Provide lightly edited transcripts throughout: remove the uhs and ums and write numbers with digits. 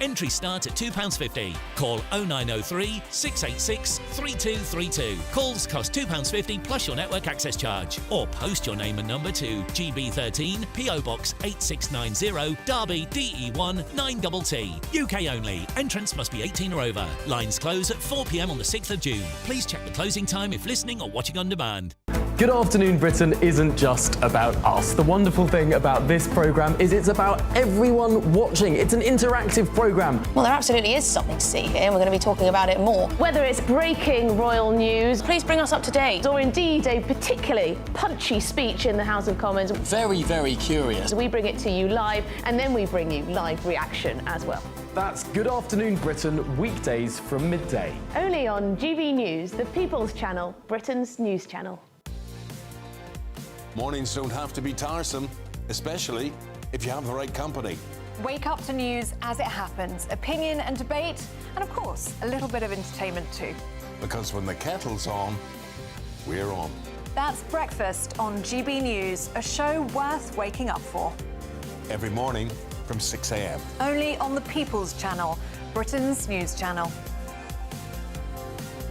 Entries start at £2.50. Call 0903 686 3232. Calls cost £2.50 plus your network access charge. Or post your name and number to GB13 PO Box 8690 Derby DE1 9TT. UK only. Entrance must be 18 or over. Lines close at 4 p.m. on the 6th of June. Please check the closing time if listening or watching on demand. Good Afternoon Britain isn't just about us. The wonderful thing about this programme is it's about everyone watching. It's an interactive programme. Well, there absolutely is something to see here, and we're going to be talking about it more. Whether it's breaking royal news, please bring us up to date, or indeed a particularly punchy speech in the House of Commons. Very, very curious. We bring it to you live, and then we bring you live reaction as well. That's Good Afternoon Britain, weekdays from midday. Only on GBNews, the People's Channel, Britain's news channel. Mornings don't have to be tiresome, especially if you have the right company. Wake up to news as it happens, opinion and debate, and of course, a little bit of entertainment too. Because when the kettle's on, we're on. That's Breakfast on GB News, a show worth waking up for. Every morning from 6 a.m. Only on the People's Channel, Britain's news channel.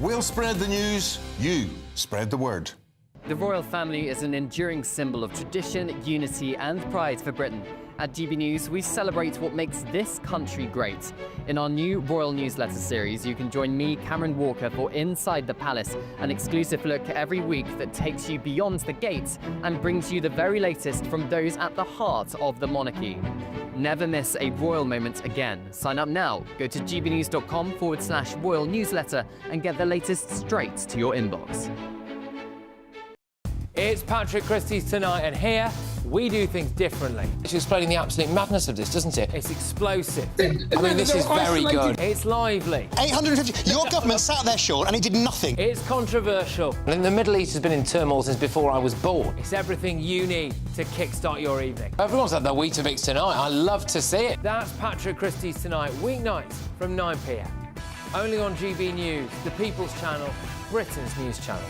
We'll spread the news, you spread the word. The royal family is an enduring symbol of tradition, unity and pride for Britain. At GB News, we celebrate what makes this country great. In our new royal newsletter series, you can join me, Cameron Walker, for Inside the Palace, an exclusive look every week that takes you beyond the gates and brings you the very latest from those at the heart of the monarchy. Never miss a royal moment again. Sign up now. Go to gbnews.com/royal newsletter and get the latest straight to your inbox. It's Patrick Christie's Tonight, and here we do things differently. It's explaining the absolute madness of this, doesn't it? It's explosive. I mean, this is very good. It's lively. 850. Your government sat there, Sean, and it did nothing. It's controversial. And the Middle East has been in turmoil since before I was born. It's everything you need to kickstart your evening. Everyone's had their Weetabix tonight. I love to see it. That's Patrick Christie's Tonight, weeknights from 9 p.m. Only on GB News, the People's Channel, Britain's news channel.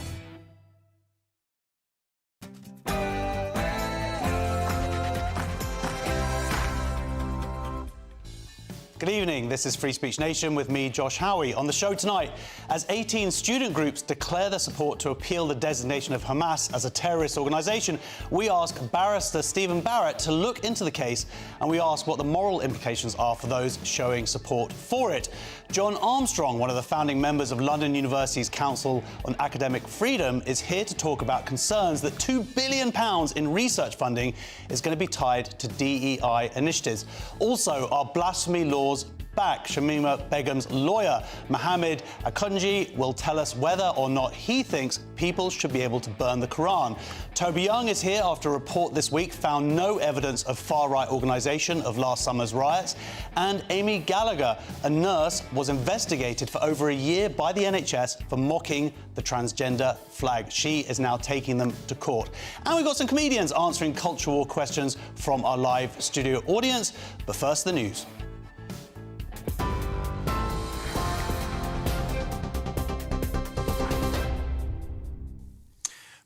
Good evening, this is Free Speech Nation with me, Josh Howie. On the show tonight, as 18 student groups declare their support to appeal the designation of Hamas as a terrorist organisation, we ask barrister Stephen Barrett to look into the case, and we ask what the moral implications are for those showing support for it. John Armstrong, one of the founding members of London University's Council on Academic Freedom, is here to talk about concerns that £2 billion in research funding is going to be tied to DEI initiatives. Also, are blasphemy laws back? Shamima Begum's lawyer, Mohammed Akunji, will tell us whether or not he thinks people should be able to burn the Quran. Toby Young is here after a report this week found no evidence of far-right organisation of last summer's riots. And Amy Gallagher, a nurse, was investigated for over a year by the NHS for mocking the transgender flag. She is now taking them to court. And we've got some comedians answering culture war questions from our live studio audience. But first, the news.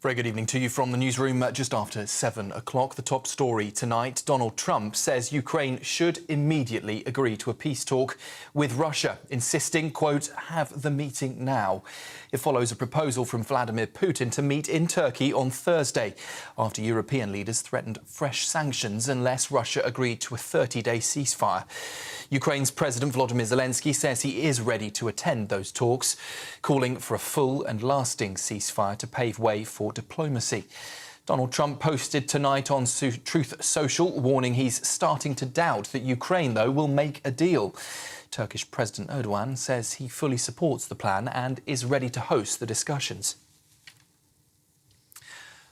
Very good evening to you from the newsroom just after 7 o'clock. The top story tonight, Donald Trump says Ukraine should immediately agree to a peace talk with Russia, insisting, quote, have the meeting now. It follows a proposal from Vladimir Putin to meet in Turkey on Thursday, after European leaders threatened fresh sanctions unless Russia agreed to a 30-day ceasefire. Ukraine's President Volodymyr Zelensky says he is ready to attend those talks, calling for a full and lasting ceasefire to pave way for diplomacy. Donald Trump posted tonight on Truth Social, warning he's starting to doubt that Ukraine, though, will make a deal. Turkish President Erdogan says he fully supports the plan and is ready to host the discussions.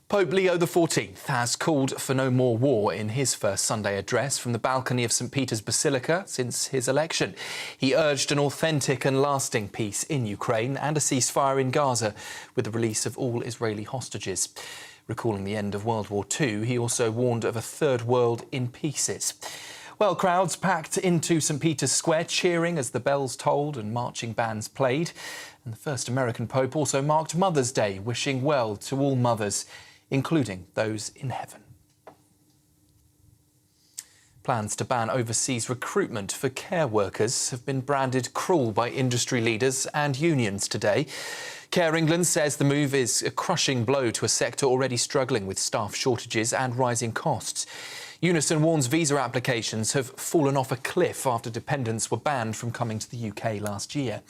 Pope Leo XIV has called for no more war in his first Sunday address from the balcony of St. Peter's Basilica since his election. He urged an authentic and lasting peace in Ukraine and a ceasefire in Gaza with the release of all Israeli hostages. Recalling the end of World War II, he also warned of a third world in pieces. Well, crowds packed into St. Peter's Square cheering as the bells tolled and marching bands played. And the first American Pope also marked Mother's Day, wishing well to all mothers, including those in heaven. Plans to ban overseas recruitment for care workers have been branded cruel by industry leaders and unions today. Care England says the move is a crushing blow to a sector already struggling with staff shortages and rising costs. Unison warns visa applications have fallen off a cliff after dependents were banned from coming to the UK last year.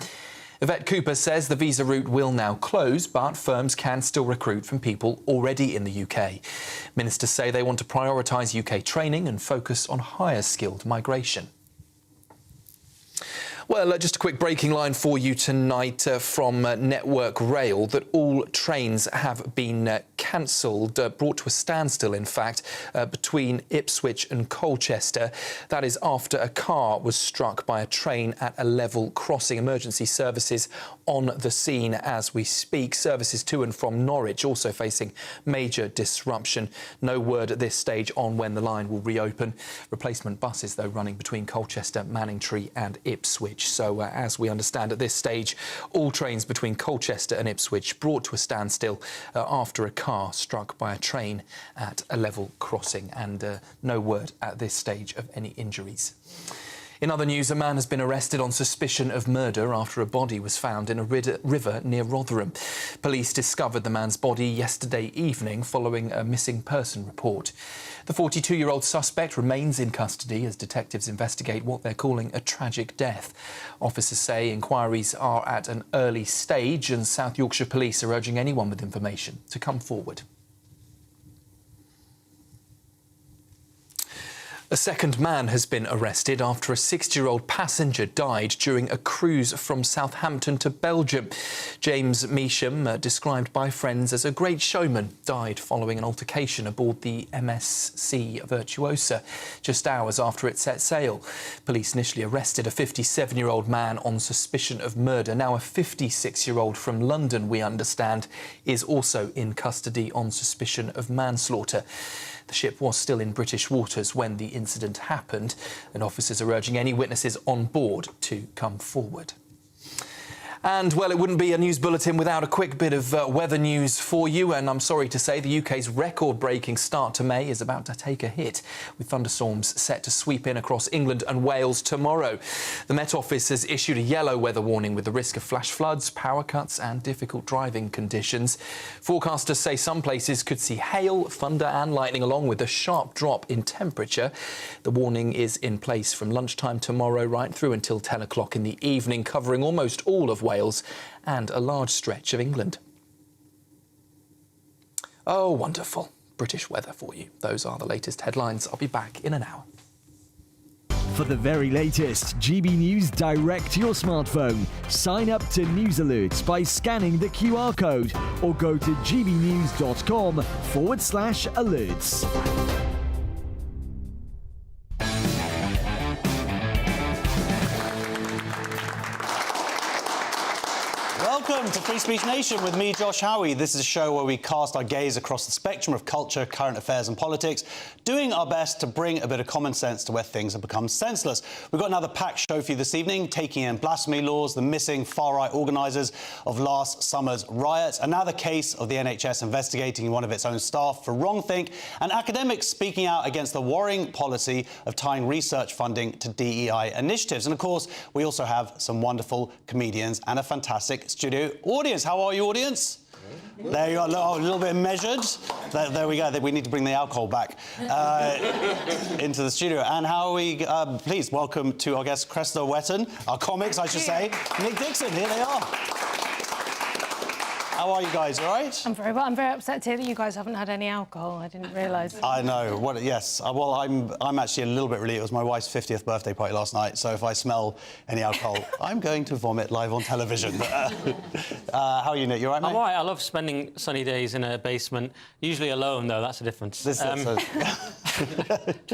Yvette Cooper says the visa route will now close, but firms can still recruit from people already in the UK. Ministers say they want to prioritise UK training and focus on higher skilled migration. Well, just a quick breaking line for you tonight from Network Rail that all trains have been cancelled, brought to a standstill, in fact, between Ipswich and Colchester. That is after a car was struck by a train at a level crossing. Emergency services on the scene as we speak. Services to and from Norwich also facing major disruption. No word at this stage on when the line will reopen. Replacement buses, though, running between Colchester, Manningtree and Ipswich. So, as we understand at this stage, all trains between Colchester and Ipswich brought to a standstill after a car struck by a train at a level crossing, and no word at this stage of any injuries. In other news, a man has been arrested on suspicion of murder after a body was found in a river near Rotherham. Police discovered the man's body yesterday evening following a missing person report. The 42-year-old suspect remains in custody as detectives investigate what they're calling a tragic death. Officers say inquiries are at an early stage and South Yorkshire Police are urging anyone with information to come forward. A second man has been arrested after a 60-year-old passenger died during a cruise from Southampton to Belgium. James Measham, described by friends as a great showman, died following an altercation aboard the MSC Virtuosa just hours after it set sail. Police initially arrested a 57-year-old man on suspicion of murder. Now a 56-year-old from London, we understand, is also in custody on suspicion of manslaughter. The ship was still in British waters when the incident happened, and officers are urging any witnesses on board to come forward. And, well, it wouldn't be a news bulletin without a quick bit of weather news for you. And I'm sorry to say the UK's record-breaking start to May is about to take a hit, with thunderstorms set to sweep in across England and Wales tomorrow. The Met Office has issued a yellow weather warning with the risk of flash floods, power cuts and difficult driving conditions. Forecasters say some places could see hail, thunder and lightning, along with a sharp drop in temperature. The warning is in place from lunchtime tomorrow right through until 10 o'clock in the evening, covering almost all of Wales and a large stretch of England. Oh, wonderful. British weather for you. Those are the latest headlines. I'll be back in an hour. For the very latest GB News direct to your smartphone, sign up to News Alerts by scanning the QR code or go to gbnews.com/alerts. Welcome to Free Speech Nation with me, Josh Howie. This is a show where we cast our gaze across the spectrum of culture, current affairs and politics, doing our best to bring a bit of common sense to where things have become senseless. We've got another packed show for you this evening, taking in blasphemy laws, the missing far-right organisers of last summer's riots, and now the case of the NHS investigating one of its own staff for wrongthink, and academics speaking out against the worrying policy of tying research funding to DEI initiatives. And, of course, we also have some wonderful comedians and a fantastic studio audience. How are you, audience? There you are. Oh, a little bit measured. There we go. We need to bring the alcohol back into the studio. And how are we? Please welcome to our guest, Cressida Wetton, our comics, I should say. Nick Dixon, here they are. How are you guys? All right? I'm very well. I'm very upset to hear that you guys haven't had any alcohol. I didn't realise. I know. What? Yes. Well, I'm actually a little bit relieved. It was my wife's 50th birthday party last night, so if I smell any alcohol, I'm going to vomit live on television. How are you, Nick? You all right, mate? I'm all right. I love spending sunny days in a basement. Usually alone, though. That's the difference. Just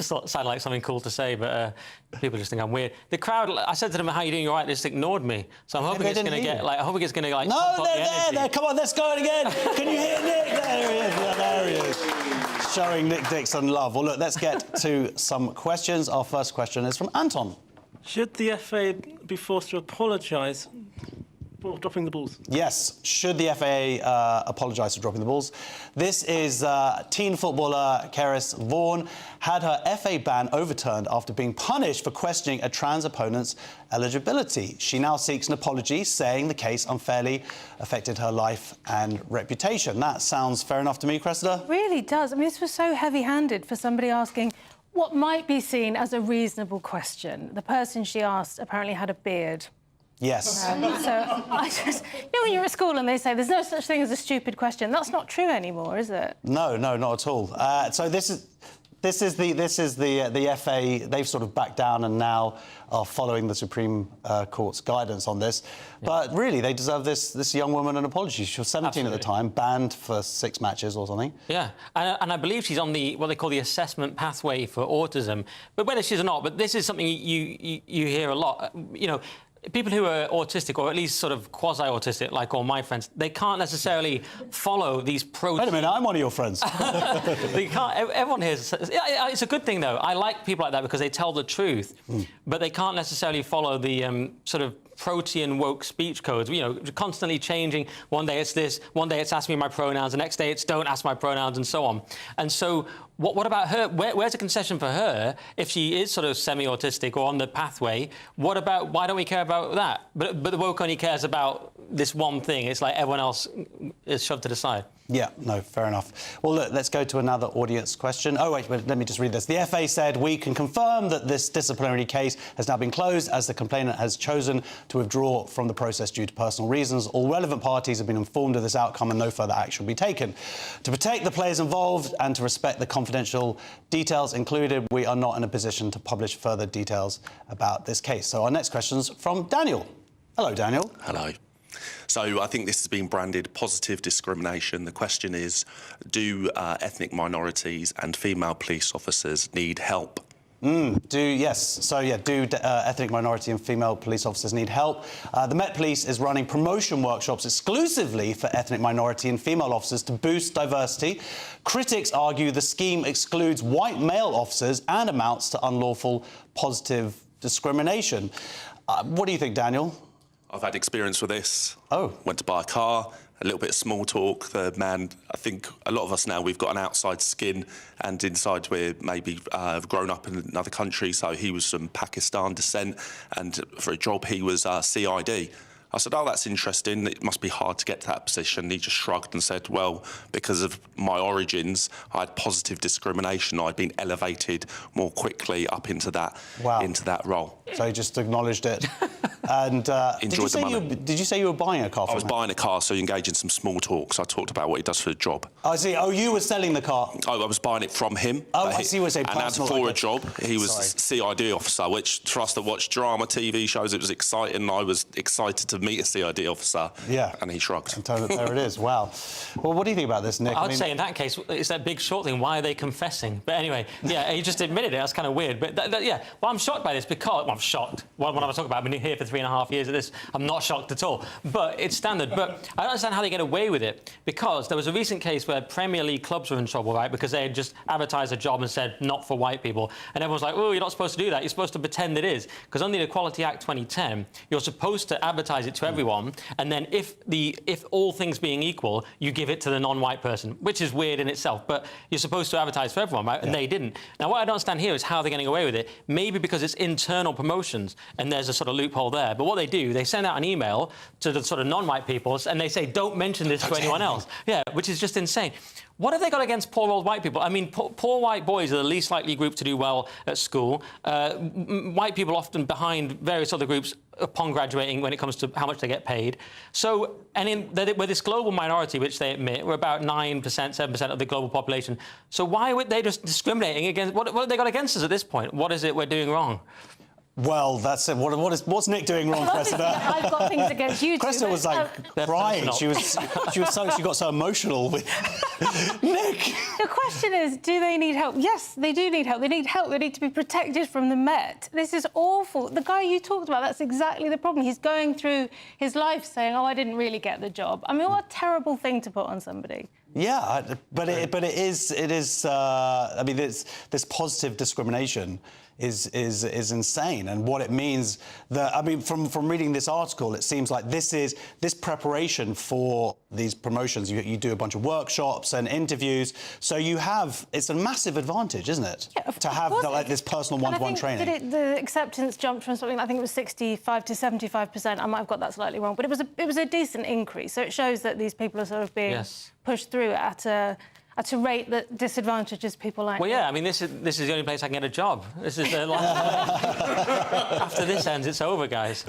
thought it sounded like something cool to say, but people just think I'm weird. The crowd. I said to them, "How are you doing? You all right?" They just ignored me. So I'm hoping it's going to get like. I hope it's going to like. No, they're there. Come on. Let's go again. Can you hear Nick? There he is. Yeah, there he is. Showing Nick Dixon love. Well, look, let's get to some questions. Our first question is from Anton. Should the FA be forced to apologise for dropping the balls. Yes. Should the FAA apologise for dropping the balls? This is teen footballer Keris Vaughan had her FA ban overturned after being punished for questioning a trans opponent's eligibility. She now seeks an apology, saying the case unfairly affected her life and reputation. That sounds fair enough to me, Cressida. It really does. I mean, this was so heavy-handed for somebody asking what might be seen as a reasonable question. The person she asked apparently had a beard. Yes. So I just... You know, when you're at school and they say there's no such thing as a stupid question, that's not true anymore, is it? No, not at all. So this is the FA. They've sort of backed down and now are following the Supreme Court's guidance on this. Yeah. But really, they deserve this young woman an apology. She was 17 Absolutely. At the time, banned for 6 matches or something. Yeah, and I believe she's on what they call the assessment pathway for autism. But whether she's or not, but this is something you hear a lot. You know, people who are autistic, or at least sort of quasi-autistic, like all my friends, they can't necessarily follow these Wait a minute, I'm one of your friends. They can't. Everyone here says... It's a good thing, though. I like people like that because they tell the truth, but they can't necessarily follow the sort of protean woke speech codes, you know, constantly changing. One day it's this, one day it's ask me my pronouns, the next day it's don't ask my pronouns, and so on. And so what about her? Where's a concession for her if she is sort of semi-autistic or on the pathway? What about, why don't we care about that? But the woke only cares about this one thing. It's like everyone else is shoved to the side. Yeah, no, fair enough. Well, look, let's go to another audience question. Oh, wait, let me just read this. The FA said, we can confirm that this disciplinary case has now been closed as the complainant has chosen to withdraw from the process due to personal reasons. All relevant parties have been informed of this outcome and no further action will be taken. To protect the players involved and to respect the confidential details included, we are not in a position to publish further details about this case. So our next question's from Daniel. Hello, Daniel. Hello. So I think this has been branded positive discrimination. The question is, do ethnic minorities and female police officers need help? Yes. So, yeah, do ethnic minority and female police officers need help? The Met Police is running promotion workshops exclusively for ethnic minority and female officers to boost diversity. Critics argue the scheme excludes white male officers and amounts to unlawful positive discrimination. What do you think, Daniel? I've had experience with this. Oh. Went to buy a car, a little bit of small talk. The man, I think a lot of us now, we've got an outside skin and inside we're maybe grown up in another country. So he was from Pakistan descent and for a job he was CID. I said, oh, that's interesting. It must be hard to get to that position. He just shrugged and said, well, because of my origins, I had positive discrimination. I'd been elevated more quickly up into that role. So he just acknowledged it. And enjoyed the money. Did you say you were buying a car for him? I was buying a car, so you engage in some small talk. So I talked about what he does for a job. I see. Oh, you were selling the car? Oh, I was buying it from him. Oh, I see what you're saying. And for a job, he was CID officer, which for us that watch drama TV shows, it was exciting. I was excited to meet a CID officer. Yeah. And he shrugged. And there it is. Wow. Well, what do you think about this, Nick? I'd say in that case, it's that Big Short thing. Why are they confessing? But anyway, yeah, he just admitted it. That's kind of weird. But yeah, well, I'm shocked by this because... Well, I'm shocked. When I was talking about, I've been here for 3.5 years at this, I'm not shocked at all. But it's standard. But I don't understand how they get away with it, because there was a recent case where Premier League clubs were in trouble, right, because they had just advertised a job and said, not for white people. And everyone's like, oh, you're not supposed to do that. You're supposed to pretend it is. Because under the Equality Act 2010, you're supposed to advertise it to everyone, and then if all things being equal, you give it to the non-white person, which is weird in itself. But you're supposed to advertise for everyone, right? And they didn't. Now, what I don't understand here is how they're getting away with it. Maybe because it's internal promotions, and there's a sort of loophole there. But what they do, they send out an email to the sort of non-white people, and they say, don't mention this to anyone else. Yeah, which is just insane. What have they got against poor old white people? I mean, poor white boys are the least likely group to do well at school. White people often behind various other groups upon graduating when it comes to how much they get paid. So, and we're this global minority, which they admit, we're about 9%, 7% of the global population. So why would they just discriminating against... What have they got against us at this point? What is it we're doing wrong? Well, that's it. What's Nick doing wrong, Cressida? I've got things against you two. Cressida was like crying. She got so emotional with Nick. The question is, do they need help? Yes, they do need help. They need help. They need to be protected from the Met. This is awful. The guy you talked about, that's exactly the problem. He's going through his life saying, oh, I didn't really get the job. I mean, what a terrible thing to put on somebody. Yeah, but it is. I mean, this positive discrimination is insane, and what it means. I mean, from reading this article, it seems like this preparation for these promotions. You do a bunch of workshops and interviews, so it's a massive advantage, isn't it? Yeah, to have this personal one-to-one training. The acceptance jumped from something, I think it was 65 to 75%. I might have got that slightly wrong, but it was a decent increase. So it shows that these people are sort of being pushed through at a rate that disadvantages people like me. Well, yeah, I mean, this is the only place I can get a job. This is after this ends, it's over, guys.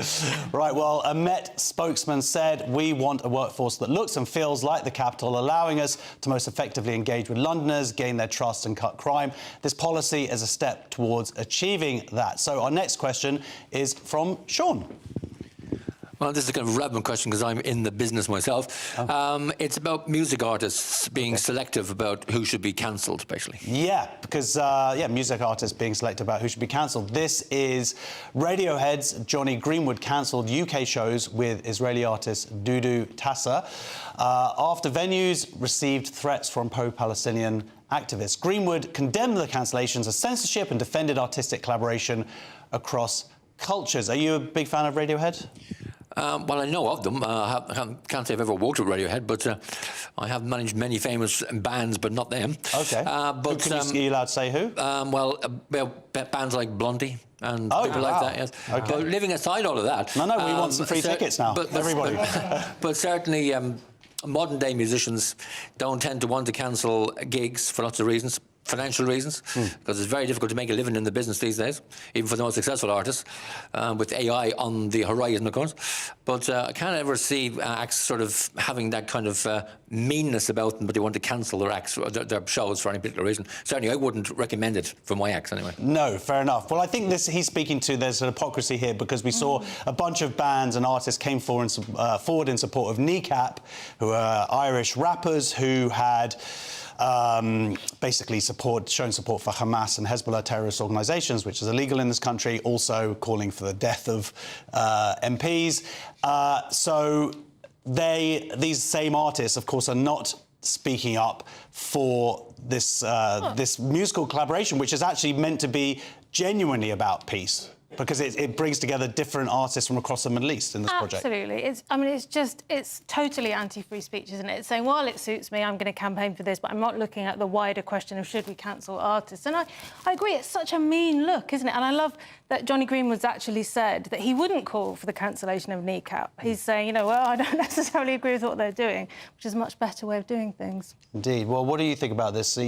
Right, well, a Met spokesman said, "We want a workforce that looks and feels like the capital, allowing us to most effectively engage with Londoners, gain their trust and cut crime. This policy is a step towards achieving that." So our next question is from Sean. Well, this is a kind of relevant question because I'm in the business myself. It's about music artists being selective about who should be cancelled, basically. Yeah, because, music artists being selective about who should be cancelled. This is Radiohead's Johnny Greenwood cancelled UK shows with Israeli artist Dudu Tassa after venues received threats from pro-Palestinian activists. Greenwood condemned the cancellations as censorship and defended artistic collaboration across cultures. Are you a big fan of Radiohead? Well, I know of them. I can't say I've ever worked with Radiohead, but I have managed many famous bands, but not them. OK. But are you allowed to say who? Bands like Blondie and people like that, yes. Okay. But living aside all of that... No, we want some free tickets now, everybody. But certainly modern-day musicians don't tend to want to cancel gigs for lots of reasons. Financial reasons, because it's very difficult to make a living in the business these days, even for the most successful artists, with AI on the horizon, of course. But I can't ever see acts sort of having that kind of meanness about them, but they want to cancel their acts, their shows for any particular reason. Certainly, I wouldn't recommend it for my acts, anyway. No, fair enough. Well, I think he's speaking to, there's an hypocrisy here, because we saw a bunch of bands and artists came forward in support of Kneecap, who are Irish rappers who had... basically shown support for Hamas and Hezbollah terrorist organisations, which is illegal in this country, also calling for the death of MPs. So these same artists, of course, are not speaking up for this musical collaboration, which is actually meant to be genuinely about peace. Because it brings together different artists from across the Middle East in this project. Absolutely. It's totally anti-free speech, isn't it? It's saying, well, it suits me, I'm going to campaign for this, but I'm not looking at the wider question of should we cancel artists. And I agree, it's such a mean look, isn't it? And I love that Johnny Greenwood's actually said that he wouldn't call for the cancellation of Kneecap. He's saying, well, I don't necessarily agree with what they're doing, which is a much better way of doing things. Indeed. Well, what do you think about this? So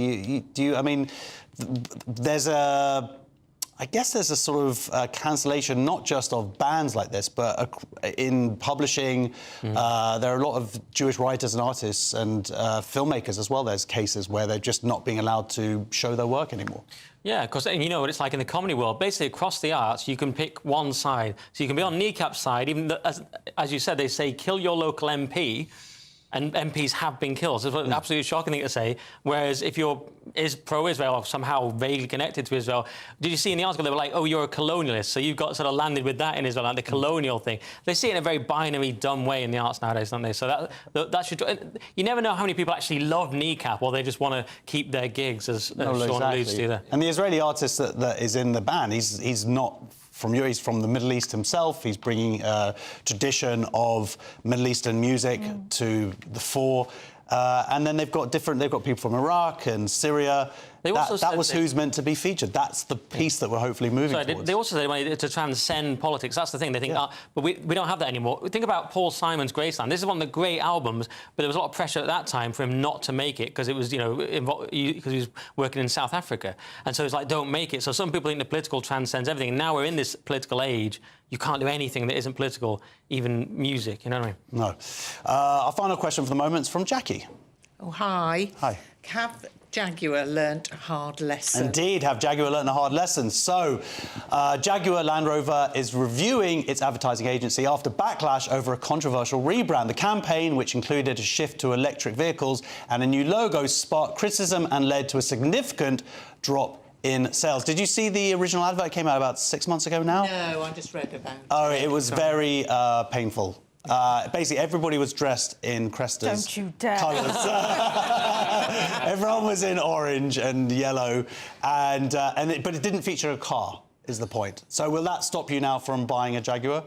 I guess there's a sort of cancellation, not just of bands like this, but in publishing. There are a lot of Jewish writers and artists and filmmakers as well. There's cases where they're just not being allowed to show their work anymore. Yeah, because you know what it's like in the comedy world. Basically, across the arts, you can pick one side. So you can be on Kneecap's side, even as you said, they say, kill your local MP. And MPs have been killed. So it's an absolutely shocking thing to say. Whereas if you're pro-Israel or somehow vaguely connected to Israel, did you see in the article they were like, oh, you're a colonialist, so you've got sort of landed with that in Israel, like the colonial thing. They see it in a very binary, dumb way in the arts nowadays, don't they? So that should... You never know how many people actually love Kneecap or they just want to keep their gigs, as Sean alludes to there. And the Israeli artist that is in the band, he's not... He's from the Middle East himself. He's bringing a tradition of Middle Eastern music to the fore. And then they've got people from Iraq and Syria. That was who's meant to be featured. That's the piece that we're hopefully moving towards. They also say they wanted to transcend politics. That's the thing. They think, but we don't have that anymore. Think about Paul Simon's Graceland. This is one of the great albums, but there was a lot of pressure at that time for him not to make it because it was, because he was working in South Africa. And so it's like, don't make it. So some people think the political transcends everything. And now we're in this political age. You can't do anything that isn't political, even music, you know what I mean? No. Our final question for the moment is from Jackie. Oh, hi. Hi. Have Jaguar learnt a hard lesson? Indeed, have Jaguar learnt a hard lesson. So, Jaguar Land Rover is reviewing its advertising agency after backlash over a controversial rebrand. The campaign, which included a shift to electric vehicles and a new logo, sparked criticism and led to a significant drop in sales. Did you see the original advert? It came out about 6 months ago now? No, I just read about it. Oh, it was very painful. Basically, everybody was dressed in Cresta's colours. Everyone was in orange and yellow, but it didn't feature a car. is the point. So will that stop you now from buying a Jaguar?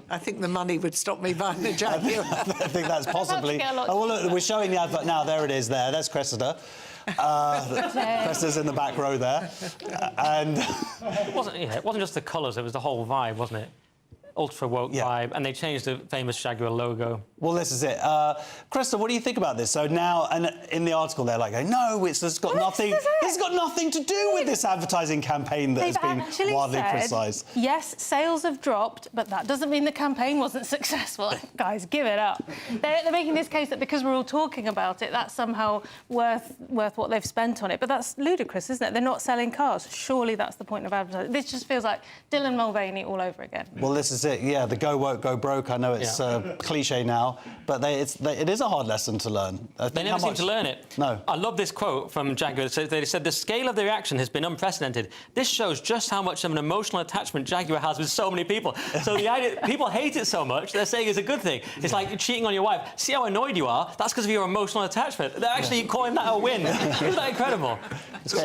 I think the money would stop me buying a Jaguar. I think that's possibly... Oh, well, look, we're showing the advert now. There it is there. There's Cressida. Cressida's in the back row there. And... It wasn't just the colours, it was the whole vibe, wasn't it? Ultra woke vibe, and they changed the famous Jaguar logo. Well, this is it. Cressida, what do you think about this? So now, and in the article, they're like, no, it's got nothing. This has got nothing to do with this advertising campaign that has been widely criticised. Yes, sales have dropped, but that doesn't mean the campaign wasn't successful. Guys, give it up. They're making this case that because we're all talking about it, that's somehow worth what they've spent on it. But that's ludicrous, isn't it? They're not selling cars. Surely that's the point of advertising. This just feels like Dylan Mulvaney all over again. Well, this is it. Yeah, the go woke, go broke. I know it's cliche now, but it is a hard lesson to learn. They never seem to learn it. No. I love this quote from Jaguar. They said, the scale of the reaction has been unprecedented. This shows just how much of an emotional attachment Jaguar has with so many people. So the idea, people hate it so much, they're saying it's a good thing. It's like cheating on your wife. See how annoyed you are? That's because of your emotional attachment. They're actually calling that a win. Isn't that incredible?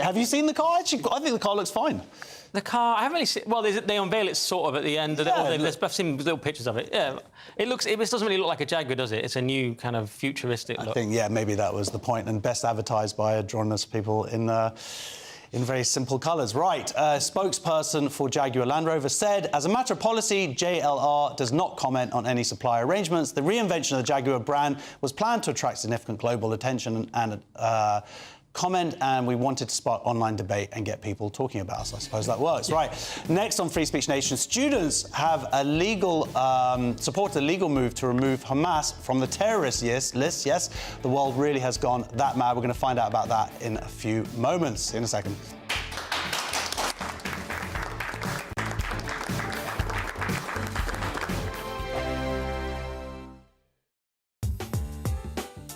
Have you seen the car? Actually, I think the car looks fine. The car, I haven't really seen... Well, they unveil it sort of at the end. I've seen little pictures of it. Yeah, it doesn't really look like a Jaguar, does it? It's a new kind of futuristic look. I think, yeah, maybe that was the point, and best advertised by adroitness people in very simple colours. Right, a spokesperson for Jaguar Land Rover said, as a matter of policy, JLR does not comment on any supplier arrangements. The reinvention of the Jaguar brand was planned to attract significant global attention and comment, and we wanted to spark online debate and get people talking about us. I suppose that works. Right. Next on Free Speech Nation, students have supported a legal move to remove Hamas from the terrorist list. Yes, the world really has gone that mad. We're going to find out about that in a few moments. In a second.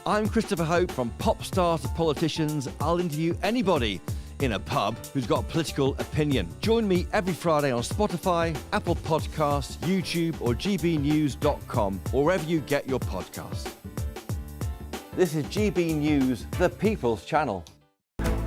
I'm Christopher Hope. From pop stars to politicians, I'll interview anybody in a pub who's got a political opinion. Join me every Friday on Spotify, Apple Podcasts, YouTube or GBNews.com, or wherever you get your podcasts. This is GB News, the People's Channel.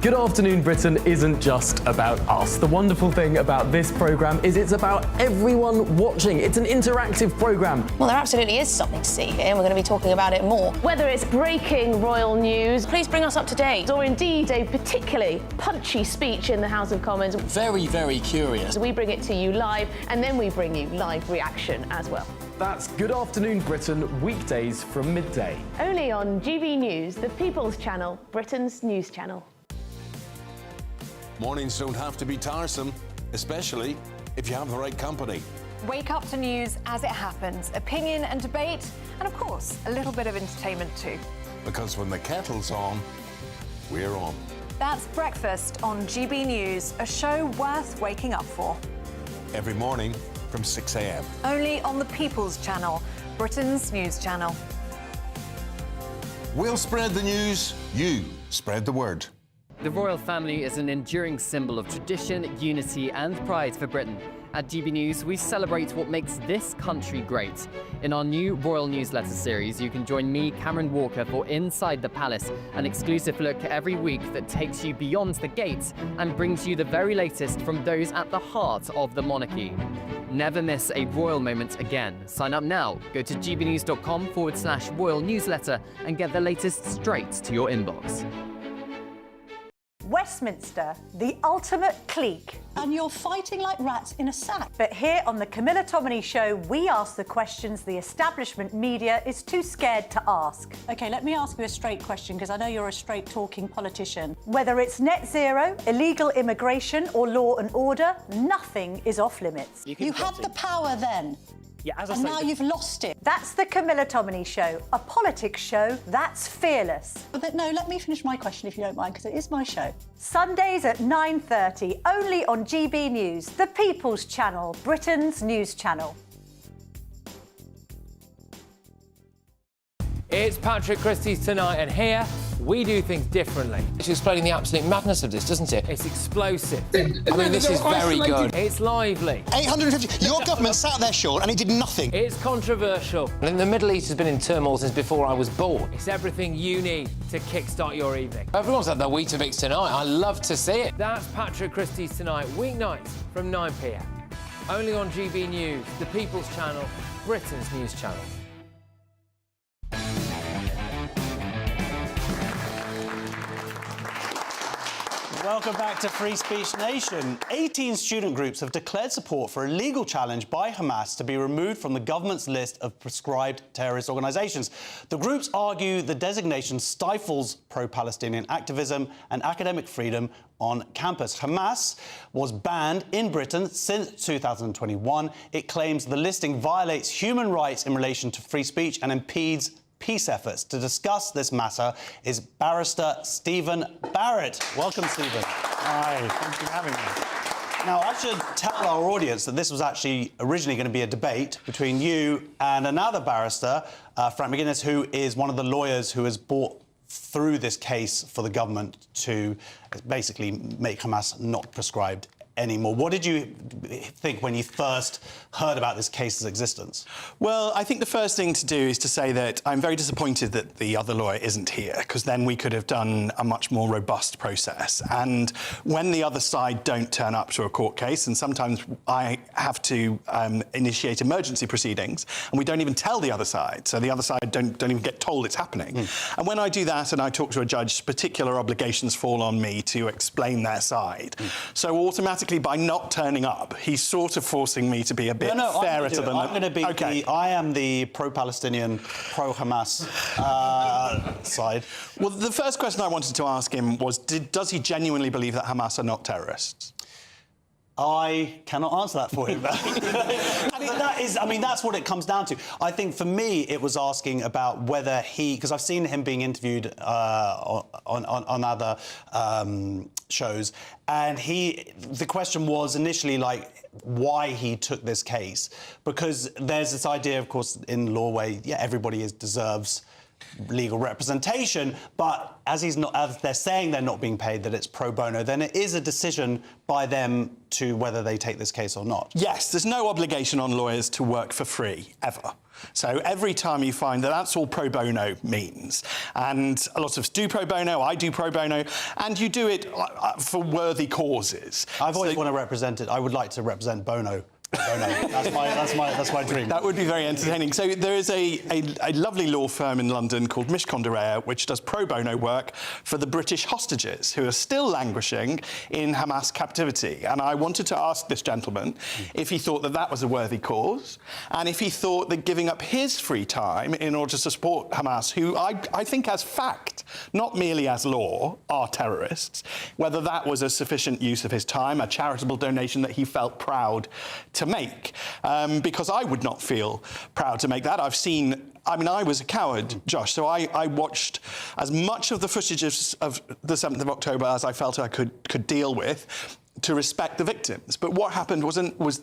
Good Afternoon Britain isn't just about us. The wonderful thing about this programme is it's about everyone watching. It's an interactive programme. Well, there absolutely is something to see here, and we're going to be talking about it more. Whether it's breaking royal news, please bring us up to date, or indeed a particularly punchy speech in the House of Commons. Very, very curious. We bring it to you live, and then we bring you live reaction as well. That's Good Afternoon Britain, weekdays from midday. Only on GB News, the People's Channel, Britain's news channel. Mornings don't have to be tiresome, especially if you have the right company. Wake up to news as it happens, opinion and debate, and of course, a little bit of entertainment too. Because when the kettle's on, we're on. That's Breakfast on GB News, a show worth waking up for. Every morning from 6 a.m. Only on the People's Channel, Britain's news channel. We'll spread the news, you spread the word. The royal family is an enduring symbol of tradition, unity and pride for Britain. At GB News, we celebrate what makes this country great. In our new royal newsletter series, you can join me, Cameron Walker, for Inside the Palace, an exclusive look every week that takes you beyond the gates and brings you the very latest from those at the heart of the monarchy. Never miss a royal moment again. Sign up now. Go to gbnews.com/royal newsletter and get the latest straight to your inbox. Westminster, the ultimate clique. And you're fighting like rats in a sack. But here on the Camilla Tominey Show, we ask the questions the establishment media is too scared to ask. OK, let me ask you a straight question, because I know you're a straight-talking politician. Whether it's net zero, illegal immigration or law and order, nothing is off limits. You had the power then. Yeah, as I and said, now you've lost it. That's the Camilla Tominey Show, a politics show that's fearless. But no, let me finish my question if you don't mind, because it is my show. Sundays at 9:30, only on GB News, the People's Channel, Britain's news channel. It's Patrick Christie's Tonight, and here We do things differently. It's explaining the absolute madness of this, doesn't it? It's explosive. I mean, this is very good. It's lively. 850. Your government sat there, Sean, and he did nothing. It's controversial. And the Middle East has been in turmoil since before I was born. It's everything you need to kickstart your evening. Everyone's at the Weetabix tonight. I love to see it. That's Patrick Christie's Tonight, weeknights from 9 p.m. Only on GB News, the People's Channel, Britain's news channel. Welcome back to Free Speech Nation. 18 student groups have declared support for a legal challenge by Hamas to be removed from the government's list of prescribed terrorist organisations. The groups argue the designation stifles pro-Palestinian activism and academic freedom on campus. Hamas was banned in Britain since 2021. It claims the listing violates human rights in relation to free speech and impedes peace efforts. To discuss this matter is barrister Stephen Barrett. Welcome, Stephen. Hi, thanks for having me. Now, I should tell our audience that this was actually originally going to be a debate between you and another barrister, Frank McGuinness, who is one of the lawyers who has brought through this case for the government to basically make Hamas not prescribed anymore. What did you think when you first heard about this case's existence? Well, I think the first thing to do is to say that I'm very disappointed that the other lawyer isn't here, because then we could have done a much more robust process. And when the other side don't turn up to a court case, and sometimes I have to initiate emergency proceedings, and we don't even tell the other side, so the other side don't even get told it's happening. And when I do that and I talk to a judge, particular obligations fall on me to explain their side. So automatically, by not turning up, he's sort of forcing me to be a bit fairer to them. I'm going to be I am the pro-Palestinian, pro-Hamas side. Well, the first question I wanted to ask him was, does he genuinely believe that Hamas are not terrorists? I cannot answer that for him. That's what it comes down to. I think for me, it was asking about whether because I've seen him being interviewed on other shows, and the question was initially like why he took this case, because there's this idea, of course, in law where everybody deserves legal representation, but as they're saying they're not being paid, that it's pro bono, then it is a decision by them to whether they take this case or not. Yes, there's no obligation on lawyers to work for free, ever. So every time you find that that's all pro bono means, and a lot of us do pro bono, I do pro bono, and you do it for worthy causes. I've always want to represent it. I would like to represent Bono. That's my dream. That would be very entertaining. So there is a lovely law firm in London called Mishcon de Reya, which does pro bono work for the British hostages who are still languishing in Hamas captivity. And I wanted to ask this gentleman if he thought that that was a worthy cause, and if he thought that giving up his free time in order to support Hamas, who I think as fact, not merely as law, are terrorists, whether that was a sufficient use of his time, a charitable donation that he felt proud to make, because I would not feel proud to make that. I was a coward, Josh, so I watched as much of the footage of the 7th of October as I felt I could deal with, to respect the victims. But what happened was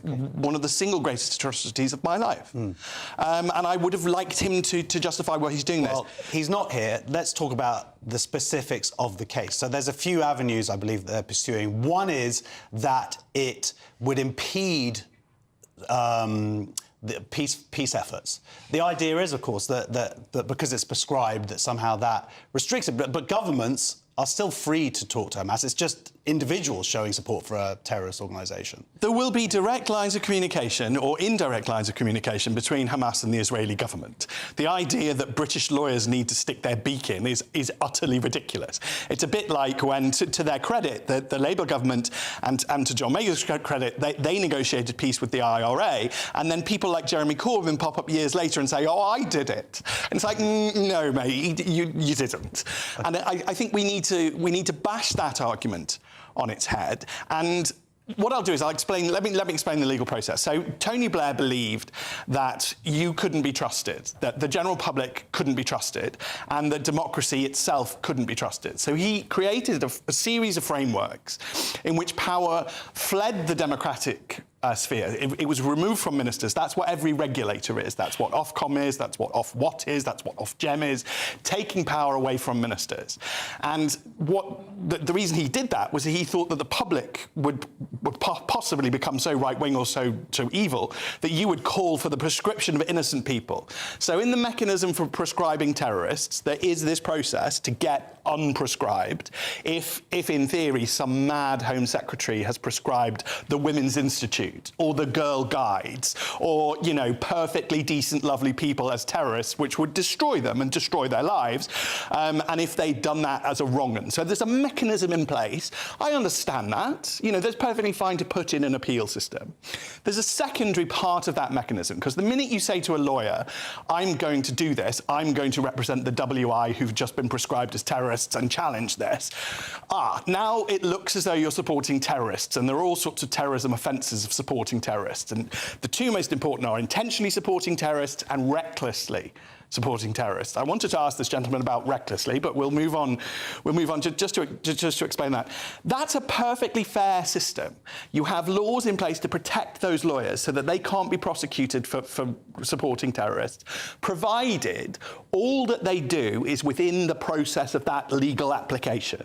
one of the single greatest atrocities of my life. And I would have liked him to justify why he's doing this. He's not here. Let's talk about the specifics of the case. So there's a few avenues, I believe, that they're pursuing. One is that it would impede the peace efforts. The idea is, of course, that because it's prescribed, that somehow that restricts it. But governments are still free to talk to Hamas. It's just individuals showing support for a terrorist organisation. There will be direct lines of communication or indirect lines of communication between Hamas and the Israeli government. The idea that British lawyers need to stick their beak in is utterly ridiculous. It's a bit like when, to their credit, the Labour government and to John Major's credit, they negotiated peace with the IRA, and then people like Jeremy Corbyn pop up years later and say, oh, I did it. And it's like, no, mate, you didn't. And I think we need to bash that argument on its head. And what I'll do is I'll explain. Let me explain the legal process. So Tony Blair believed that you couldn't be trusted, that the general public couldn't be trusted, and that democracy itself couldn't be trusted. So he created a series of frameworks in which power fled the democratic sphere. It was removed from ministers. That's what every regulator is. That's what Ofcom is. That's what Ofwat is. That's what Ofgem is. Taking power away from ministers. And the reason he did that was he thought that the public would possibly become so right-wing or so evil that you would call for the prescription of innocent people. So in the mechanism for prescribing terrorists, there is this process to get unprescribed if in theory some mad Home Secretary has prescribed the Women's Institute or the Girl Guides or, you know, perfectly decent, lovely people as terrorists, which would destroy them and destroy their lives, and if they'd done that as a wrong un. So there's a mechanism in place. I understand that. You know, there's perfectly fine to put in an appeal system. There's a secondary part of that mechanism, because the minute you say to a lawyer, I'm going to do this, I'm going to represent the WI who've just been prescribed as terrorists and challenge this, now it looks as though you're supporting terrorists, and there are all sorts of terrorism offences of supporting terrorists. And the two most important are intentionally supporting terrorists and recklessly supporting terrorists. I wanted to ask this gentleman about recklessly, but we'll move on. We'll move on just to explain that. That's a perfectly fair system. You have laws in place to protect those lawyers so that they can't be prosecuted for supporting terrorists, provided all that they do is within the process of that legal application.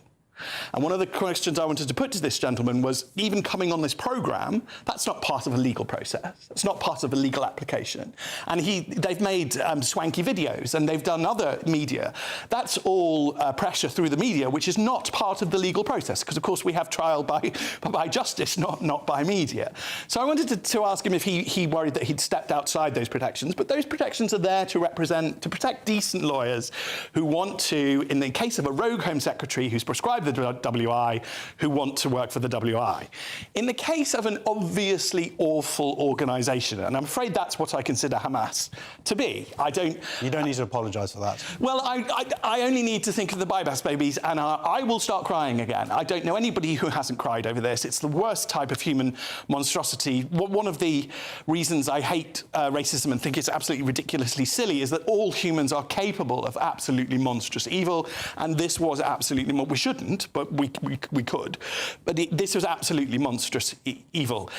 And one of the questions I wanted to put to this gentleman was, even coming on this programme, that's not part of a legal process. It's not part of a legal application. And they've made swanky videos, and they've done other media. That's all pressure through the media, which is not part of the legal process, because, of course, we have trial by justice, not by media. So I wanted to ask him if he worried that he'd stepped outside those protections. But those protections are there to protect decent lawyers who want to, in the case of a rogue Home Secretary who's prescribed the WI, who want to work for the WI. In the case of an obviously awful organisation, and I'm afraid that's what I consider Hamas to be. You don't need to apologise for that. Well, I only need to think of the Bybas babies, and I will start crying again. I don't know anybody who hasn't cried over this. It's the worst type of human monstrosity. One of the reasons I hate racism and think it's absolutely ridiculously silly is that all humans are capable of absolutely monstrous evil, and this was absolutely... We shouldn't, but we could. But this was absolutely monstrous evil.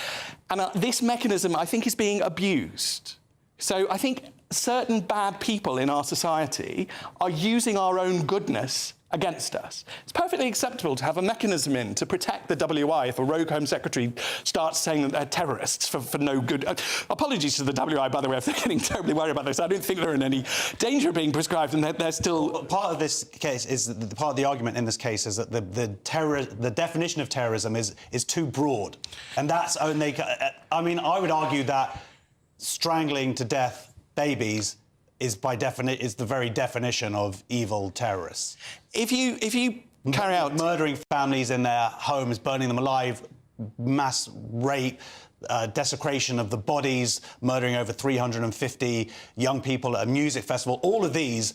And this mechanism, I think, is being abused. So I think certain bad people in our society are using our own goodness against us. It's perfectly acceptable to have a mechanism in to protect the WI if a rogue Home Secretary starts saying that they're terrorists for no good. Apologies to the WI, by the way, if they're getting terribly worried about this. I don't think they're in any danger of being prescribed, and they're still... Well, part of this case is, part of the argument in this case is that the definition of terrorism is too broad. And that's only... I mean, I would argue that strangling to death babies is the very definition of evil terrorists. If you carry out murdering families in their homes, burning them alive, mass rape, desecration of the bodies, murdering over 350 young people at a music festival, all of these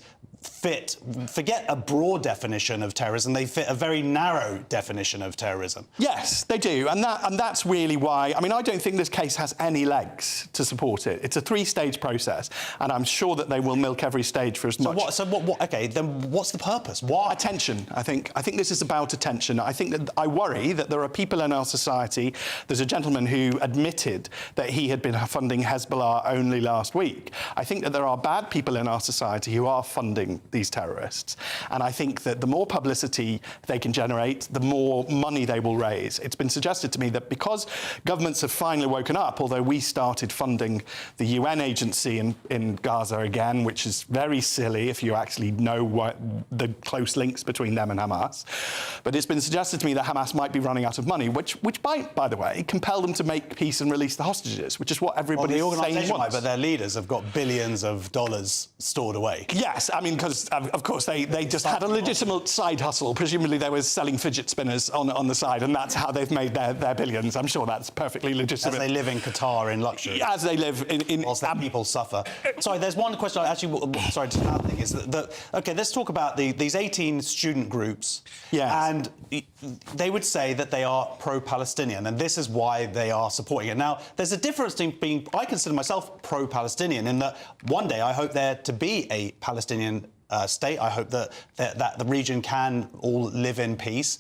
forget a broad definition of terrorism, they fit a very narrow definition of terrorism. Yes, they do, and that's really why... I mean, I don't think this case has any legs to support it. It's a three-stage process, and I'm sure that they will milk every stage for as much... OK, then what's the purpose? Why? Attention, I think. I think this is about attention. I worry that there are people in our society... There's a gentleman who admitted that he had been funding Hezbollah only last week. I think that there are bad people in our society who are funding these terrorists. And I think that the more publicity they can generate, the more money they will raise. It's been suggested to me that because governments have finally woken up, although we started funding the UN agency in Gaza again, which is very silly if you actually know what the close links between them and Hamas. But it's been suggested to me that Hamas might be running out of money, which might, by the way, compel them to make peace and release the hostages, which is what everybody is saying wants. Might, but their leaders have got billions of dollars stored away. Yes, I mean, because, of course, they just had a legitimate side hustle. Presumably they were selling fidget spinners on the side, and that's how they've made their billions. I'm sure that's perfectly legitimate. As they live in Qatar in luxury. As they live in whilst their people suffer. Sorry, there's one question I actually... Sorry, just another thing is that... OK, let's talk about these 18 student groups. Yes. And they would say that they are pro-Palestinian, and this is why they are supporting it. Now, there's a difference in being... I consider myself pro-Palestinian in that one day I hope there to be a Palestinian state. I hope that the region can all live in peace.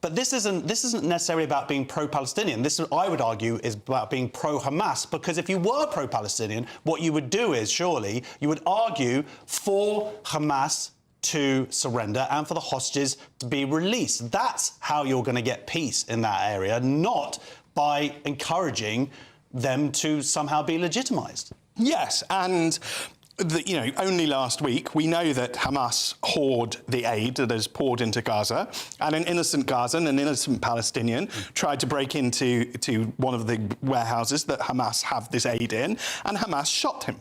But this isn't necessarily about being pro-Palestinian. This, I would argue, is about being pro-Hamas, because if you were pro-Palestinian, what you would do is, surely, you would argue for Hamas to surrender and for the hostages to be released. That's how you're going to get peace in that area, not by encouraging them to somehow be legitimised. Yes, and only last week we know that Hamas hoard the aid that is poured into Gaza, and an innocent Gazan, an innocent Palestinian, tried to break into one of the warehouses that Hamas have this aid in, and Hamas shot him.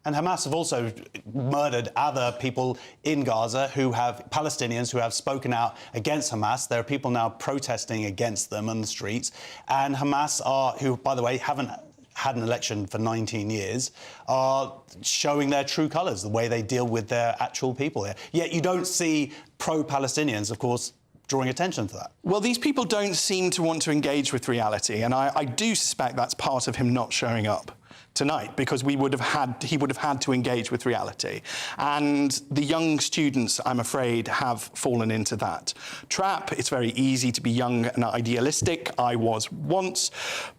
And Hamas have also murdered other people in Gaza Palestinians who have spoken out against Hamas. There are people now protesting against them on the streets. And Hamas who, by the way, haven't had an election for 19 years, are showing their true colours, the way they deal with their actual people there. Yet you don't see pro-Palestinians, of course, drawing attention to that. Well, these people don't seem to want to engage with reality, and I do suspect that's part of him not showing up tonight, because he would have had to engage with reality. And the young students, I'm afraid, have fallen into that trap. It's very easy to be young and idealistic. I was once.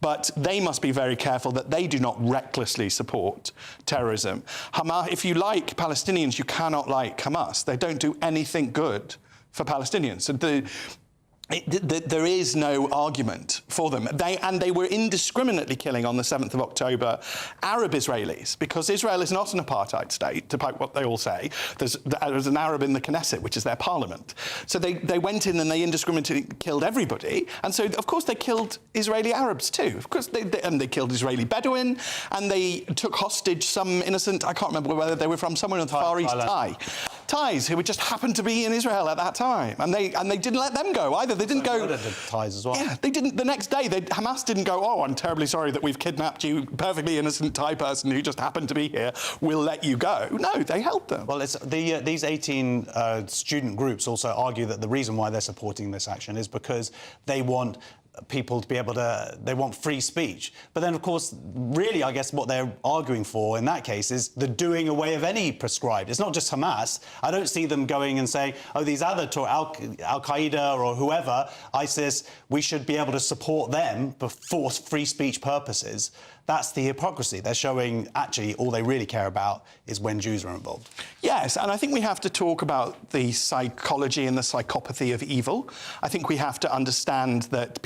But they must be very careful that they do not recklessly support terrorism. Hamas, if you like Palestinians, you cannot like Hamas. They don't do anything good for Palestinians. So there is no argument for them. They were indiscriminately killing on the 7th of October Arab Israelis, because Israel is not an apartheid state, despite what they all say. There's an Arab in the Knesset, which is their parliament. So they went in and they indiscriminately killed everybody. And so, of course, they killed Israeli Arabs too. Of course, they killed Israeli Bedouin, and they took hostage some innocent, I can't remember whether they were from somewhere in the Far East, Thais, who just happened to be in Israel at that time. And they didn't let them go either. They didn't go. Ties as well. Yeah, they didn't. The next day, Hamas didn't go, "Oh, I'm terribly sorry that we've kidnapped you, perfectly innocent Thai person who just happened to be here. We'll let you go." No, they held them. Well, these 18 student groups also argue that the reason why they're supporting this action is because they want people to be able to, they want free speech. But then, of course, really, I guess what they're arguing for in that case is the doing away of any prescribed. It's not just Hamas. I don't see them going and saying, oh, these other, Al-Qaeda or whoever, ISIS, we should be able to support them for free speech purposes. That's the hypocrisy. They're showing, actually, all they really care about is when Jews are involved. Yes, and I think we have to talk about the psychology and the psychopathy of evil. I think we have to understand that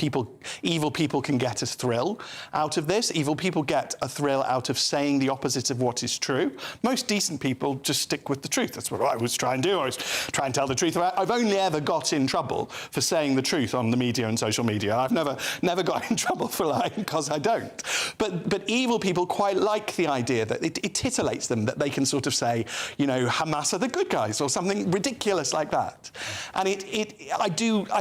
evil people can get a thrill out of this. Evil people get a thrill out of saying the opposite of what is true. Most decent people just stick with the truth. That's what I was trying to do. I was trying to tell the truth. I've only ever got in trouble for saying the truth on the media and social media. I've never got in trouble for lying, because I don't. But evil people quite like the idea that it titillates them, that they can sort of say, you know, Hamas are the good guys, or something ridiculous like that. And I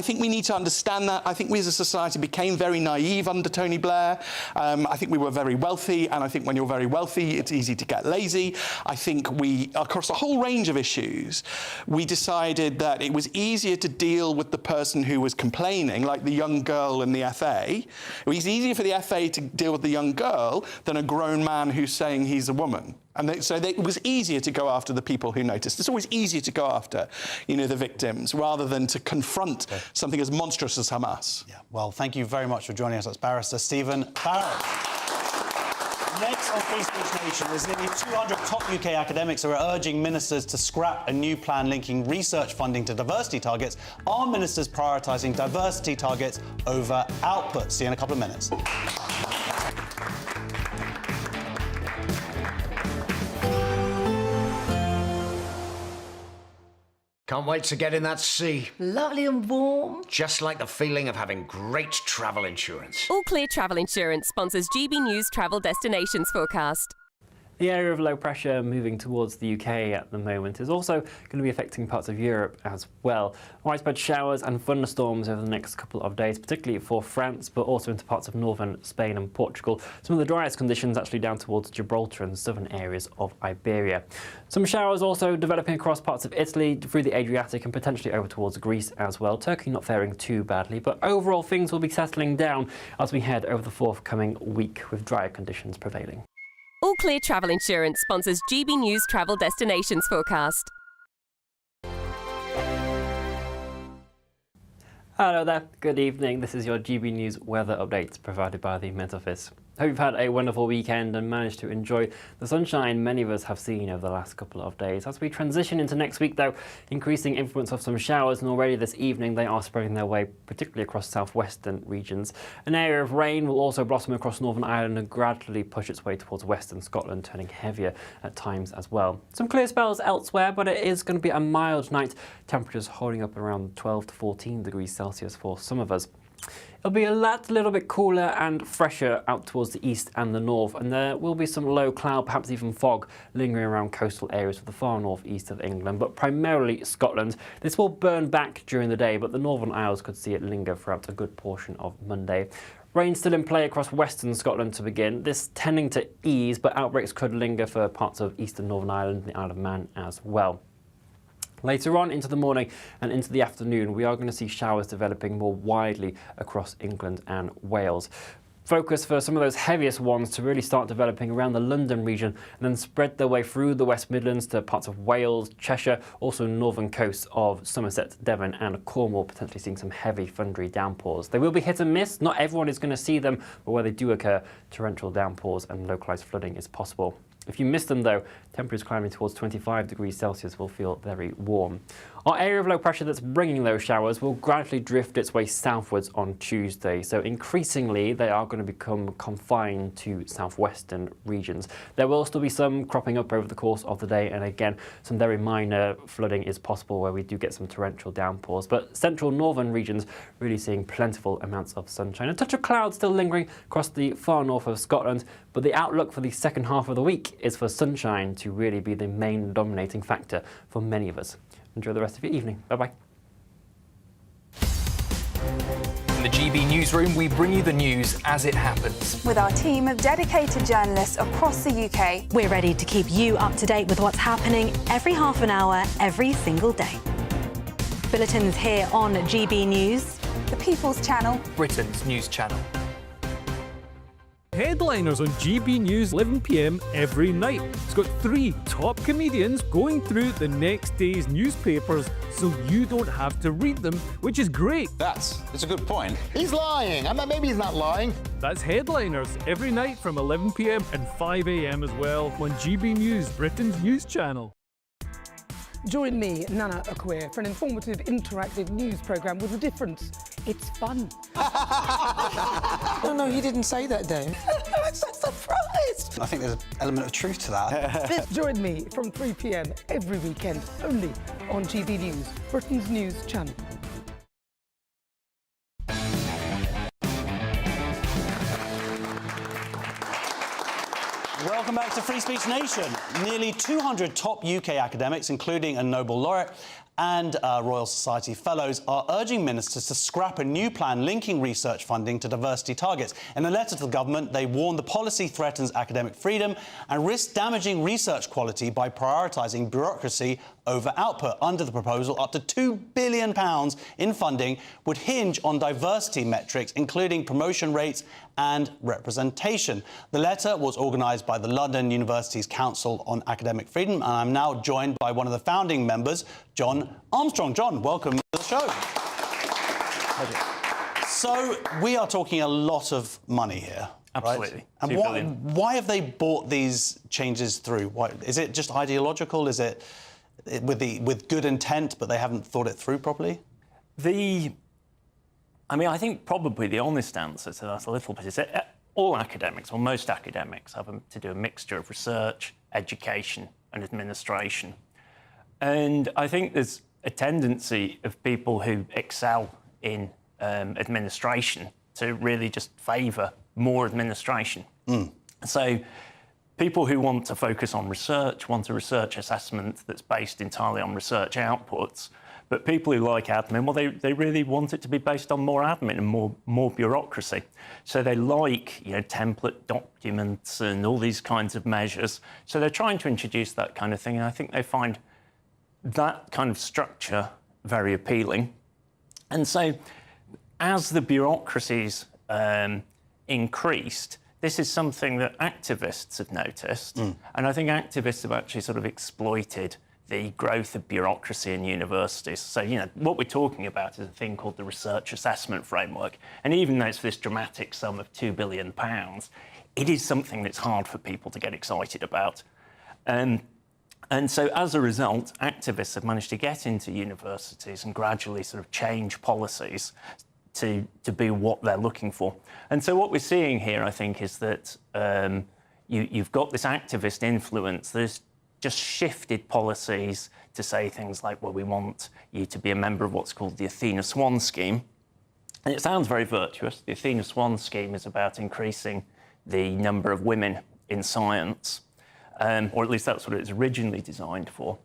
think we need to understand that. I think we as a society became very naive under Tony Blair. I think we were very wealthy, and I think when you're very wealthy, it's easy to get lazy. I think we, across a whole range of issues, we decided that it was easier to deal with the person who was complaining, like the young girl in the FA. It was easier for the FA to deal with the young girl than a grown man who's saying he's a woman. And it was easier to go after the people who noticed. It's always easier to go after, you know, the victims, rather than to confront something as monstrous as Hamas. Yeah. Well, thank you very much for joining us. That's Barrister Stephen Barrett. Next on Free Speech Nation, there's nearly 200 top UK academics who are urging ministers to scrap a new plan linking research funding to diversity targets. Are ministers prioritising diversity targets over output? See you in a couple of minutes. Can't wait to get in that sea. Lovely and warm. Just like the feeling of having great travel insurance. All Clear Travel Insurance sponsors GBNews Travel Destinations Forecast. The area of low pressure moving towards the UK at the moment is also going to be affecting parts of Europe as well. Widespread showers and thunderstorms over the next couple of days, particularly for France, but also into parts of northern Spain and Portugal. Some of the driest conditions actually down towards Gibraltar and southern areas of Iberia. Some showers also developing across parts of Italy, through the Adriatic and potentially over towards Greece as well. Turkey not faring too badly, but overall things will be settling down as we head over the forthcoming week with drier conditions prevailing. All Clear Travel Insurance sponsors GBNews Travel Destinations Forecast. Hello there, good evening. This is your GB News weather update provided by the Met Office. Hope you've had a wonderful weekend and managed to enjoy the sunshine many of us have seen over the last couple of days. As we transition into next week though, increasing influence of some showers, and already this evening they are spreading their way particularly across southwestern regions. An area of rain will also blossom across Northern Ireland and gradually push its way towards western Scotland, turning heavier at times as well. Some clear spells elsewhere, but it is going to be a mild night. Temperatures holding up around 12 to 14 degrees Celsius for some of us. It'll be a little bit cooler and fresher out towards the east and the north, and there will be some low cloud, perhaps even fog, lingering around coastal areas of the far northeast of England, but primarily Scotland. This will burn back during the day, but the Northern Isles could see it linger throughout a good portion of Monday. Rain still in play across western Scotland to begin, this tending to ease, but outbreaks could linger for parts of eastern Northern Ireland and the Isle of Man as well. Later on into the morning and into the afternoon, we are going to see showers developing more widely across England and Wales. Focus for some of those heaviest ones to really start developing around the London region and then spread their way through the West Midlands to parts of Wales, Cheshire, also northern coasts of Somerset, Devon and Cornwall, potentially seeing some heavy thundery downpours. They will be hit and miss. Not everyone is going to see them, but where they do occur, torrential downpours and localised flooding is possible. If you miss them though, temperatures climbing towards 25 degrees Celsius will feel very warm. Our area of low pressure that's bringing those showers will gradually drift its way southwards on Tuesday, so increasingly they are going to become confined to southwestern regions. There will still be some cropping up over the course of the day, and again some very minor flooding is possible where we do get some torrential downpours, but central northern regions really seeing plentiful amounts of sunshine. A touch of cloud still lingering across the far north of Scotland, but the outlook for the second half of the week is for sunshine to really be the main dominating factor for many of us. Enjoy the rest of your evening. Bye-bye. In the GB newsroom, we bring you the news as it happens. With our team of dedicated journalists across the UK, we're ready to keep you up to date with what's happening every half an hour, every single day. Bulletins here on GB News, the People's Channel, Britain's news channel. Headliners on GB News 11 p.m. every night. It's got 3 top comedians going through the next day's newspapers so you don't have to read them, which is great. That's a good point. He's lying. Maybe he's not lying. That's Headliners every night from 11 p.m. and 5 a.m. as well on GB News, Britain's news channel. Join me, Nana Akwe, for an informative, interactive news programme with a difference. It's fun. No, he didn't say that, Dave. I'm so surprised. I think there's an element of truth to that. Join me from 3 p.m. every weekend, only on GB News, Britain's news channel. Welcome back to Free Speech Nation. Nearly 200 top UK academics, including a Nobel laureate and Royal Society fellows, are urging ministers to scrap a new plan linking research funding to diversity targets. In a letter to the government, they warn the policy threatens academic freedom and risks damaging research quality by prioritising bureaucracy over output. Under the proposal, up to £2 billion in funding would hinge on diversity metrics, including promotion rates and representation. The letter was organised by the London University's Council on Academic Freedom, and I'm now joined by one of the founding members, John Armstrong. John, welcome to the show. So we are talking a lot of money here. Absolutely. Right? And why have they brought these changes through? Why, is it just ideological? Is it with good intent, but they haven't thought it through properly? I think probably the honest answer to that a little bit is that all academics, or most academics, have to do a mixture of research, education and administration. And I think there's a tendency of people who excel in administration to really just favour more administration. So people who want to focus on research want a research assessment that's based entirely on research outputs. But people who like admin, well, they really want it to be based on more admin and more bureaucracy. So they like, template documents and all these kinds of measures. So they're trying to introduce that kind of thing, and I think they find that kind of structure very appealing. And so as the bureaucracies increased, this is something that activists have noticed. And I think activists have actually sort of exploited the growth of bureaucracy in universities. So, you know, what we're talking about is a thing called the Research Assessment Framework. And even though it's this dramatic sum of £2 billion, it is something that's hard for people to get excited about. And so as a result, activists have managed to get into universities and gradually sort of change policies to be what they're looking for. And so what we're seeing here, I think, is that you've got this activist influence that's just shifted policies to say things like, well, we want you to be a member of what's called the Athena Swan scheme. And it sounds very virtuous. The Athena Swan scheme is about increasing the number of women in science, or at least that's what it was originally designed for.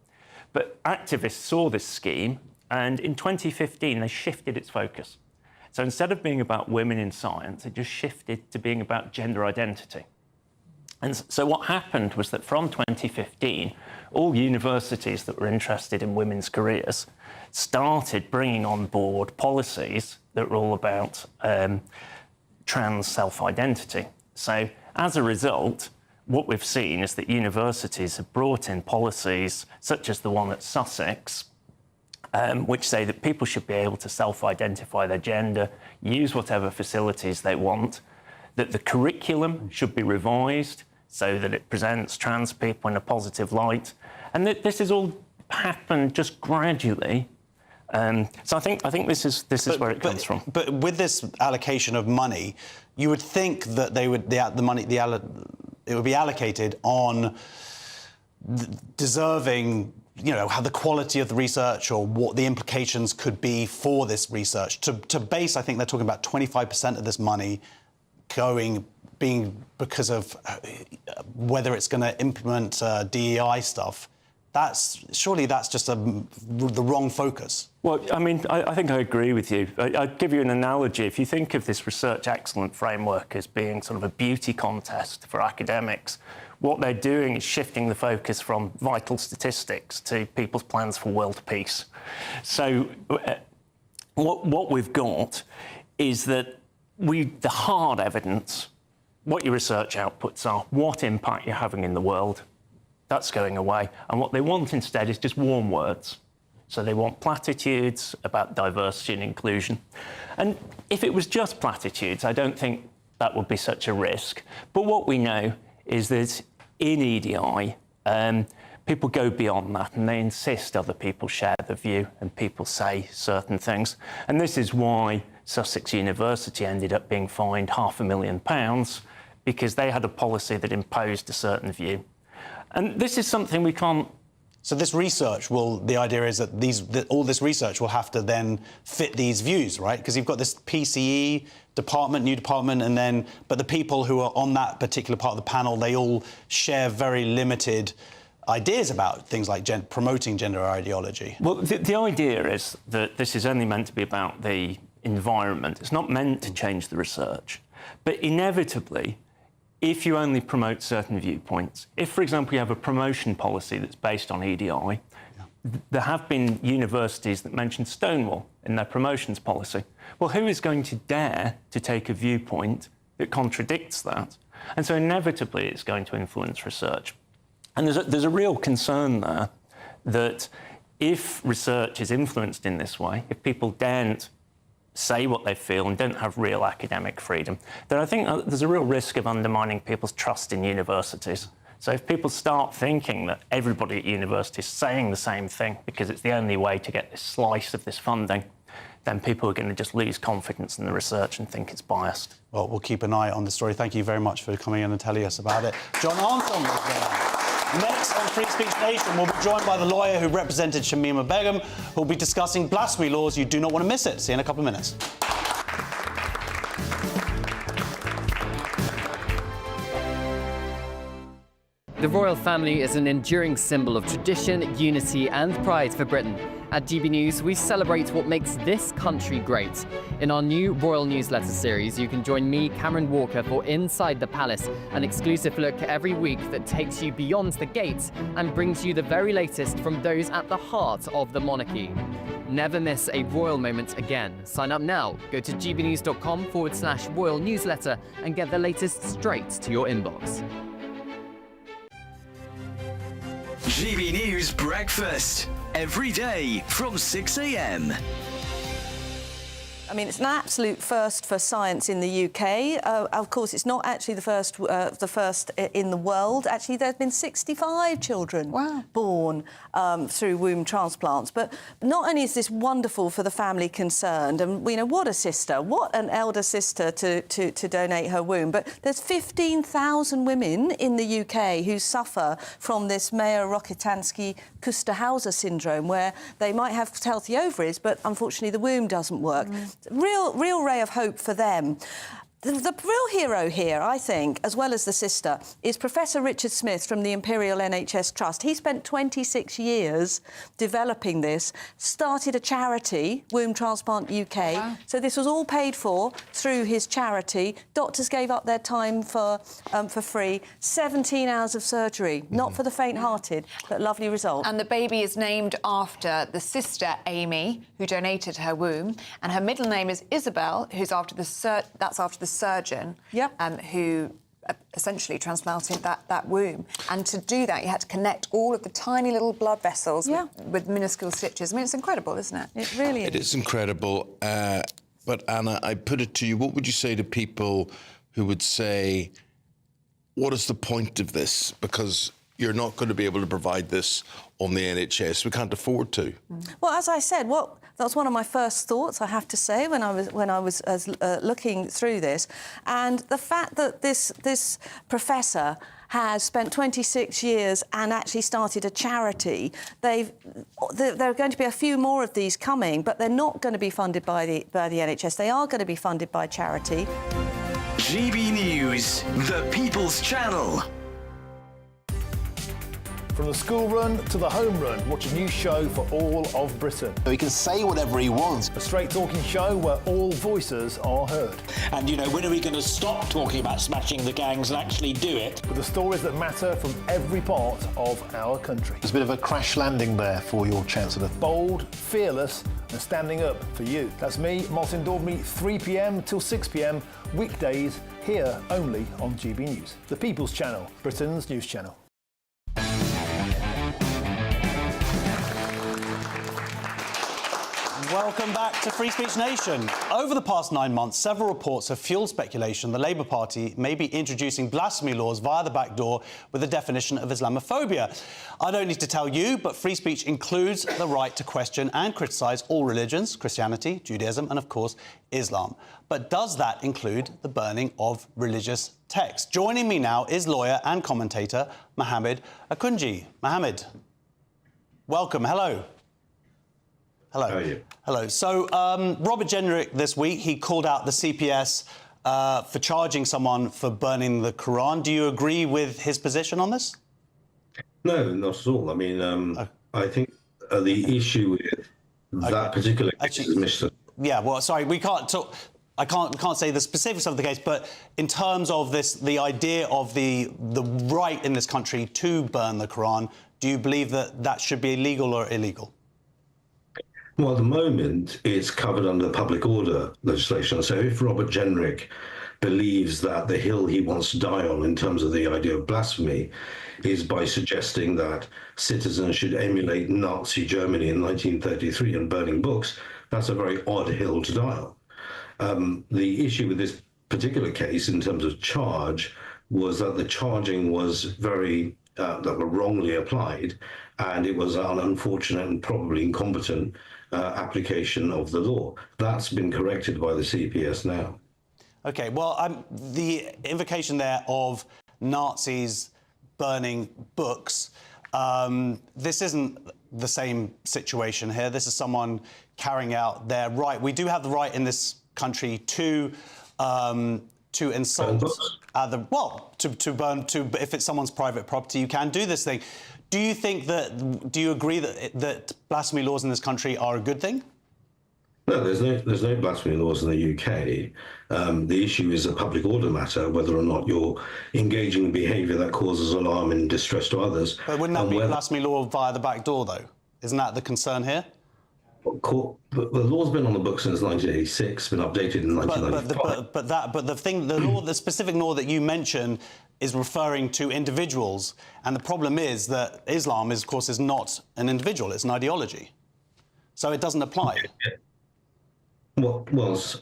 But activists saw this scheme, and in 2015, they shifted its focus. So instead of being about women in science, it just shifted to being about gender identity. And so what happened was that from 2015, all universities that were interested in women's careers started bringing on board policies that were all about trans self-identity. So as a result, what we've seen is that universities have brought in policies such as the one at Sussex, which say that people should be able to self-identify their gender, use whatever facilities they want, that the curriculum should be revised so that it presents trans people in a positive light, and that this has all happened just gradually. So I think this is where it comes from. But with this allocation of money, you would think that they would it would be allocated on deserving, you know, how the quality of the research or what the implications could be for this research. To base, I think they're talking about 25% of this money being because of whether it's going to implement DEI stuff. Surely that's just the wrong focus. Well, I mean, I think I agree with you. I'd give you an analogy. If you think of this research excellence framework as being sort of a beauty contest for academics, what they're doing is shifting the focus from vital statistics to people's plans for world peace. So what we've got is that the hard evidence, what your research outputs are, what impact you're having in the world, that's going away. And what they want instead is just warm words. So they want platitudes about diversity and inclusion. And if it was just platitudes, I don't think that would be such a risk. But what we know is that in EDI, people go beyond that and they insist other people share the view and people say certain things. And this is why Sussex University ended up being fined £500,000 because they had a policy that imposed a certain view. And this is something we can't... So this research the idea is that all this research will have to then fit these views, right? Because you've got this PCE department, new department, but the people who are on that particular part of the panel, they all share very limited ideas about things like promoting gender ideology. Well, the idea is that this is only meant to be about the environment. It's not meant to change the research. But inevitably, if you only promote certain viewpoints, if, for example, you have a promotion policy that's based on EDI, there have been universities that mention Stonewall in their promotions policy. Well, who is going to dare to take a viewpoint that contradicts that? And so inevitably it's going to influence research. And there's a real concern there that if research is influenced in this way, if people daren't say what they feel and don't have real academic freedom, then I think there's a real risk of undermining people's trust in universities. So if people start thinking that everybody at university is saying the same thing because it's the only way to get this slice of this funding, then people are going to just lose confidence in the research and think it's biased. Well, we'll keep an eye on the story. Thank you very much for coming in and telling us about it. John Armstrong was there. Next on Free Speech Nation, we'll be joined by the lawyer who represented Shamima Begum, who'll be discussing blasphemy laws. You do not want to miss it. See you in a couple of minutes. The royal family is an enduring symbol of tradition, unity and pride for Britain. At GB News, we celebrate what makes this country great. In our new royal newsletter series, you can join me, Cameron Walker, for Inside the Palace, an exclusive look every week that takes you beyond the gates and brings you the very latest from those at the heart of the monarchy. Never miss a royal moment again. Sign up now. Go to gbnews.com/royal newsletter and get the latest straight to your inbox. GB News Breakfast. Every day from 6 a.m. I mean, it's an absolute first for science in the UK. Of course, it's not actually the first in the world. Actually, there have been 65 children born through womb transplants. But not only is this wonderful for the family concerned, and you know, what a sister, what an elder sister to donate her womb. But there's 15,000 women in the UK who suffer from this Mayer-Rokitansky-Kuster-Hauser syndrome, where they might have healthy ovaries, but unfortunately the womb doesn't work. Real ray of hope for them. The real hero here, I think, as well as the sister, is Professor Richard Smith from the Imperial NHS Trust. He spent 26 years developing this, started a charity, Womb Transplant UK. Wow. So this was all paid for through his charity. Doctors gave up their time for free. 17 hours of surgery, not for the faint-hearted, but lovely result. And the baby is named after the sister, Amy, who donated her womb. And her middle name is Isabel, who's after the surgeon who essentially transplanted that womb. And to do that, you had to connect all of the tiny little blood vessels with minuscule stitches. I mean, it's incredible, isn't it? It really is. It is incredible. But, Anna, I put it to you, what would you say to people who would say, what is the point of this? Because you're not going to be able to provide this on the NHS. We can't afford to. Well, as I said, that was one of my first thoughts, I have to say, when I was looking through this. And the fact that this professor has spent 26 years and actually started a charity. There are going to be a few more of these coming, but they're not going to be funded by the NHS. They are going to be funded by charity. GB News, the People's Channel. From the school run to the home run, watch a new show for all of Britain. He can say whatever he wants. A straight-talking show where all voices are heard. And, you know, when are we going to stop talking about smashing the gangs and actually do it? With the stories that matter from every part of our country. There's a bit of a crash landing there for your Chancellor. Bold, fearless and standing up for you. That's me, Martin Daubney, 3 p.m. till 6 p.m, weekdays, here only on GB News. The People's Channel, Britain's news channel. Welcome back to Free Speech Nation. Over the past 9 months, several reports have fuelled speculation the Labour Party may be introducing blasphemy laws via the back door with a definition of Islamophobia. I don't need to tell you, but free speech includes the right to question and criticise all religions, Christianity, Judaism and, of course, Islam. But does that include the burning of religious texts? Joining me now is lawyer and commentator Mohammed Akunji. Mohammed, welcome. Hello. Hello. How are you? Hello. So, Robert Jenrick this week, he called out the CPS for charging someone for burning the Quran. Do you agree with his position on this? No, not at all. I mean, I think the issue with that particular case is Mr. Yeah, well, sorry, we can't talk... I can't say the specifics of the case, but in terms of this, the idea of the right in this country to burn the Quran, do you believe that that should be legal or illegal? Well, at the moment, it's covered under public order legislation. So if Robert Jenrick believes that the hill he wants to die on in terms of the idea of blasphemy is by suggesting that citizens should emulate Nazi Germany in 1933 and burning books, that's a very odd hill to die on. The issue with this particular case in terms of charge was that the charging was very that were wrongly applied, and it was an unfortunate and probably incompetent application of the law. That's been corrected by the CPS now. OK, well, the invocation there of Nazis burning books, this isn't the same situation here. This is someone carrying out their right. We do have the right in this country to insult to burn, if it's someone's private property, you can do this thing. Do you think do you agree that blasphemy laws in this country are a good thing? No, there's no blasphemy laws in the UK. The issue is a public order matter, whether or not you're engaging in behaviour that causes alarm and distress to others. But wouldn't that be a blasphemy law via the back door, though? Isn't that the concern here? The law's been on the books since 1986, been updated in 1995. The specific law that you mentioned is referring to individuals, and the problem is that Islam, of course, is not an individual, it's an ideology. So it doesn't apply. Well,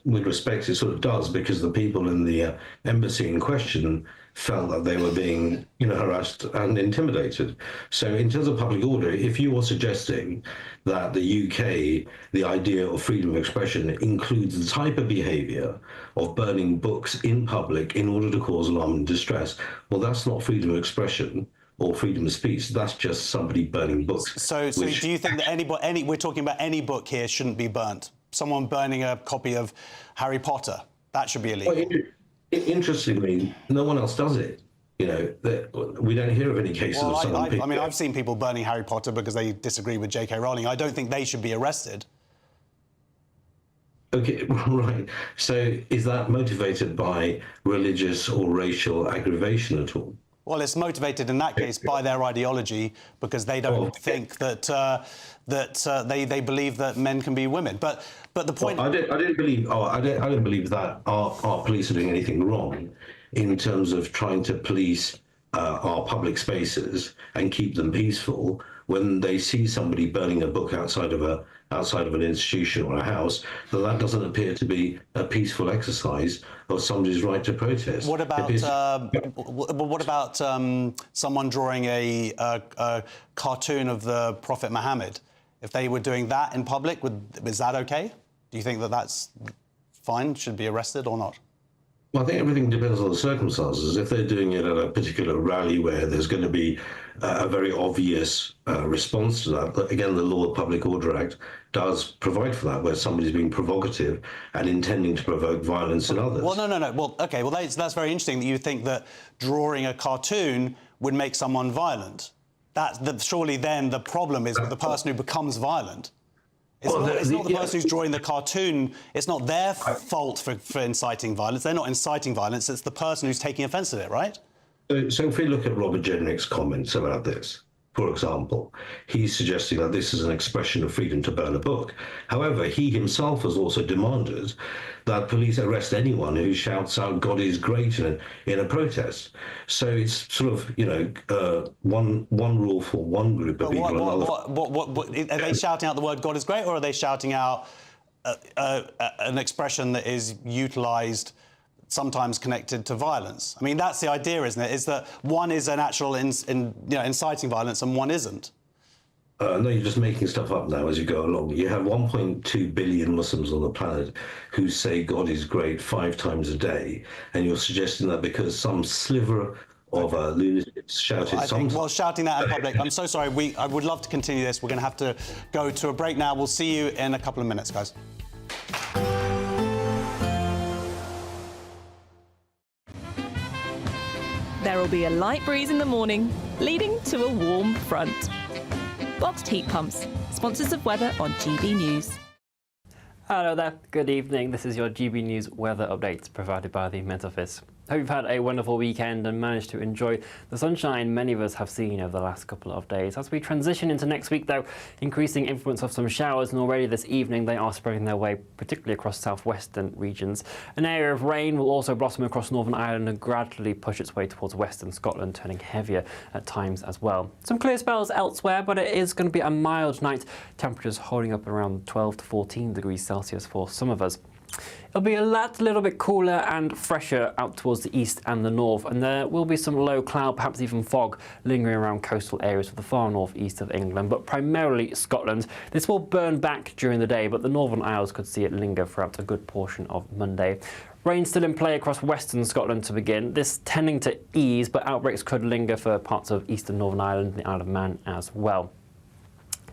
with respect, it sort of does, because the people in the embassy in question felt that they were being, harassed and intimidated. So in terms of public order, if you are suggesting that the UK, the idea of freedom of expression includes the type of behaviour of burning books in public in order to cause alarm and distress, well, that's not freedom of expression or freedom of speech. That's just somebody burning books. So do you think that we're talking about any book here shouldn't be burnt? Someone burning a copy of Harry Potter, that should be illegal. Well, interestingly, no one else does it. We don't hear of any cases of someone... I mean, I've seen people burning Harry Potter because they disagree with J.K. Rowling. I don't think they should be arrested. Okay, right. So is that motivated by religious or racial aggravation at all? Well, it's motivated in that case by their ideology, because they don't think that they believe that men can be women. But the point... Well, I don't believe that our police are doing anything wrong in terms of trying to police our public spaces and keep them peaceful. When they see somebody burning a book outside of an institution or a house, that doesn't appear to be a peaceful exercise of somebody's right to protest. What about someone drawing a cartoon of the Prophet Muhammad? If they were doing that in public, is that okay? Do you think that that's fine, should be arrested or not? Well, I think everything depends on the circumstances. If they're doing it at a particular rally where there's going to be a very obvious response to that, but again, the Law of Public Order Act does provide for that, where somebody's being provocative and intending to provoke violence in others. Well, no. Well, OK, well, that's very interesting that you think that drawing a cartoon would make someone violent. Surely then the problem is with the person who becomes violent. It's not the person who's drawing the cartoon. It's not their fault for inciting violence. They're not inciting violence. It's the person who's taking offence to it, right? So if we look at Robert Jenrick's comments about this, for example, he's suggesting that this is an expression of freedom to burn a book. However, he himself has also demanded that police arrest anyone who shouts out "God is great" in a protest. So it's sort of, one rule for one group of people. Are they shouting out the word "God is great," or are they shouting out an expression that is utilised, sometimes connected to violence? I mean, that's the idea, isn't it? Is that one is an actual inciting violence and one isn't? No, you're just making stuff up now as you go along. You have 1.2 billion Muslims on the planet who say God is great 5 times a day, and you're suggesting that because some sliver of lunatics shouted something. Well, shouting that in public. I'm so sorry. I would love to continue this. We're going to have to go to a break now. We'll see you in a couple of minutes, guys. There will be a light breeze in the morning, leading to a warm front. Boxed heat pumps, sponsors of weather on GB News. Hello there, good evening. This is your GB News weather update provided by the Met Office. Hope you've had a wonderful weekend and managed to enjoy the sunshine many of us have seen over the last couple of days. As we transition into next week, though, increasing influence of some showers, and already this evening they are spreading their way, particularly across southwestern regions. An area of rain will also blossom across Northern Ireland and gradually push its way towards western Scotland, turning heavier at times as well. Some clear spells elsewhere, but it is going to be a mild night. Temperatures holding up around 12 to 14 degrees Celsius for some of us. It'll be a little bit cooler and fresher out towards the east and the north, and there will be some low cloud, perhaps even fog, lingering around coastal areas of the far northeast of England, but primarily Scotland. This will burn back during the day, but the Northern Isles could see it linger throughout a good portion of Monday. Rain still in play across western Scotland to begin, this tending to ease, but outbreaks could linger for parts of eastern Northern Ireland and the Isle of Man as well.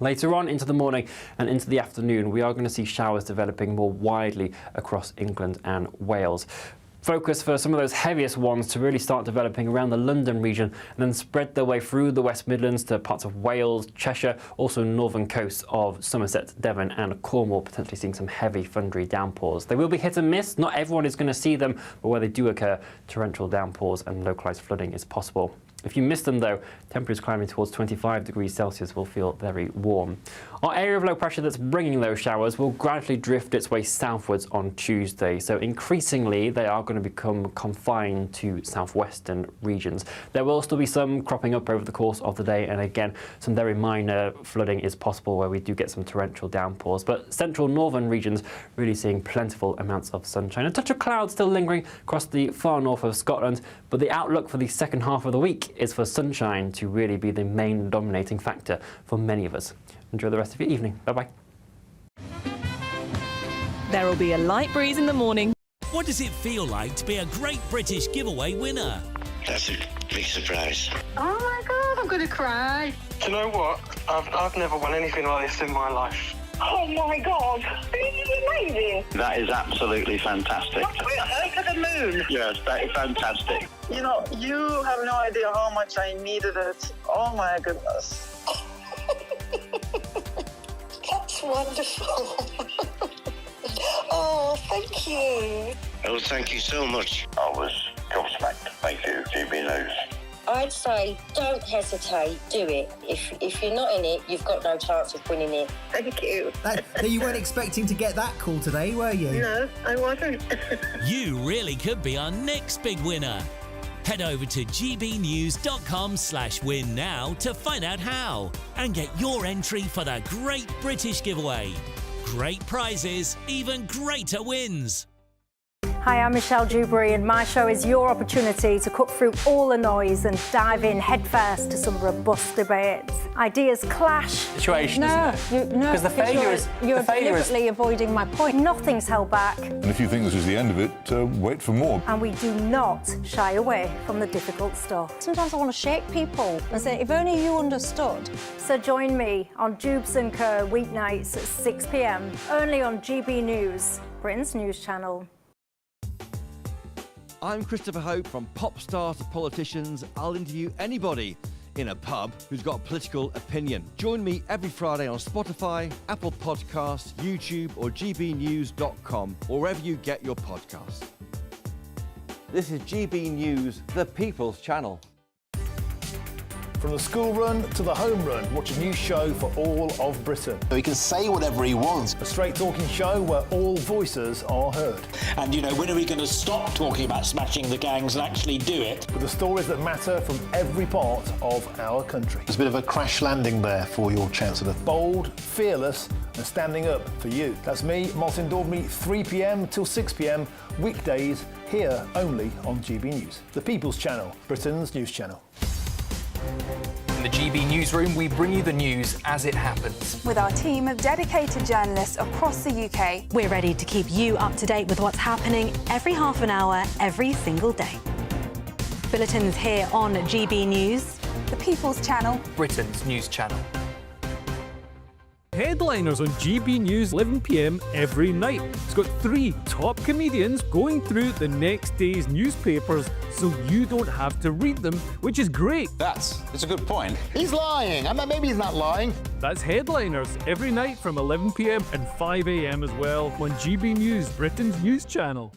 Later on into the morning and into the afternoon, we are going to see showers developing more widely across England and Wales. Focus for some of those heaviest ones to really start developing around the London region and then spread their way through the West Midlands to parts of Wales, Cheshire, also northern coasts of Somerset, Devon and Cornwall, potentially seeing some heavy thundery downpours. They will be hit and miss. Not everyone is going to see them, but where they do occur, torrential downpours and localised flooding is possible. If you miss them, though, temperatures climbing towards 25 degrees Celsius will feel very warm. Our area of low pressure that's bringing those showers will gradually drift its way southwards on Tuesday. So increasingly, they are going to become confined to southwestern regions. There will still be some cropping up over the course of the day. And again, some very minor flooding is possible where we do get some torrential downpours. But central northern regions really seeing plentiful amounts of sunshine. A touch of cloud still lingering across the far north of Scotland. But the outlook for the second half of the week is for sunshine to really be the main dominating factor for many of us. Enjoy the rest of your evening. Bye-bye. There will be a light breeze in the morning. What does it feel like to be a Great British Giveaway winner? That's a big surprise. Oh my God, I'm going to cry. Do you know what? I've never won anything like this in my life. Oh my God, this is amazing. That is absolutely fantastic. We're over the moon. Yes, that is fantastic. You know, you have no idea how much I needed it. Oh my goodness. That's wonderful. Oh, thank you. Oh, thank you so much. I was gobsmacked. Thank you, GBNews. I'd say don't hesitate, do it. If you're not in it, you've got no chance of winning it. Thank you. You weren't expecting to get that call today, were you? No, I wasn't. You really could be our next big winner. Head over to gbnews.com/win now to find out how and get your entry for the Great British Giveaway. Great prizes, even greater wins. Hi, I'm Michelle Dewberry, and my show is your opportunity to cut through all the noise and dive in headfirst to some robust debates. Ideas clash. Situation, Because you're deliberately avoiding my point. Nothing's held back. And if you think this is the end of it, wait for more. And we do not shy away from the difficult stuff. Sometimes I want to shake people and say, if only you understood. So join me on Dubes & Co. weeknights at 6 p.m, only on GB News, Britain's news channel. I'm Christopher Hope. From pop stars to politicians, I'll interview anybody in a pub who's got a political opinion. Join me every Friday on Spotify, Apple Podcasts, YouTube or gbnews.com, or wherever you get your podcasts. This is GB News, the People's Channel. From the school run to the home run, watch a new show for all of Britain. He can say whatever he wants. A straight-talking show where all voices are heard. And, you know, when are we going to stop talking about smashing the gangs and actually do it? With the stories that matter from every part of our country. There's a bit of a crash landing there for your Chancellor. Bold, fearless and standing up for you. That's me, Martin Daubney, 3 p.m. till 6 p.m, weekdays, here only on GB News. The People's Channel, Britain's news channel. In the GB newsroom, we bring you the news as it happens. With our team of dedicated journalists across the UK, we're ready to keep you up to date with what's happening every half an hour, every single day. Bulletins here on GB News, the People's Channel, Britain's news channel. Headliners on GB News 11 p.m. every night. It's got 3 top comedians going through the next day's newspapers so you don't have to read them, which is great. That's a good point. He's lying. Maybe he's not lying. That's Headliners every night from 11 p.m. and 5 a.m. as well on GB News, Britain's news channel.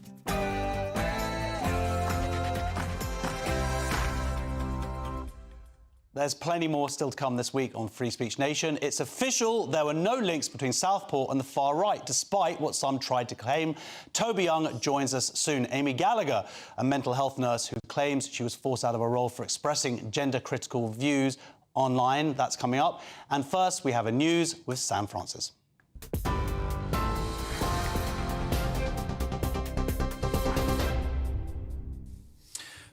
There's plenty more still to come this week on Free Speech Nation. It's official, there were no links between Southport and the far right, despite what some tried to claim. Toby Young joins us soon. Amy Gallagher, a mental health nurse who claims she was forced out of her role for expressing gender-critical views online. That's coming up. And first, we have a news with Sam Francis.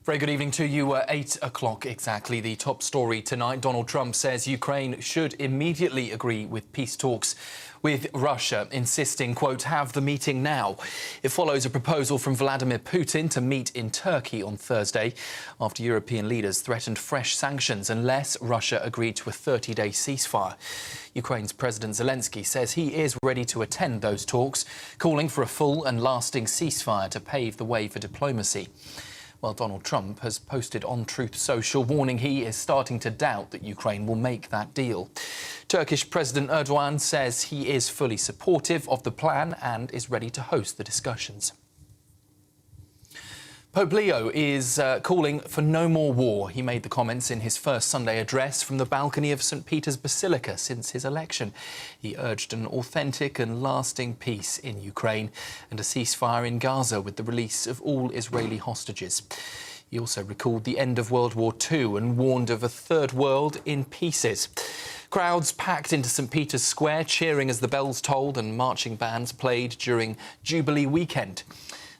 Very good evening to you. 8 o'clock exactly. The top story tonight. Donald Trump says Ukraine should immediately agree with peace talks with Russia, insisting, quote, have the meeting now. It follows a proposal from Vladimir Putin to meet in Turkey on Thursday after European leaders threatened fresh sanctions unless Russia agreed to a 30-day ceasefire. Ukraine's President Zelensky says he is ready to attend those talks, calling for a full and lasting ceasefire to pave the way for diplomacy. Well, Donald Trump has posted on Truth Social warning he is starting to doubt that Ukraine will make that deal. Turkish President Erdogan says he is fully supportive of the plan and is ready to host the discussions. Pope Leo is calling for no more war. He made the comments in his first Sunday address from the balcony of St. Peter's Basilica since his election. He urged an authentic and lasting peace in Ukraine and a ceasefire in Gaza with the release of all Israeli hostages. He also recalled the end of World War II and warned of a third world in pieces. Crowds packed into St. Peter's Square, cheering as the bells tolled and marching bands played during Jubilee weekend.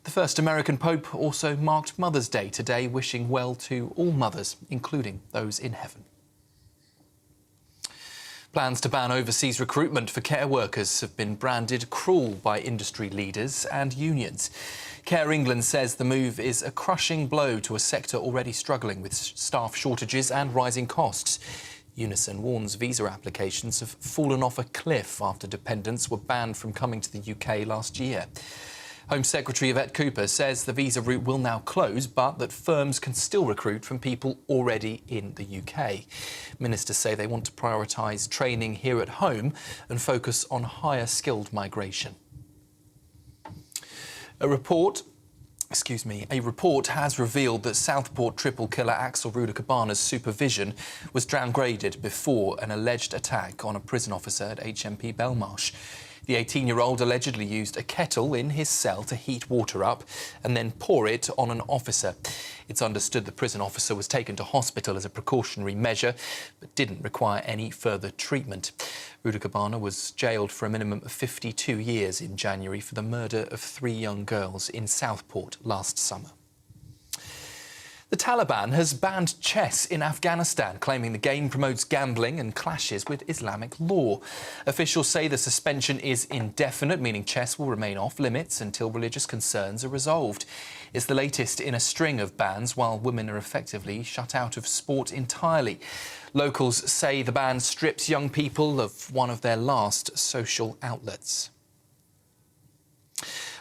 The first American Pope also marked Mother's Day today, wishing well to all mothers, including those in heaven. Plans to ban overseas recruitment for care workers have been branded cruel by industry leaders and unions. Care England says the move is a crushing blow to a sector already struggling with staff shortages and rising costs. Unison warns visa applications have fallen off a cliff after dependents were banned from coming to the UK last year. Home Secretary Yvette Cooper says the visa route will now close, but that firms can still recruit from people already in the UK. Ministers say they want to prioritise training here at home and focus on higher skilled migration. A report has revealed that Southport triple killer Axel Ruda-Cabana's supervision was downgraded before an alleged attack on a prison officer at HMP Belmarsh. The 18-year-old allegedly used a kettle in his cell to heat water up and then pour it on an officer. It's understood the prison officer was taken to hospital as a precautionary measure, but didn't require any further treatment. Ruda-Cabana was jailed for a minimum of 52 years in January for the murder of 3 young girls in Southport last summer. The Taliban has banned chess in Afghanistan, claiming the game promotes gambling and clashes with Islamic law. Officials say the suspension is indefinite, meaning chess will remain off limits until religious concerns are resolved. It's the latest in a string of bans, while women are effectively shut out of sport entirely. Locals say the ban strips young people of one of their last social outlets.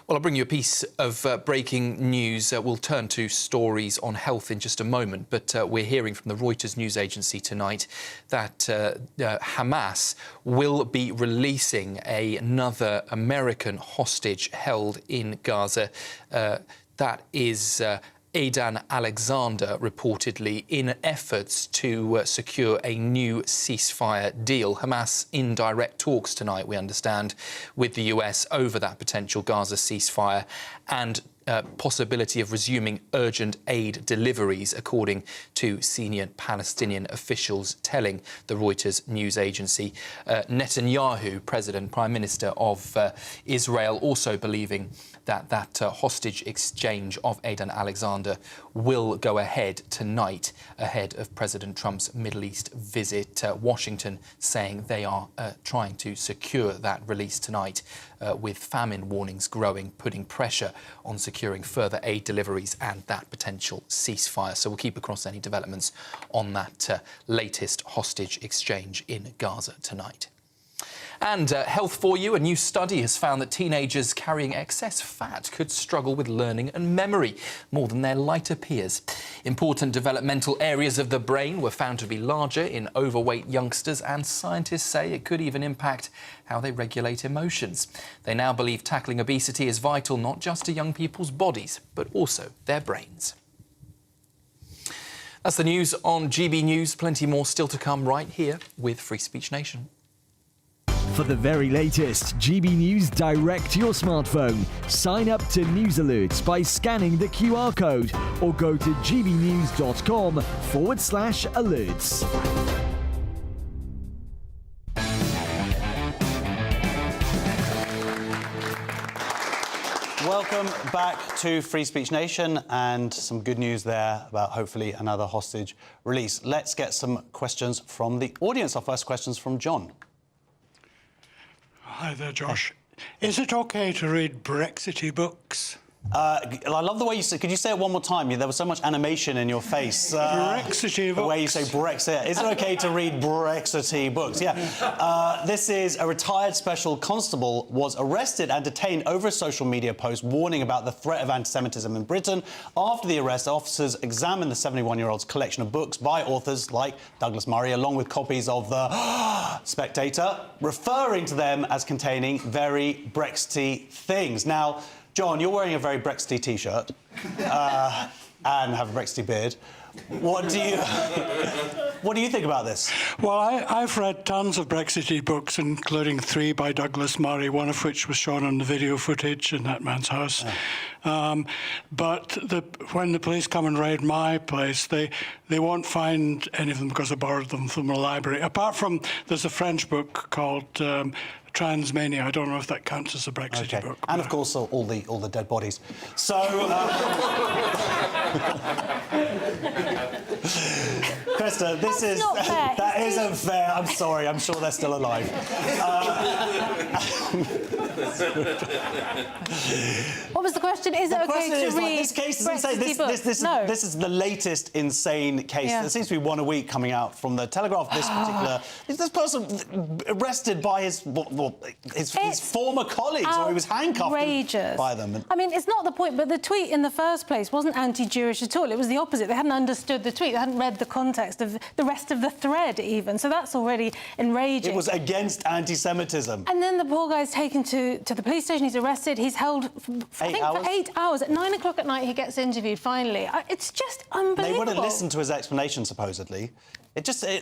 Well, I'll bring you a piece of breaking news. We'll turn to stories on health in just a moment, but we're hearing from the Reuters news agency tonight that Hamas will be releasing another American hostage held in Gaza. That is Aidan Alexander, reportedly, in efforts to secure a new ceasefire deal. Hamas in direct talks tonight, we understand, with the US over that potential Gaza ceasefire and possibility of resuming urgent aid deliveries, according to senior Palestinian officials telling the Reuters news agency. Netanyahu, Prime Minister of Israel, also believing that hostage exchange of Aidan Alexander will go ahead tonight, ahead of President Trump's Middle East visit. Washington saying they are trying to secure that release tonight, with famine warnings growing, putting pressure on securing further aid deliveries and that potential ceasefire. So we'll keep across any developments on that latest hostage exchange in Gaza tonight. And health for you, a new study has found that teenagers carrying excess fat could struggle with learning and memory more than their lighter peers. Important developmental areas of the brain were found to be larger in overweight youngsters, and scientists say it could even impact how they regulate emotions. They now believe tackling obesity is vital not just to young people's bodies, but also their brains. That's the news on GB News. Plenty more still to come right here with Free Speech Nation. For the very latest GB News direct to your smartphone, sign up to news alerts by scanning the QR code or go to gbnews.com/alerts. Welcome back to Free Speech Nation, and some good news there about hopefully another hostage release. Let's get some questions from the audience. Our first question's from John. Hi there, Josh. Is it OK to read Brexity books? I love the way you said. Could you say it one more time? There was so much animation in your face. Brexity books. The way you say Brexit. Is it OK to read Brexity books? Yeah. This is a retired special constable was arrested and detained over a social media post warning about the threat of anti-Semitism in Britain. After the arrest, officers examined the 71-year-old's collection of books by authors like Douglas Murray, along with copies of the Spectator, referring to them as containing very Brexity things. Now, John, you're wearing a very Brexity T-shirt and have a Brexity beard. What do you think about this? Well, I've read tons of Brexity books, including 3 by Douglas Murray, one of which was shown on the video footage in that man's house. But when the police come and raid my place, they won't find any of them because I borrowed them from the library. Apart from, there's a French book called Transmania. I don't know if that counts as a Brexit book. And of course, all the dead bodies. So, Krista, that isn't fair. I'm sorry. I'm sure they're still alive. What was the question? Is it okay to read this case is insane. This is the latest insane case. There seems to be one a week coming out from the Telegraph. This person arrested by his former colleagues, or he was handcuffed by them. I mean, it's not the point, but the tweet in the first place wasn't anti-Jewish at all. It was the opposite. They hadn't understood the tweet. They hadn't read the context of the rest of the thread, even. So that's already enraging. It was against anti-Semitism. And then the poor guy's taken to the police station. He's arrested. He's held, for 8 hours. At 9 o'clock at night, he gets interviewed, finally. It's just unbelievable. They wouldn't listen to his explanation, supposedly.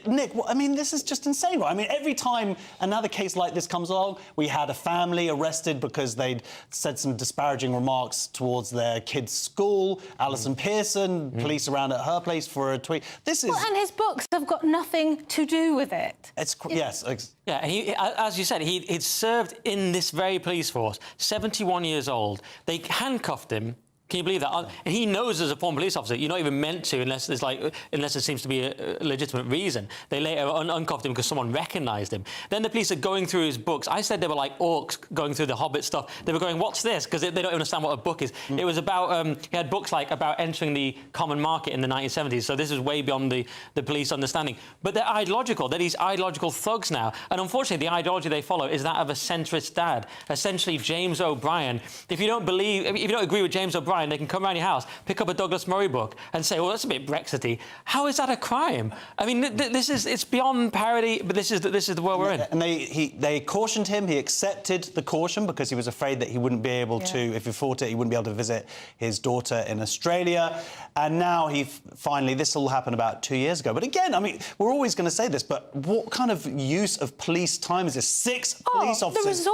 Nick, I mean, this is just insane, right? I mean, every time another case like this comes along, we had a family arrested because they'd said some disparaging remarks towards their kid's school. Alison Pearson, police around at her place for a tweet. This is... Well, and his books have got nothing to do with it. Yes. Yeah, as you said, he'd served in this very police force, 71 years old. They handcuffed him. Can you believe that? And he knows as a former police officer, you're not even meant to unless there seems to be a legitimate reason. They later uncuffed him because someone recognised him. Then the police are going through his books. I said they were like orcs going through the Hobbit stuff. They were going, what's this? Because they don't understand what a book is. It was about, he had books like about entering the common market in the 1970s. So this is way beyond the police understanding. But they're ideological. They're these ideological thugs now. And unfortunately, the ideology they follow is that of a centrist dad. Essentially, James O'Brien. If you don't agree with James O'Brien, they can come around your house, pick up a Douglas Murray book and say, well, that's a bit Brexity. How is that a crime? I mean, it's beyond parody, but this is the world we're in. And they cautioned him. He accepted the caution because he was afraid that he wouldn't be able to, if he fought it, he wouldn't be able to visit his daughter in Australia. And now this all happened about 2 years ago. But again, I mean, we're always going to say this, but what kind of use of police time is this? 6 police officers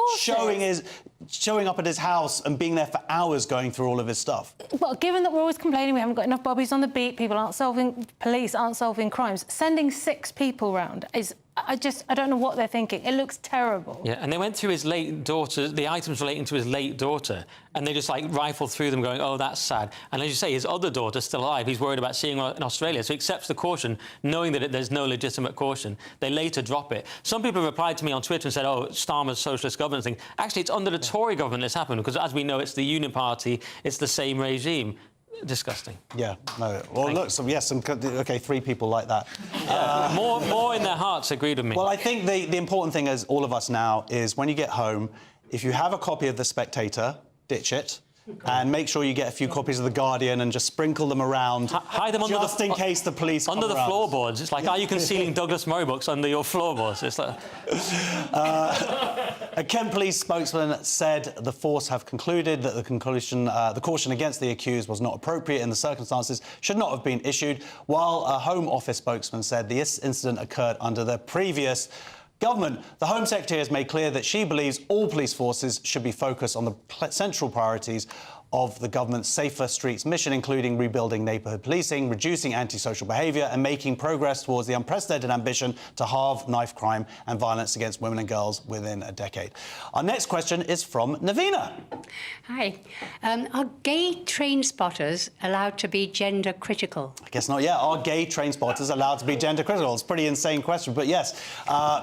showing up at his house and being there for hours going through all of his stuff. Well, given that we're always complaining we haven't got enough bobbies on the beat, police aren't solving crimes, sending 6 people round is... I don't know what they're thinking. It looks terrible. Yeah, and they went through his late daughter, the items relating to his late daughter, and they just, rifled through them going, oh, that's sad. And as you say, his other daughter's still alive. He's worried about seeing her in Australia, so he accepts the caution, knowing that there's no legitimate caution. They later drop it. Some people replied to me on Twitter and said, oh, Starmer's socialist governance thing. Actually, it's under the Tory government that's happened, because as we know, it's the Union Party, it's the same regime. Disgusting. Yeah, no. Well, look, 3 people like that. More in their hearts agreed with me. Well, I think the important thing as all of us now is when you get home, if you have a copy of The Spectator, ditch it. And make sure you get a few copies of The Guardian and just sprinkle them around. Hide them just in case the police under the around. floorboards. It's like, are you concealing Douglas Murray books under your floorboards? It's like... A Kent police spokesman said the force have concluded that the caution against the accused was not appropriate in the circumstances, should not have been issued, while a Home Office spokesman said this incident occurred under the previous government. The Home Secretary has made clear that she believes all police forces should be focused on the central priorities of the government's Safer Streets mission, including rebuilding neighbourhood policing, reducing antisocial behaviour and making progress towards the unprecedented ambition to halve knife crime and violence against women and girls within a decade. Our next question is from Navina. Hi. Are gay train spotters allowed to be gender critical? I guess not yet. Are gay train spotters allowed to be gender critical? It's a pretty insane question, but yes.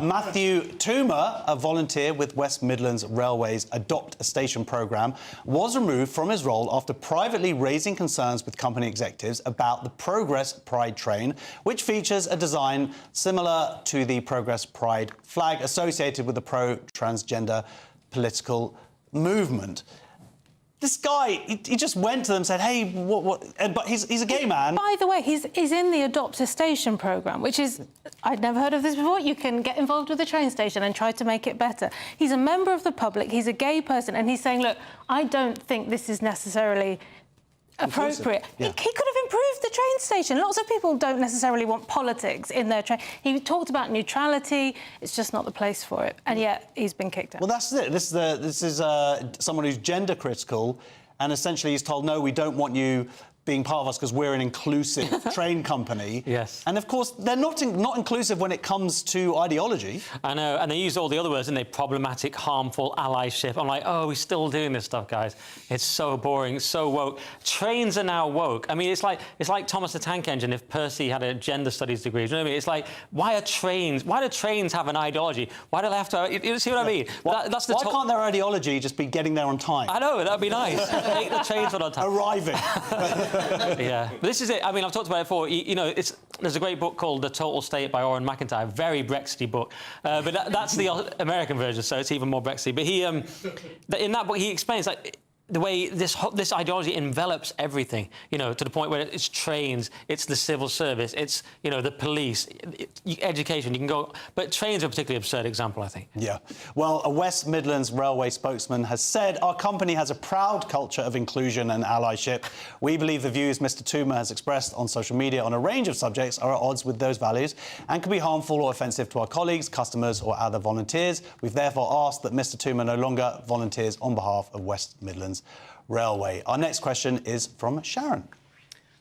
Matthew Toomer, a volunteer with West Midlands Railway's Adopt a Station programme, was removed from his role after privately raising concerns with company executives about the Progress Pride train, which features a design similar to the Progress Pride flag associated with the pro-transgender political movement. This guy, he just went to them and said, hey, what? But he's a gay man. By the way, he's in the Adopt a Station programme, which is... I'd never heard of this before. You can get involved with the train station and try to make it better. He's a member of the public, he's a gay person, and he's saying, look, I don't think this is necessarily appropriate. Yeah. He could have improved the train station. Lots of people don't necessarily want politics in their train. He talked about neutrality. It's just not the place for it. And yet he's been kicked out. Well, that's it. This is someone who's gender critical, and essentially he's told, no, we don't want you being part of us because we're an inclusive train company. Yes. And, of course, they're not inclusive when it comes to ideology. I know, and they use all the other words, and they problematic, harmful, allyship. I'm like, oh, we're still doing this stuff, guys. It's so boring, so woke. Trains are now woke. I mean, it's like Thomas the Tank Engine if Percy had a gender studies degree. You know what I mean? It's like, why do trains have an ideology? Why do they have to... You see what I mean? Why can't their ideology just be getting there on time? I know, that'd be nice. Make the trains run on time. Arriving. Yeah, but this is it. I mean, I've talked about it before. You know, there's a great book called The Total State by Oren McIntyre, very Brexity book. But that's the American version, so it's even more Brexity. But he, in that book, he explains like the way this ideology envelops everything. You know, to the point where it's trains, it's the civil service, it's the police, education. You can go, but trains are a particularly absurd example, I think. Yeah. Well, a West Midlands Railway spokesman has said our company has a proud culture of inclusion and allyship. We believe the views Mr. Toomer has expressed on social media on a range of subjects are at odds with those values and can be harmful or offensive to our colleagues, customers, or other volunteers. We've therefore asked that Mr. Toomer no longer volunteers on behalf of West Midlands Railway. Our next question is from Sharon.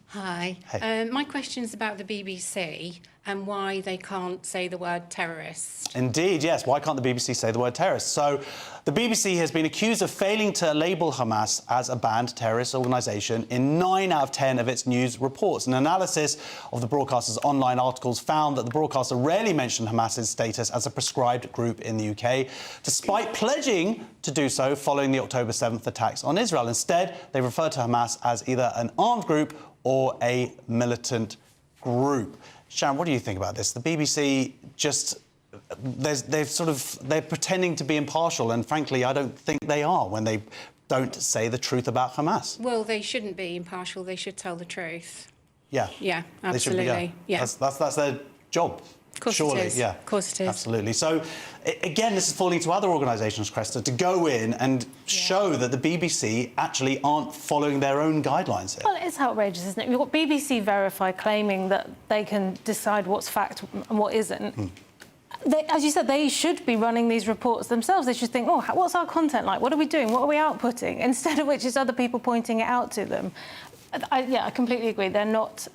Hi. Hey. My question is about the BBC and why they can't say the word terrorist. Indeed, yes. Why can't the BBC say the word terrorist? So the BBC has been accused of failing to label Hamas as a banned terrorist organisation in 9 out of 10 of its news reports. An analysis of the broadcaster's online articles found that the broadcaster rarely mentioned Hamas's status as a proscribed group in the UK, despite pledging to do so following the October 7th attacks on Israel. Instead, they referred to Hamas as either an armed group or a militant group. Sharon, what do you think about this? The BBC just... They're pretending to be impartial, and frankly, I don't think they are when they don't say the truth about Hamas. Well, they shouldn't be impartial. They should tell the truth. Yeah. Yeah, They should be, absolutely. Yeah. That's their job. Of course Surely, it is. yeah. Of course it is. Absolutely. So, again, this is falling to other organisations, Cresta, to go in and show that the BBC actually aren't following their own guidelines here. Well, it's outrageous, isn't it? You've got BBC Verify claiming that they can decide what's fact and what isn't. As you said, they should be running these reports themselves. They should think, oh, what's our content like? What are we doing? What are we outputting? Instead of which it's other people pointing it out to them. I completely agree. They're not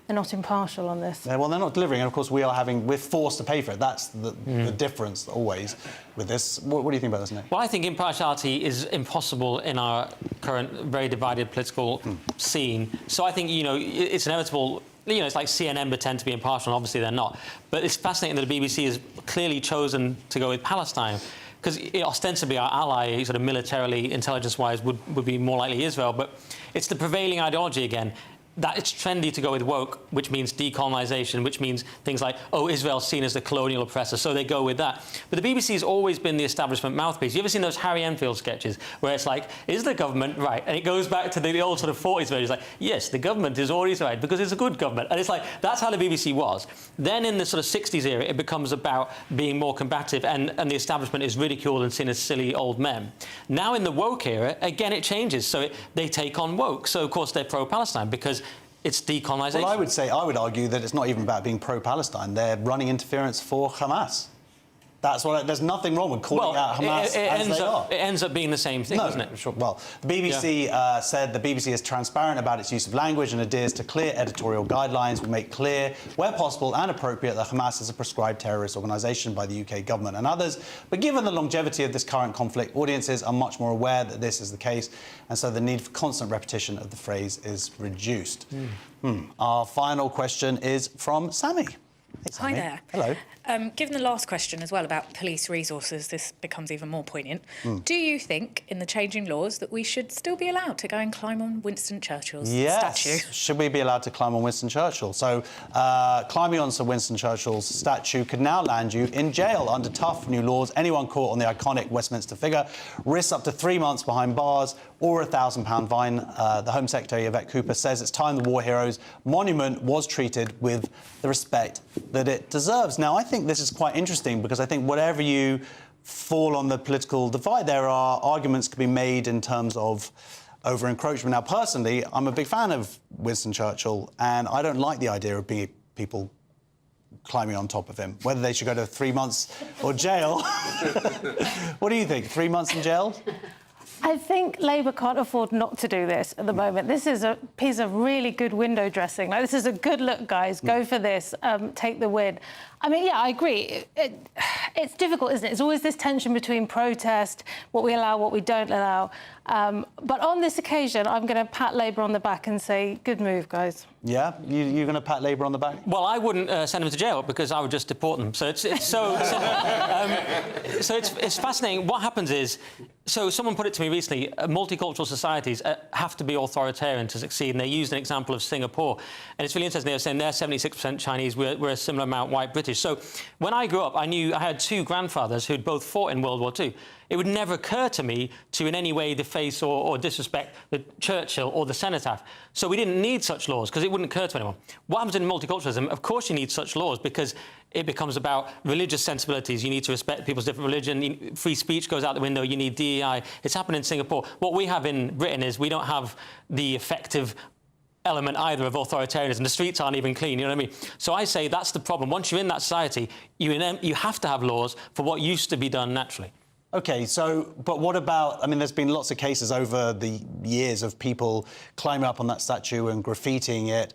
impartial on this. Yeah, well, they're not delivering, and of course we're forced to pay for it. That's the difference always with this. What do you think about this, Nick? Well, I think impartiality is impossible in our current very divided political scene. So I think, it's inevitable. It's like CNN pretend to be impartial, and obviously they're not. But it's fascinating that the BBC has clearly chosen to go with Palestine, because ostensibly our ally, sort of militarily, intelligence-wise, would be more likely Israel. But it's the prevailing ideology again. That it's trendy to go with woke, which means decolonisation, which means things like, oh, Israel's seen as the colonial oppressor, so they go with that. But the BBC has always been the establishment mouthpiece. You ever seen those Harry Enfield sketches where it's like, is the government right? And it goes back to the old sort of 40s version. It's like, yes, the government is always right because it's a good government. And it's like, that's how the BBC was. Then in the sort of 60s era, it becomes about being more combative and the establishment is ridiculed and seen as silly old men. Now in the woke era, again, it changes. So they take on woke. So, of course, they're pro-Palestine because it's decolonisation. Well, I would argue that it's not even about being pro-Palestine. They're running interference for Hamas. That's what. There's nothing wrong with calling out Hamas as they are. It ends up being the same thing, doesn't it? Sure. Well, the BBC said the BBC is transparent about its use of language and adheres to clear editorial guidelines. We make clear, where possible and appropriate, that Hamas is a proscribed terrorist organisation by the UK government and others. But given the longevity of this current conflict, audiences are much more aware that this is the case, and so the need for constant repetition of the phrase is reduced. Our final question is from Sammy. Hi there. Hello. Given the last question as well about police resources, this becomes even more poignant. Do you think, in the changing laws, that we should still be allowed to go and climb on Winston Churchill's statue? Yes. Should we be allowed to climb on Winston Churchill? So, climbing on Sir Winston Churchill's statue could now land you in jail under tough new laws. Anyone caught on the iconic Westminster figure risks up to 3 months behind bars or a £1,000 fine. The Home Secretary, Yvette Cooper, says it's time the war heroes' monument was treated with the respect that it deserves. Now, I think this is quite interesting because I think whatever you fall on the political divide, there are arguments to be made in terms of over-encroachment. Now, personally, I'm a big fan of Winston Churchill, and I don't like the idea of people climbing on top of him, whether they should go to 3 months or jail. What do you think? 3 months in jail? I think Labour can't afford not to do this at the moment. This is a piece of really good window dressing. Like, this is a good look, guys. Go for this. Take the win. I mean, yeah, I agree. It's difficult, isn't it? It's always this tension between protest, what we allow, what we don't allow. But on this occasion, I'm going to pat Labour on the back and say, good move, guys. Yeah? You're going to pat Labour on the back? Well, I wouldn't send them to jail because I would just deport them. So it's fascinating. What happens is, so someone put it to me recently, multicultural societies have to be authoritarian to succeed, and they used an example of Singapore. And it's really interesting. They were saying they're 76% Chinese, we're a similar amount white British. So when I grew up, I had 2 grandfathers who'd both fought in World War II. It would never occur to me to in any way deface or disrespect the Churchill or the cenotaph. So we didn't need such laws because it wouldn't occur to anyone. What happens in multiculturalism? Of course you need such laws because it becomes about religious sensibilities. You need to respect people's different religion. Free speech goes out the window. You need DEI. It's happened in Singapore. What we have in Britain is we don't have the effective element either of authoritarianism. The streets aren't even clean, you know what I mean? So I say that's the problem. Once you're in that society, you have to have laws for what used to be done naturally. OK, so, but what about, I mean, there's been lots of cases over the years of people climbing up on that statue and graffitiing it.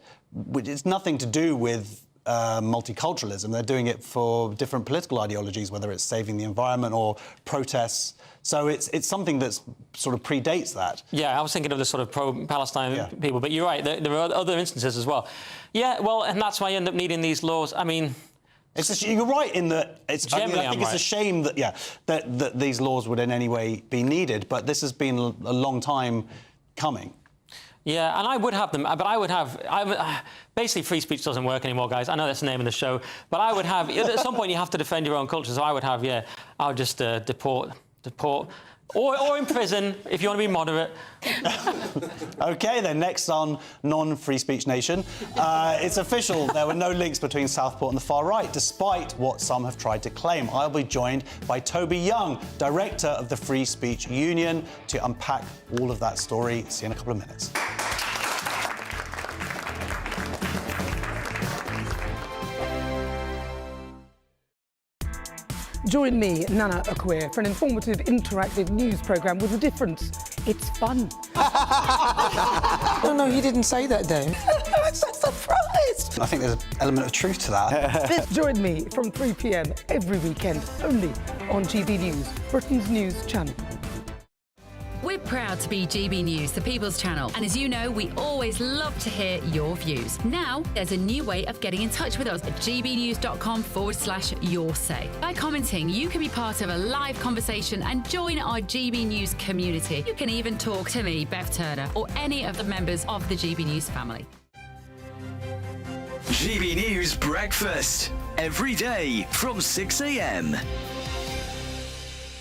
It's nothing to do with multiculturalism. They're doing it for different political ideologies, whether it's saving the environment or protests. So it's something that sort of predates that. Yeah, I was thinking of the sort of pro-Palestine people, but you're right, there are other instances as well. Yeah, well, and that's why you end up needing these laws. I mean... you're right in that I think it's a shame that, that these laws would in any way be needed, but this has been a long time coming. Yeah, and I would have them, but I would have... basically, free speech doesn't work anymore, guys. I know that's the name of the show, but I would have... at some point, you have to defend your own culture, so I would have, I would just deport, or in prison, if you want to be moderate. OK, then, next on Non-Free Speech Nation. It's official, there were no links between Southport and the far right, despite what some have tried to claim. I'll be joined by Toby Young, director of the Free Speech Union, to unpack all of that story. See you in a couple of minutes. Join me, Nana Akwe, for an informative, interactive news programme with a difference. It's fun. No, he didn't say that, Dave. I'm so surprised. I think there's an element of truth to that. Join me from 3 p.m. every weekend, only on GB News, Britain's news channel. We're proud to be GB News, the People's Channel. And as you know, we always love to hear your views. Now, there's a new way of getting in touch with us at gbnews.com/yoursay. By commenting, you can be part of a live conversation and join our GB News community. You can even talk to me, Bev Turner, or any of the members of the GB News family. GB News Breakfast. Every day from 6 a.m.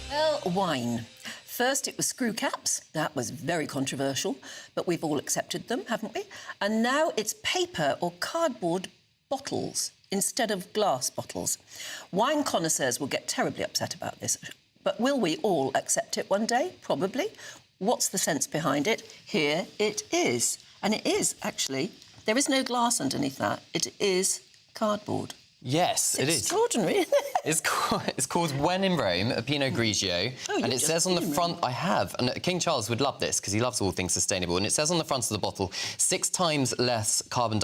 Well, wine. First, it was screw caps. That was very controversial, but we've all accepted them, haven't we? And now it's paper or cardboard bottles instead of glass bottles. Wine connoisseurs will get terribly upset about this, but will we all accept it one day? Probably. What's the sense behind it? Here it is. And it is, actually. There is no glass underneath that. It is cardboard. Yes, it is. Extraordinary, isn't it? It's called When in Rome, a Pinot Grigio, and it says on the front, I have, and King Charles would love this because he loves all things sustainable, and it says on the front of the bottle, 6 times less carbon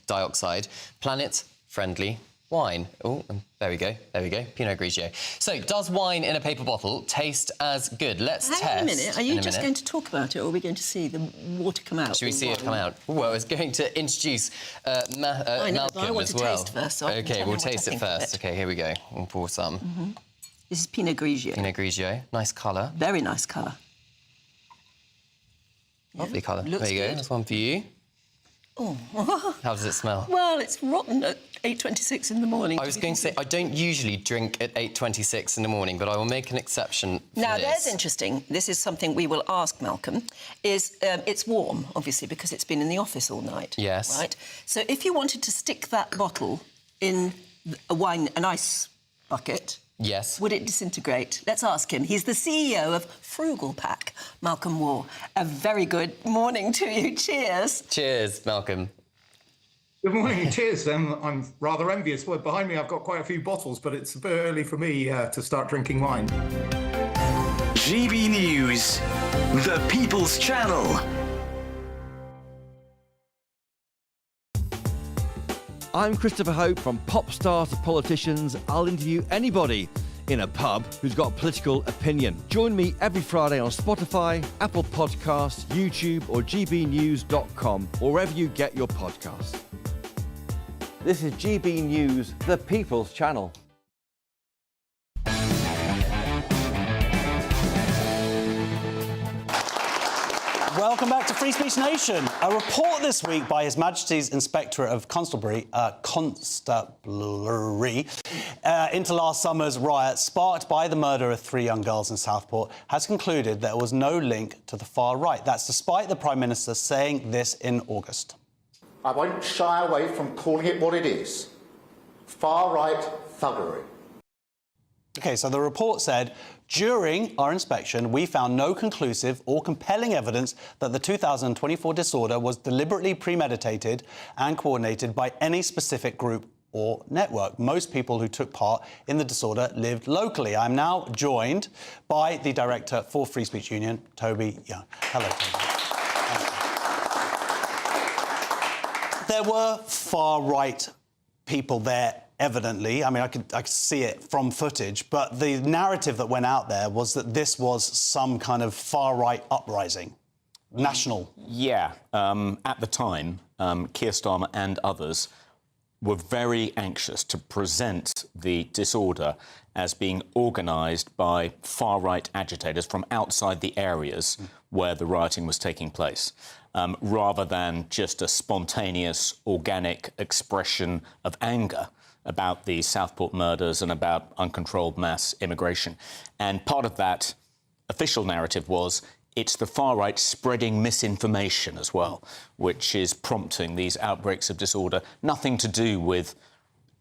dioxide, planet-friendly Wine. Oh, there we go. There we go. Pinot Grigio. So, does wine in a paper bottle taste as good? Let's test. Hang on a minute. Are you just going to talk about it, or are we going to see the water come out? Should we see it come out? Well, I was going to introduce Malcolm I want as to well. taste first. So OK, we'll taste it first. OK, here we go. We'll pour some. This is Pinot Grigio. Pinot Grigio. Nice colour. Very nice colour. Lovely colour. Looks there you go. good. That's one for you. Oh. How does it smell? Well, it's rotten at 8:26 in the morning. I was going to say, I don't usually drink at 8:26 in the morning, but I will make an exception for Now, this. there's interesting. This is something we will ask Malcolm. It's warm, obviously, because it's been in the office all night. Yes. Right? So if you wanted to stick that bottle in an ice bucket... Yes. Would it disintegrate? Let's ask him. He's the CEO of Frugal Pack, Malcolm War. A very good morning to you. Cheers. Cheers, Malcolm. Good morning. Cheers. I'm rather envious. Well, behind me, I've got quite a few bottles, but it's a bit early for me to start drinking wine. GB News, the People's Channel. I'm Christopher Hope. From pop stars to politicians, I'll interview anybody in a pub who's got a political opinion. Join me every Friday on Spotify, Apple Podcasts, YouTube or gbnews.com, or wherever you get your podcasts. This is GB News, the People's Channel. Welcome back to Free Speech Nation. A report this week by His Majesty's Inspectorate of Constabulary into last summer's riot sparked by the murder of 3 young girls in Southport has concluded there was no link to the far right. That's despite the Prime Minister saying this in August. I won't shy away from calling it what it is. Far-right thuggery. OK, so the report said, during our inspection, we found no conclusive or compelling evidence that the 2024 disorder was deliberately premeditated and coordinated by any specific group or network. Most people who took part in the disorder lived locally. I'm now joined by the Director for Free Speech Union, Toby Young. Hello, Toby. There were far-right people there, evidently. I mean, I could see it from footage, but the narrative that went out there was that this was some kind of far-right uprising, national. Yeah. At the time, Keir Starmer and others were very anxious to present the disorder as being organised by far-right agitators from outside the areas where the rioting was taking place, rather than just a spontaneous, organic expression of anger about the Southport murders and about uncontrolled mass immigration. And part of that official narrative was it's the far-right spreading misinformation as well, which is prompting these outbreaks of disorder. Nothing to do with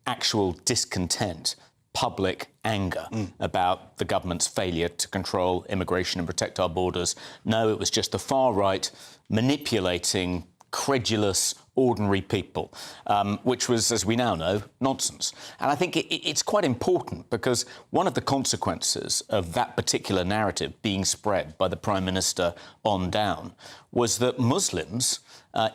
actual discontent, public anger about the government's failure to control immigration and protect our borders. No, it was just the far-right manipulating credulous, ordinary people, which was, as we now know, nonsense. And I think it's quite important because one of the consequences of that particular narrative being spread by the Prime Minister on down was that Muslims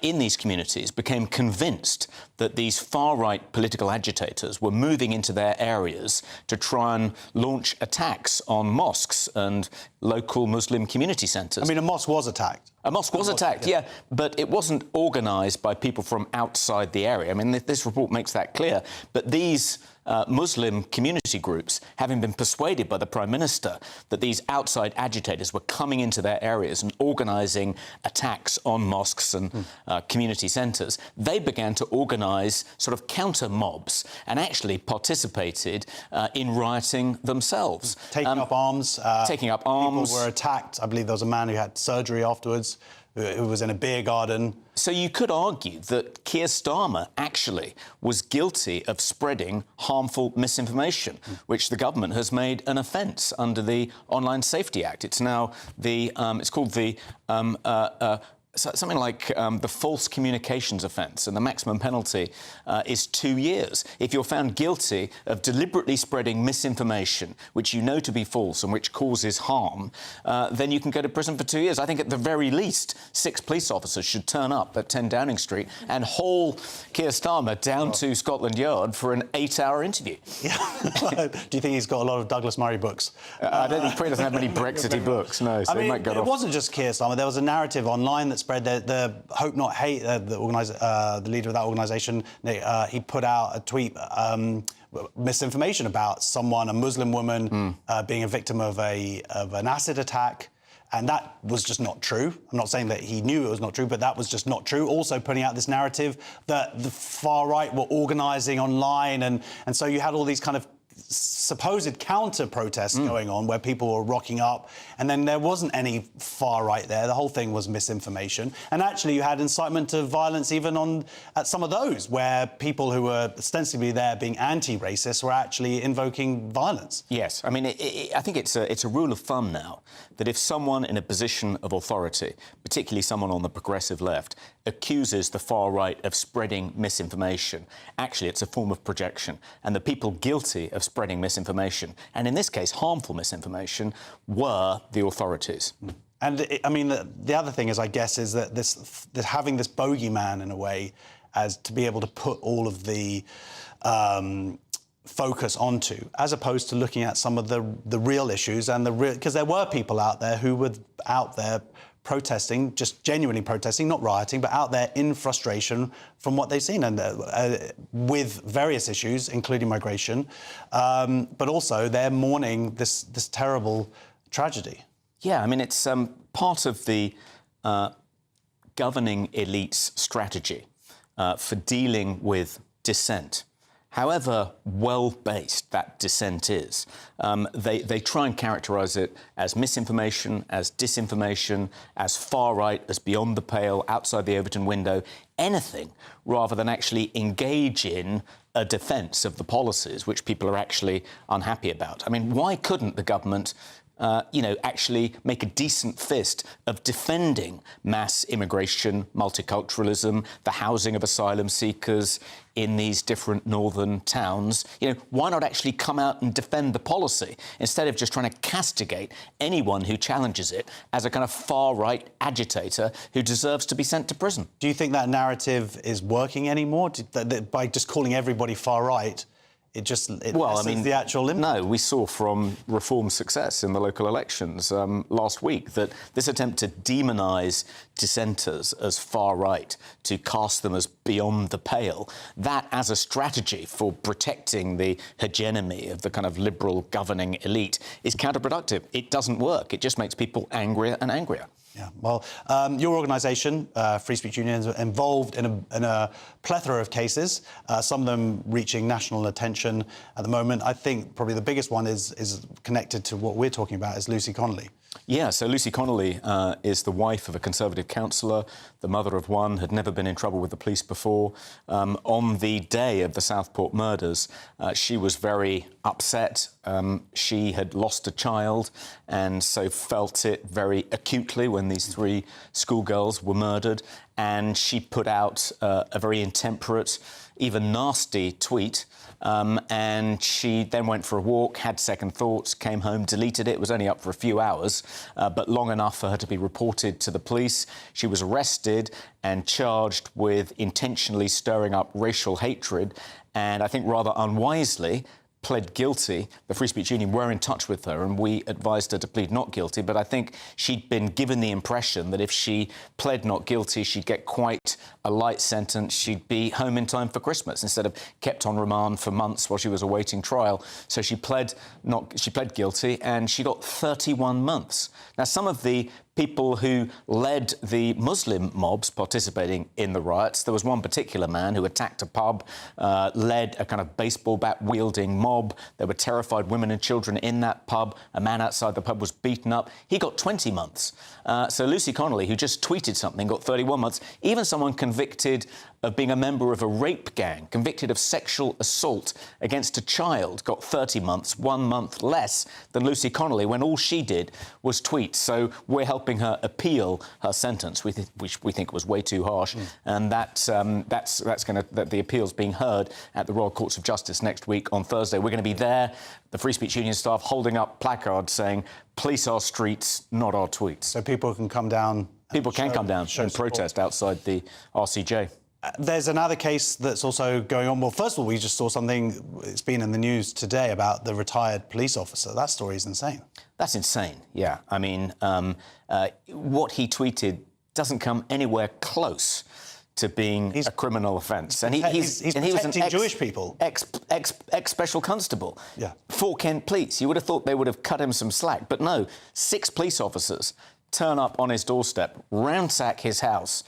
in these communities became convinced that these far-right political agitators were moving into their areas to try and launch attacks on mosques and local Muslim community centres. I mean, a mosque was attacked. A mosque was attacked, yeah, but it wasn't organised by people from outside the area. I mean, this report makes that clear. But these Muslim community groups, having been persuaded by the Prime Minister that these outside agitators were coming into their areas and organising attacks on mosques and community centres, they began to organise sort of counter-mobs and actually participated in rioting themselves. Taking up arms. Taking up arms. People were attacked. I believe there was a man who had surgery afterwards, who was in a beer garden. So you could argue that Keir Starmer actually was guilty of spreading harmful misinformation, which the government has made an offence under the Online Safety Act. It's now it's called the something like the false communications offence, and the maximum penalty is 2 years. If you're found guilty of deliberately spreading misinformation, which you know to be false and which causes harm, then you can go to prison for 2 years. I think at the very least, 6 police officers should turn up at 10 Downing Street and haul Keir Starmer down to Scotland Yard for an 8-hour interview. Yeah. Do you think he's got a lot of Douglas Murray books? I don't think he probably doesn't have many Brexity books, no. So I mean, he might get it off. wasn't just Keir Starmer. There was a narrative online that spread the Hope Not Hate, the leader of that organisation. He put out a tweet, misinformation about someone, a Muslim woman, being a victim of an acid attack. And that was just not true. I'm not saying that he knew it was not true, but that was just not true. Also putting out this narrative that the far right were organising online, and so you had all these kind of supposed counter-protests going on where people were rocking up, and then there wasn't any far right there. The whole thing was misinformation. And actually you had incitement to violence even at some of those, where people who were ostensibly there being anti-racist were actually invoking violence. Yes. I mean, I think it's a rule of thumb now that if someone in a position of authority, particularly someone on the progressive left, accuses the far right of spreading misinformation, actually it's a form of projection. And the people guilty of spreading misinformation, and in this case harmful misinformation, were the authorities. And I mean, the other thing is, I guess, is that having this bogeyman in a way, as to be able to put all of the focus onto, as opposed to looking at some of the real issues and because there were people out there who were out there protesting, just genuinely protesting, not rioting, but out there in frustration from what they've seen, and with various issues, including migration, but also they're mourning this terrible tragedy. Yeah, I mean, it's part of the governing elite's strategy for dealing with dissent. However well-based that dissent is, they try and characterise it as misinformation, as disinformation, as far-right, as beyond the pale, outside the Overton window, anything rather than actually engage in a defence of the policies which people are actually unhappy about. I mean, why couldn't the government actually make a decent fist of defending mass immigration, multiculturalism, the housing of asylum seekers in these different northern towns? Why not actually come out and defend the policy instead of just trying to castigate anyone who challenges it as a kind of far-right agitator who deserves to be sent to prison? Do you think that narrative is working anymore? By just calling everybody far-right, it the actual limit? No, we saw from Reform's success in the local elections last week that this attempt to demonise dissenters as far-right, to cast them as beyond the pale, that as a strategy for protecting the hegemony of the kind of liberal governing elite is counterproductive. It doesn't work. It just makes people angrier and angrier. Yeah, well, your organisation, Free Speech Union, is involved in a plethora of cases, some of them reaching national attention at the moment. I think probably the biggest one is connected to what we're talking about, is Lucy Connolly. Yeah, so Lucy Connolly is the wife of a Conservative councillor, the mother of one, had never been in trouble with the police before. On the day of the Southport murders, she was very upset. She had lost a child and so felt it very acutely when these 3 schoolgirls were murdered. And she put out a very intemperate, even nasty tweet. And she then went for a walk, had second thoughts, came home, deleted it. It was only up for a few hours, but long enough for her to be reported to the police. She was arrested and charged with intentionally stirring up racial hatred, and I think rather unwisely pled guilty. The Free Speech Union were in touch with her and we advised her to plead not guilty, but I think she'd been given the impression that if she pled not guilty, she'd get quite a light sentence. She'd be home in time for Christmas instead of kept on remand for months while she was awaiting trial. So she pled guilty and she got 31 months. Now, some of the people who led the Muslim mobs participating in the riots. There was one particular man who attacked a pub, led a kind of baseball bat-wielding mob. There were terrified women and children in that pub. A man outside the pub was beaten up. He got 20 months. So Lucy Connolly, who just tweeted something, got 31 months. Even someone convicted of being a member of a rape gang, convicted of sexual assault against a child, got 30 months, 1 month less than Lucy Connolly, when all she did was tweet. So we're helping her appeal her sentence, which we think was way too harsh, and the appeal's being heard at the Royal Courts of Justice next week on Thursday. We're going to be there, the Free Speech Union staff holding up placards saying, "Police our streets, not our tweets." So people can come down. People can come down and protest outside the RCJ. There's another case that's also going on. Well, first of all, we just saw something, it's been in the news today, about the retired police officer. That story is insane. That's insane, yeah. I mean, what he tweeted doesn't come anywhere close to being a criminal offence. And he's protecting Jewish people. Ex-special constable for Kent Police. You would have thought they would have cut him some slack. But no, 6 police officers turn up on his doorstep, ransack his house,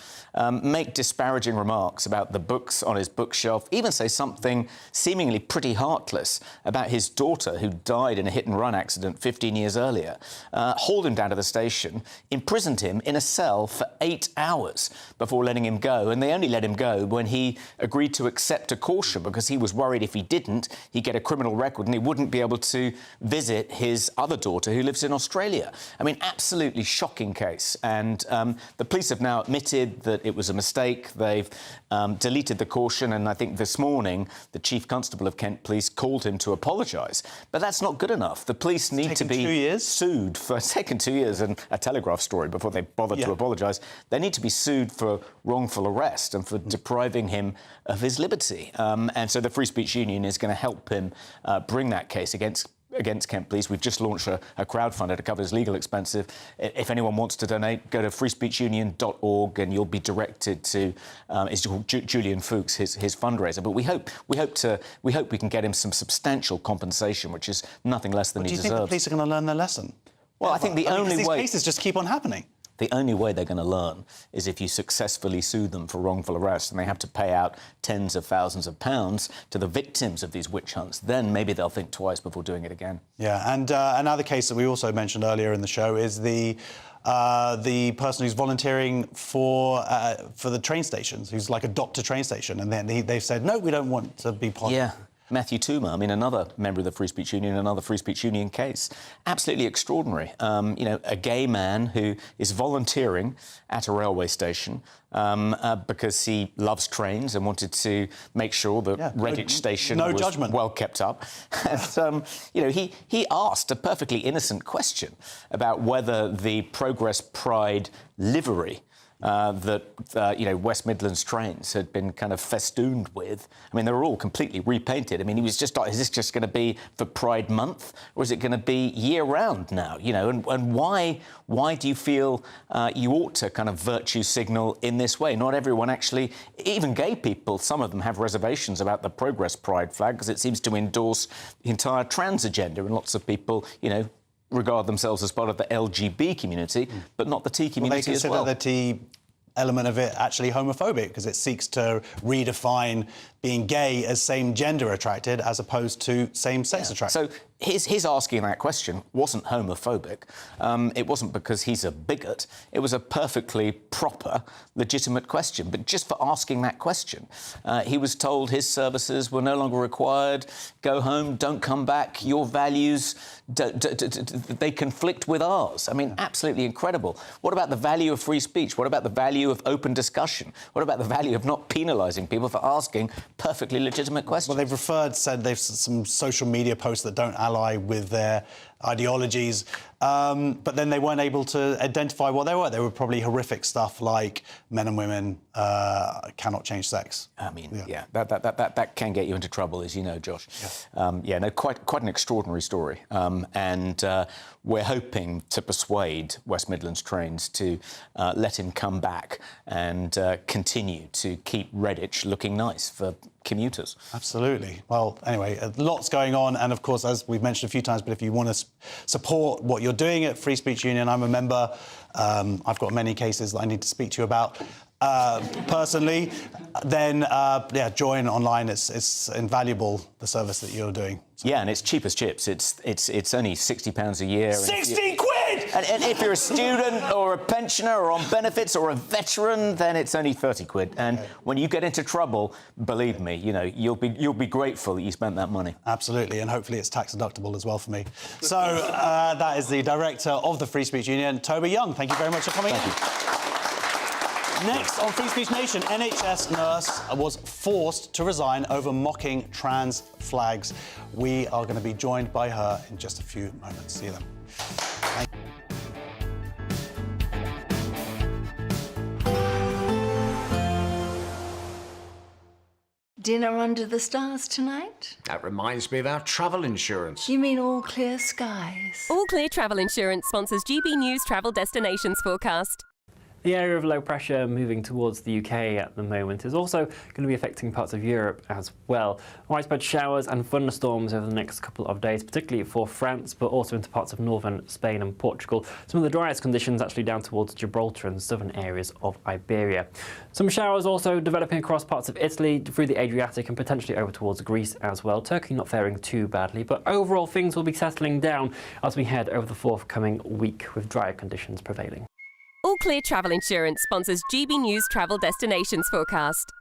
make disparaging remarks about the books on his bookshelf, even say something seemingly pretty heartless about his daughter who died in a hit-and-run accident 15 years earlier, hauled him down to the station, imprisoned him in a cell for 8 hours before letting him go. And they only let him go when he agreed to accept a caution, because he was worried if he didn't, he'd get a criminal record and he wouldn't be able to visit his other daughter who lives in Australia. I mean, absolutely shocking case. And the police have now admitted that it was a mistake. They've deleted the caution, and I think this morning the Chief Constable of Kent Police called him to apologise. But that's not good enough. The police need to be sued for... It's taken 2 years and a Telegraph story before they bothered to apologise. They need to be sued for wrongful arrest and for depriving him of his liberty. And so the Free Speech Union is going to help him bring that case against Kent Police. We've just launched a crowdfunder to cover his legal expenses. If anyone wants to donate, go to freespeechunion.org and you'll be directed to it's called Julian Fuchs, his fundraiser. But we hope we can get him some substantial compensation, which is nothing less than he deserves. Do you think the police are going to learn their lesson? Well, I think the only way... These cases just keep on happening. The only way they're going to learn is if you successfully sue them for wrongful arrest and they have to pay out tens of thousands of pounds to the victims of these witch hunts. Then maybe they'll think twice before doing it again. Yeah, and another case that we also mentioned earlier in the show is the person who's volunteering for the train stations, who's like a doctor train station, and then they've said, no, we don't want to be part of it. Matthew Toomer, I mean, another member of the Free Speech Union, another Free Speech Union case. Absolutely extraordinary. You know, a gay man who is volunteering at a railway station because he loves trains and wanted to make sure that Redditch Station was well kept up. And, you know, he asked a perfectly innocent question about whether the Progress Pride livery that you know, West Midlands trains had been kind of festooned with. I mean, they were all completely repainted. I mean, he was just like, is this just going to be for Pride Month, or is it going to be year-round now? You know, and why do you feel you ought to kind of virtue signal in this way? Not everyone actually, even gay people, some of them have reservations about the Progress Pride flag because it seems to endorse the entire trans agenda, and lots of people, you know, regard themselves as part of the LGB community, but not the T community as well. Well, they consider the T element of it actually homophobic because it seeks to redefine being gay as same-gender attracted as opposed to same-sex attracted. So his asking that question wasn't homophobic. It wasn't because he's a bigot. It was a perfectly proper, legitimate question. But just for asking that question, he was told his services were no longer required. Go home, don't come back. Your values, they conflict with ours. I mean, absolutely incredible. What about the value of free speech? What about the value of open discussion? What about the value of not penalising people for asking perfectly legitimate questions? Well, said they've some social media posts that don't ally with their ideologies, but then they weren't able to identify what they were. They were probably horrific stuff like men and women cannot change sex. I mean, that can get you into trouble, as you know, Josh. Quite an extraordinary story. And we're hoping to persuade West Midlands Trains to let him come back and continue to keep Redditch looking nice for commuters. Absolutely. Well, anyway, lots going on. And, of course, as we've mentioned a few times, but if you want to support what you're doing at Free Speech Union, I'm a member. I've got many cases that I need to speak to you about personally. Then, join online. It's invaluable, the service that you're doing. Yeah, and it's cheap as chips. It's only £60 a year. 60 quid! And if you're a student or a pensioner or on benefits or a veteran, then it's only 30 quid. And when you get into trouble, believe me, you know, you'll be grateful that you spent that money. Absolutely, and hopefully it's tax deductible as well for me. So that is the director of the Free Speech Union, Toby Young. Thank you very much for coming in. Next on Free Speech Nation, NHS nurse was forced to resign over mocking trans flags. We are going to be joined by her in just a few moments. See you then. Dinner under the stars tonight? That reminds me of our travel insurance. You mean all clear skies? All Clear Travel Insurance sponsors GB News travel destinations forecast. The area of low pressure moving towards the UK at the moment is also going to be affecting parts of Europe as well. Widespread showers and thunderstorms over the next couple of days, particularly for France, but also into parts of northern Spain and Portugal. Some of the driest conditions actually down towards Gibraltar and southern areas of Iberia. Some showers also developing across parts of Italy, through the Adriatic and potentially over towards Greece as well. Turkey not faring too badly, but overall things will be settling down as we head over the forthcoming week with drier conditions prevailing. All Clear Travel Insurance sponsors GB News travel destinations forecast.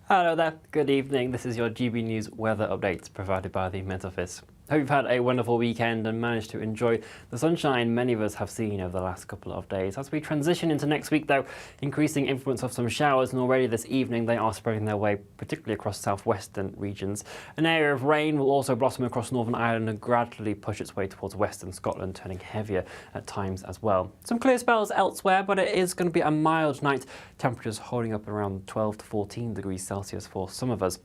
Hello there, good evening. This is your GB News weather update provided by the Met Office. Hope you've had a wonderful weekend and managed to enjoy the sunshine many of us have seen over the last couple of days. As we transition into next week, though, increasing influence of some showers, and already this evening they are spreading their way, particularly across southwestern regions. An area of rain will also blossom across Northern Ireland and gradually push its way towards western Scotland, turning heavier at times as well. Some clear spells elsewhere, but it is going to be a mild night. Temperatures holding up around 12 to 14 degrees Celsius for some of us.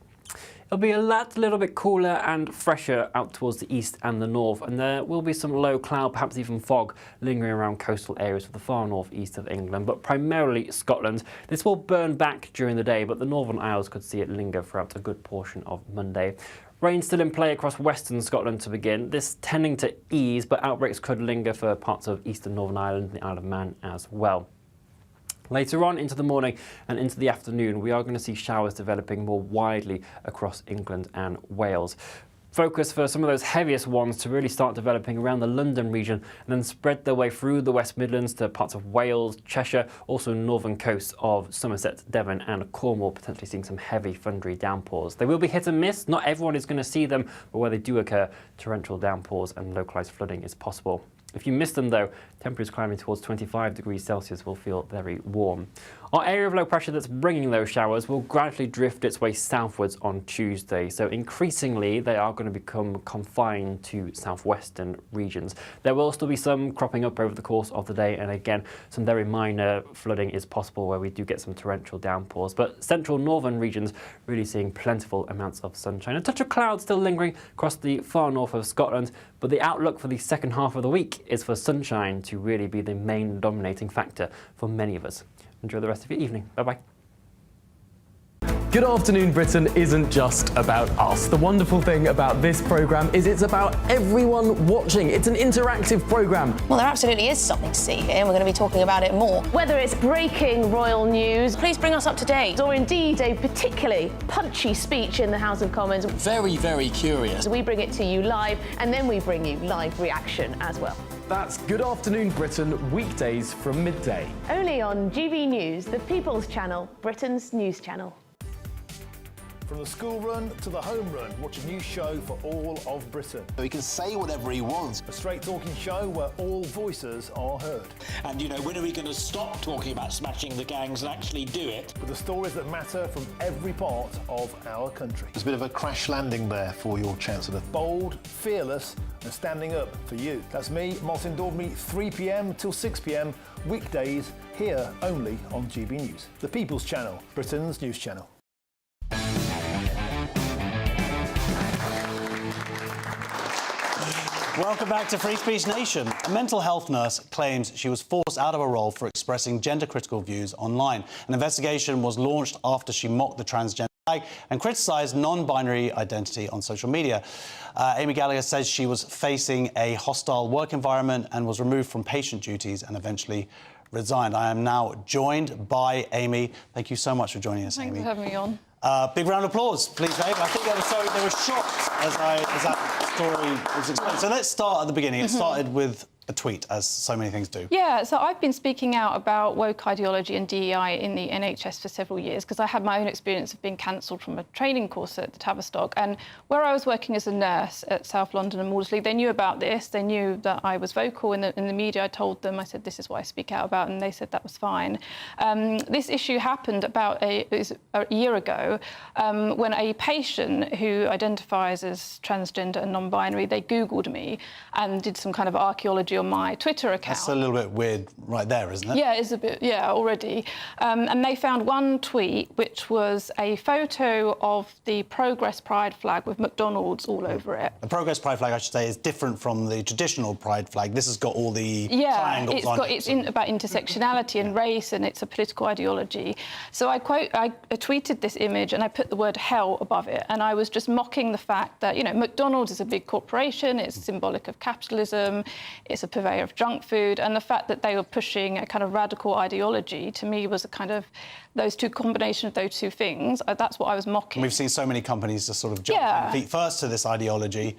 It'll be a little bit cooler and fresher out towards the east and the north, and there will be some low cloud, perhaps even fog, lingering around coastal areas of the far northeast of England, but primarily Scotland. This will burn back during the day, but the Northern Isles could see it linger throughout a good portion of Monday. Rain still in play across western Scotland to begin, this tending to ease, but outbreaks could linger for parts of eastern Northern Ireland and the Isle of Man as well. Later on into the morning and into the afternoon, we are going to see showers developing more widely across England and Wales. Focus for some of those heaviest ones to really start developing around the London region and then spread their way through the West Midlands to parts of Wales, Cheshire, also northern coasts of Somerset, Devon and Cornwall, potentially seeing some heavy thundery downpours. They will be hit and miss. Not everyone is going to see them, but where they do occur, torrential downpours and localised flooding is possible. If you miss them, though, temperatures climbing towards 25 degrees Celsius will feel very warm. Our area of low pressure that's bringing those showers will gradually drift its way southwards on Tuesday, so increasingly they are going to become confined to southwestern regions. There will still be some cropping up over the course of the day, and again, some very minor flooding is possible where we do get some torrential downpours, but central northern regions really seeing plentiful amounts of sunshine. A touch of cloud still lingering across the far north of Scotland, but the outlook for the second half of the week is for sunshine to really be the main dominating factor for many of us. Enjoy the rest of your evening. Bye-bye. Good Afternoon Britain isn't just about us. The wonderful thing about this programme is it's about everyone watching. It's an interactive programme. Well, there absolutely is something to see here, and we're going to be talking about it more. Whether it's breaking royal news, please bring us up to date, or indeed a particularly punchy speech in the House of Commons. Very, very curious. We bring it to you live, and then we bring you live reaction as well. That's Good Afternoon Britain, weekdays from midday. Only on GB News, the People's Channel, Britain's news channel. From the school run to the home run, watch a new show for all of Britain. He can say whatever he wants. A straight talking show where all voices are heard. And, you know, when are we going to stop talking about smashing the gangs and actually do it? With the stories that matter from every part of our country. There's a bit of a crash landing there for your Chancellor. Bold, fearless and standing up for you. That's me, Martin Daubney, 3 p.m. till 6 p.m, weekdays, here only on GB News. The People's Channel, Britain's news channel. Welcome back to Free Speech Nation. A mental health nurse claims she was forced out of her role for expressing gender-critical views online. An investigation was launched after she mocked the transgender flag and criticised non-binary identity on social media. Amy Gallagher says she was facing a hostile work environment and was removed from patient duties and eventually resigned. I am now joined by Amy. Thank you so much for joining us, Amy. Thanks for having me on. Big round of applause, please, Dave. I think they were shocked as that story was explained. So let's start at the beginning. It started with a tweet, as so many things do. Yeah, so I've been speaking out about woke ideology and DEI in the NHS for several years because I had my own experience of being cancelled from a training course at the Tavistock. And where I was working as a nurse at South London and Maudsley, they knew about this. They knew that I was vocal in the media. I told them, I said, this is what I speak out about, and they said that was fine. This issue happened about a year ago when a patient who identifies as transgender and non-binary, they Googled me and did some kind of archaeology on my Twitter account. That's a little bit weird right there, isn't it? Yeah, it's a bit, already. And they found one tweet, which was a photo of the Progress Pride flag with McDonald's all over it. The Progress Pride flag, I should say, is different from the traditional Pride flag. This has got all the triangles on it. It's about intersectionality and race, and it's a political ideology. So I tweeted this image and I put the word hell above it, and I was just mocking the fact that, McDonald's is a big corporation, it's symbolic of capitalism, it's a purveyor of junk food, and the fact that they were pushing a kind of radical ideology, to me, was a kind of combination of those two things. That's what I was mocking. We've seen so many companies just sort of jump feet first to this ideology.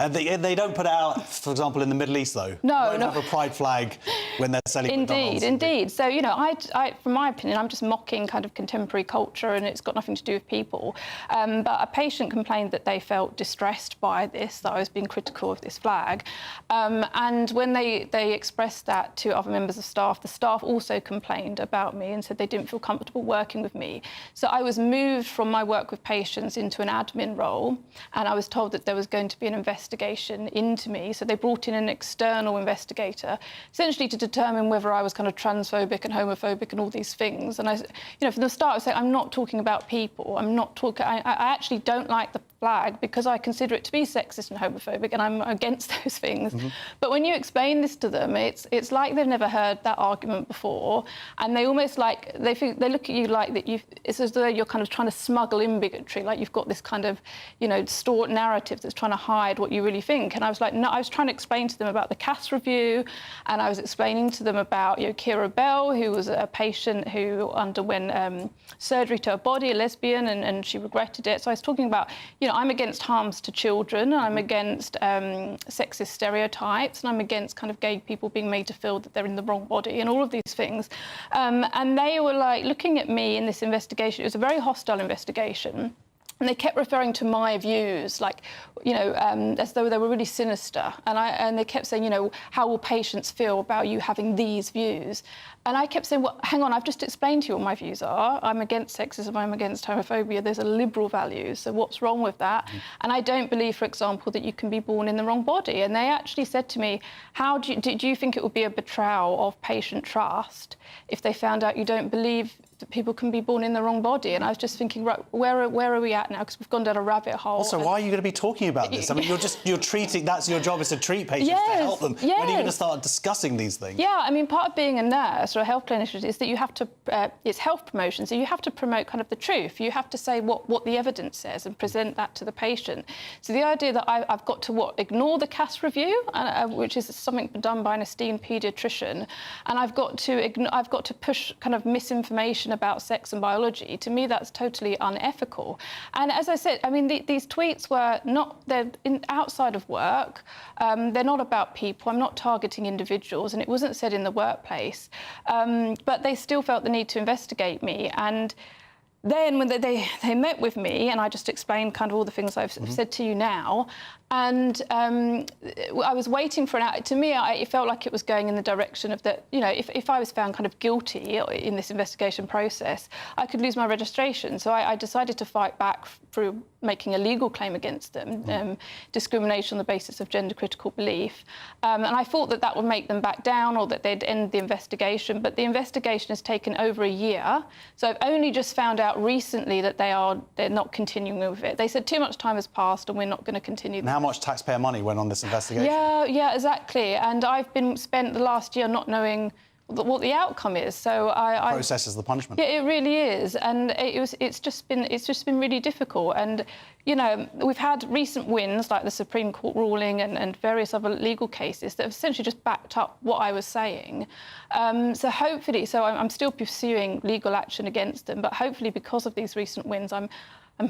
They don't put it out, for example, in the Middle East, though. No, they don't have a pride flag when they're selling McDonald's. Indeed. So, I, from my opinion, I'm just mocking kind of contemporary culture, and it's got nothing to do with people. But a patient complained that they felt distressed by this, that I was being critical of this flag. And when they expressed that to other members of staff, the staff also complained about me and said they didn't feel comfortable working with me. So I was moved from my work with patients into an admin role, and I was told that there was going to be an investigation into me. So they brought in an external investigator, essentially to determine whether I was kind of transphobic and homophobic and all these things. And I, from the start, I was saying, I'm not talking about people. I'm not talking. I actually don't like the flag because I consider it to be sexist and homophobic, and I'm against those things. But when you explain this to them, it's like they've never heard that argument before, and they almost they look at you like that it's as though you're kind of trying to smuggle in bigotry, like you've got this kind of distorted narrative that's trying to hide what you really think. And I was like, no, I was trying to explain to them about the Cass review, and I was explaining to them about Kira Bell, who was a patient who underwent surgery to her body, a lesbian, and she regretted it. So I was talking about, I'm against harms to children, and I'm against sexist stereotypes, and I'm against kind of gay people being made to feel that they're in the wrong body, and all of these things. And they were like looking at me in this investigation. It was a very hostile investigation. And they kept referring to my views, like, as though they were really sinister. And they kept saying, how will patients feel about you having these views? And I kept saying, well, hang on, I've just explained to you what my views are. I'm against sexism, I'm against homophobia. There's a liberal value, so what's wrong with that? And I don't believe, for example, that you can be born in the wrong body. And they actually said to me, do you think it would be a betrayal of patient trust if they found out you don't believe that people can be born in the wrong body? And I was just thinking, right, where are we at now? Because we've gone down a rabbit hole. Also, why are you going to be talking about this? I mean, you're treating, that's your job, is to treat patients, to help them. When are you going to start discussing these things? Yeah, I mean, part of being a nurse or a health clinician is that you have to, it's health promotion, so you have to promote kind of the truth. You have to say what the evidence says and present that to the patient. So the idea that I've got to, ignore the Cass review, which is something done by an esteemed paediatrician, and I've got to push kind of misinformation about sex and biology. To me, that's totally unethical. And as I said, I mean, these tweets were they're outside of work. They're not about people. I'm not targeting individuals, and it wasn't said in the workplace. But they still felt the need to investigate me. And then when they met with me, and I just explained kind of all the things I've said to you now, and I was waiting for to me, it felt like it was going in the direction of that, if I was found kind of guilty in this investigation process, I could lose my registration. So I decided to fight back through making a legal claim against them, discrimination on the basis of gender-critical belief. And I thought that would make them back down, or that they'd end the investigation. But the investigation has taken over a year. So I've only just found out recently that they're not continuing with it. They said too much time has passed and we're not going to continue. And how much taxpayer money went on this investigation? Yeah, exactly. And I've spent the last year not knowing what the outcome is. So process is the punishment. Yeah, it really is, and it's just been really difficult. And you know, we've had recent wins like the Supreme Court ruling and various other legal cases that have essentially just backed up what I was saying. So hopefully, I'm still pursuing legal action against them, but hopefully because of these recent wins, I'm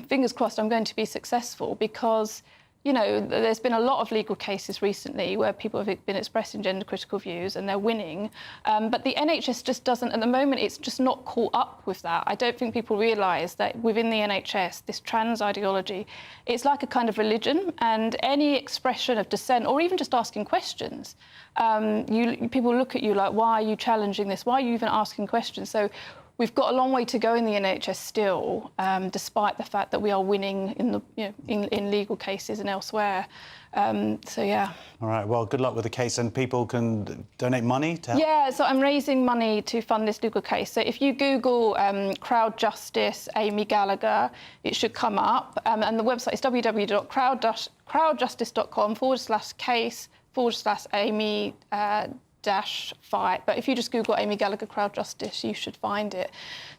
fingers crossed I'm going to be successful, because you know, there's been a lot of legal cases recently where people have been expressing gender-critical views and they're winning. But the NHS just doesn't, at the moment, it's just not caught up with that. I don't think people realise that within the NHS, this trans ideology, it's like a kind of religion, and any expression of dissent or even just asking questions, people look at you like, why are you challenging this? Why are you even asking questions? So we've got a long way to go in the NHS still, despite the fact that we are winning in legal cases and elsewhere. So, yeah. All right, well, good luck with the case, and people can donate money to help? Yeah, so I'm raising money to fund this legal case. So if you Google Crowd Justice Amy Gallagher, it should come up. And the website is www.crowdjustice.com/case/Amy -fight, but if you just Google Amy Gallagher Crowd Justice, you should find it.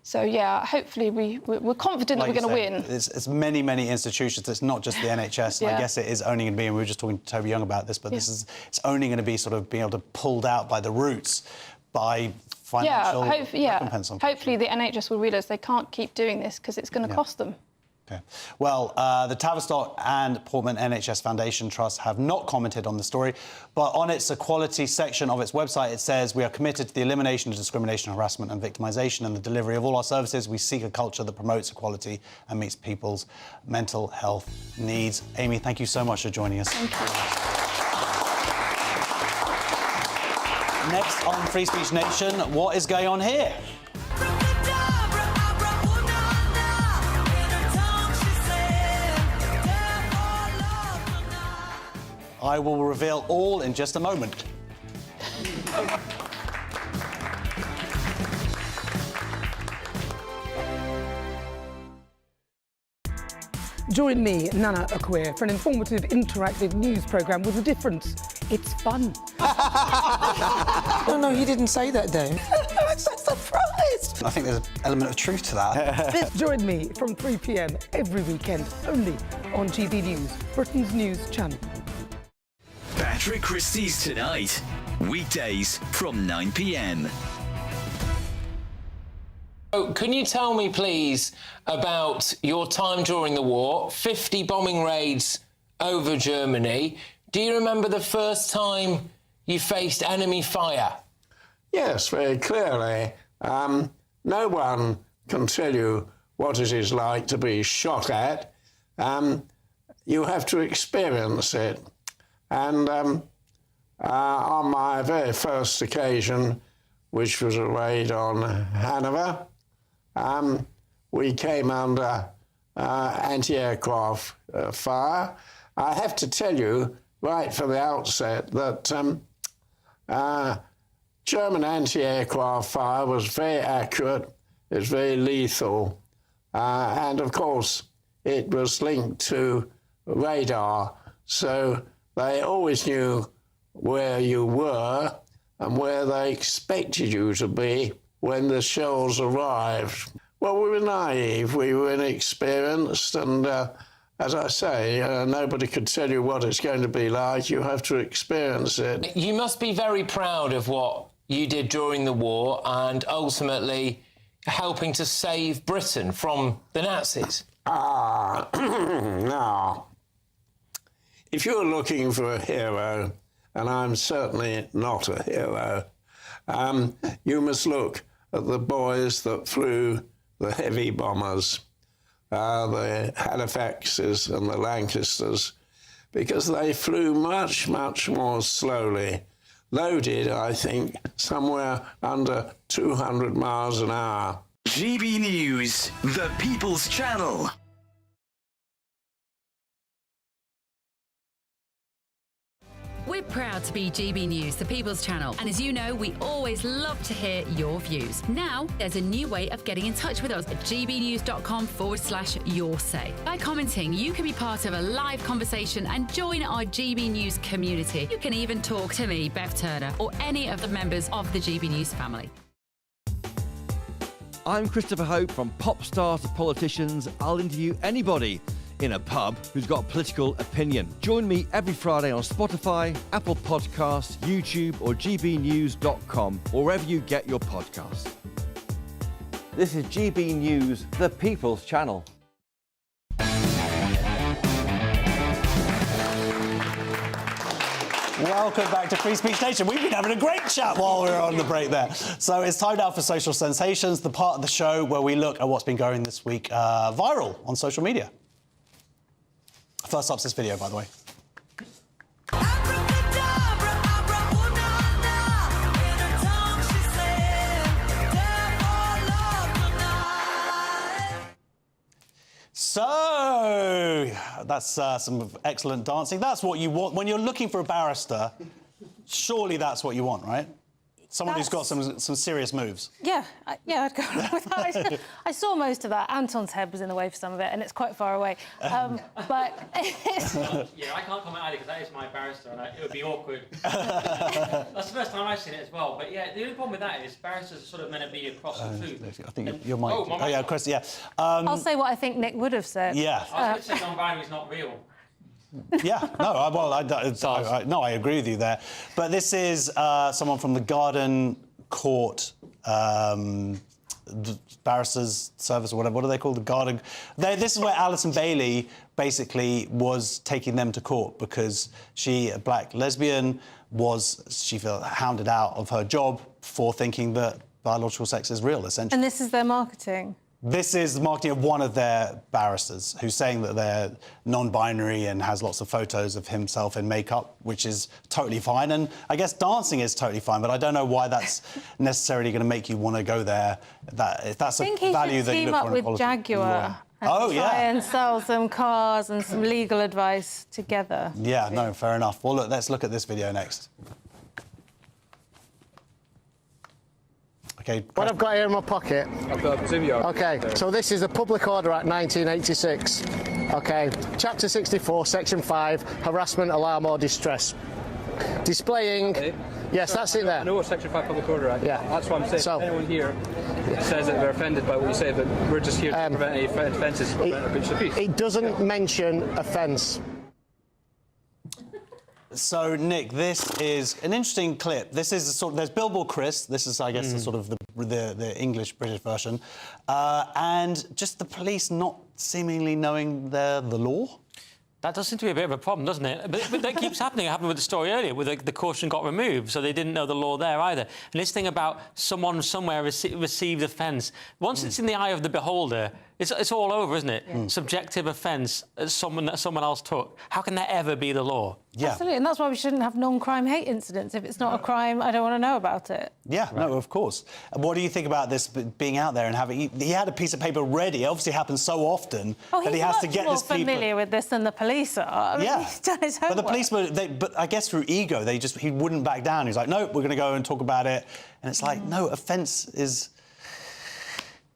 So yeah, hopefully we're confident that we're going to win. It's many institutions. It's not just the NHS. And I guess it is only going to be, and we were just talking to Toby Young about this, but it's only going to be sort of being able to pulled out by the roots by financial recompense. Hopefully the NHS will realise they can't keep doing this because it's going to cost them. Okay. Well, the Tavistock and Portman NHS Foundation Trust have not commented on the story, but on its equality section of its website, it says, we are committed to the elimination of discrimination, harassment and victimisation and the delivery of all our services. We seek a culture that promotes equality and meets people's mental health needs. Amy, thank you so much for joining us. Thank you. Next on Free Speech Nation, what is going on here? I will reveal all in just a moment. Join me, Nana Akweer, for an informative, interactive news programme with a difference. It's fun. No, he didn't say that, Dave. I'm so surprised. I think there's an element of truth to that. Join me from 3 p.m. every weekend, only on GB News, Britain's news channel. Patrick Christie's Tonight, weekdays from 9 p.m. So, can you tell me, please, about your time during the war, 50 bombing raids over Germany? Do you remember the first time you faced enemy fire? Yes, very clearly. No one can tell you what it is like to be shot at. You have to experience it. And on my very first occasion, which was a raid on Hanover, we came under anti-aircraft fire. I have to tell you right from the outset that German anti-aircraft fire was very accurate, it was very lethal, and of course it was linked to radar, so they always knew where you were and where they expected you to be when the shells arrived. Well, we were naive, we were inexperienced, and as I say, nobody could tell you what it's going to be like. You have to experience it. You must be very proud of what you did during the war and ultimately helping to save Britain from the Nazis. No. If you're looking for a hero, and I'm certainly not a hero, you must look at the boys that flew the heavy bombers, the Halifaxes and the Lancasters, because they flew much, much more slowly. Loaded, I think, somewhere under 200 miles an hour. GB News, the People's Channel. We're proud to be GB News, the People's Channel, and as you know, we always love to hear your views. Now, there's a new way of getting in touch with us at gbnews.com/your-say. By commenting, you can be part of a live conversation and join our GB News community. You can even talk to me, Bev Turner, or any of the members of the GB News family. I'm Christopher Hope. From pop stars to politicians, I'll interview anybody in a pub who's got a political opinion. Join me every Friday on Spotify, Apple Podcasts, YouTube or gbnews.com, or wherever you get your podcasts. This is GB News, the People's Channel. Welcome back to Free Speech Nation. We've been having a great chat while we were on the break there. So it's time now for Social Sensations, the part of the show where we look at what's been going this week viral on social media. First up's this video, by the way. So, that's some excellent dancing. That's what you want. When you're looking for a barrister, surely that's what you want, right? Someone who's got some serious moves. Yeah, I'd go along with that. I saw most of that. Anton's head was in the way for some of it, and it's quite far away. But yeah, I can't comment either because that is my barrister, and it would be awkward. That's the first time I've seen it as well. But yeah, the only problem with that is barristers are sort of meant to be across the food. I think your mic. Oh yeah, Chris. Yeah. I'll say what I think Nick would have said. Yeah. I was going to say non-binary is not real. Yeah, no, I agree with you there. But this is someone from the Garden Court Barristers Service or whatever. What do they call the Garden? This is where Alison Bailey basically was taking them to court because she, a black lesbian, she felt hounded out of her job for thinking that biological sex is real, essentially. And this is their marketing. This is the marketing of one of their barristers who's saying that they're non-binary and has lots of photos of himself in makeup, which is totally fine. And I guess dancing is totally fine, but I don't know why that's necessarily going to make you want to go there. If that's a value that you look for in a team up with Jaguar. Oh, yeah. Try and sell some cars and some legal advice together. Yeah, no, fair enough. Well, look, let's look at this video next. Okay, what I've got here in my pocket. I've got a Zimio. Okay, so this is the Public Order Act 1986. Okay, Chapter 64, Section 5, harassment, alarm or distress. Displaying... Okay. Yes, that's it there. I know what Section 5 Public Order Act. Yeah. That's what I'm saying. So, anyone here says that they're offended by what you say, but we're just here to prevent any offences, prevent a breach of peace. It doesn't mention offence. So, Nick, this is an interesting clip. This is there's Billboard Chris. This is, I guess, the sort of the English-British version. And just the police not seemingly knowing the law. That does seem to be a bit of a problem, doesn't it? But that keeps happening. It happened with the story earlier, where the caution got removed, so they didn't know the law there either. And this thing about someone somewhere received offence, once it's in the eye of the beholder, it's all over, isn't it? Yeah. Subjective offence, someone that someone else took. How can that ever be the law? Yeah. Absolutely, and that's why we shouldn't have non-crime hate incidents. If it's not a crime, I don't want to know about it. Yeah, right. No, of course. What do you think about this being out there and having... He had a piece of paper ready. It obviously happens so often that he has to get this people... He's much more familiar with this than the police are. I mean, he's done his homework. But the police were... But I guess through ego, he wouldn't back down. He's like, no, we're going to go and talk about it. And it's like, no, offence is...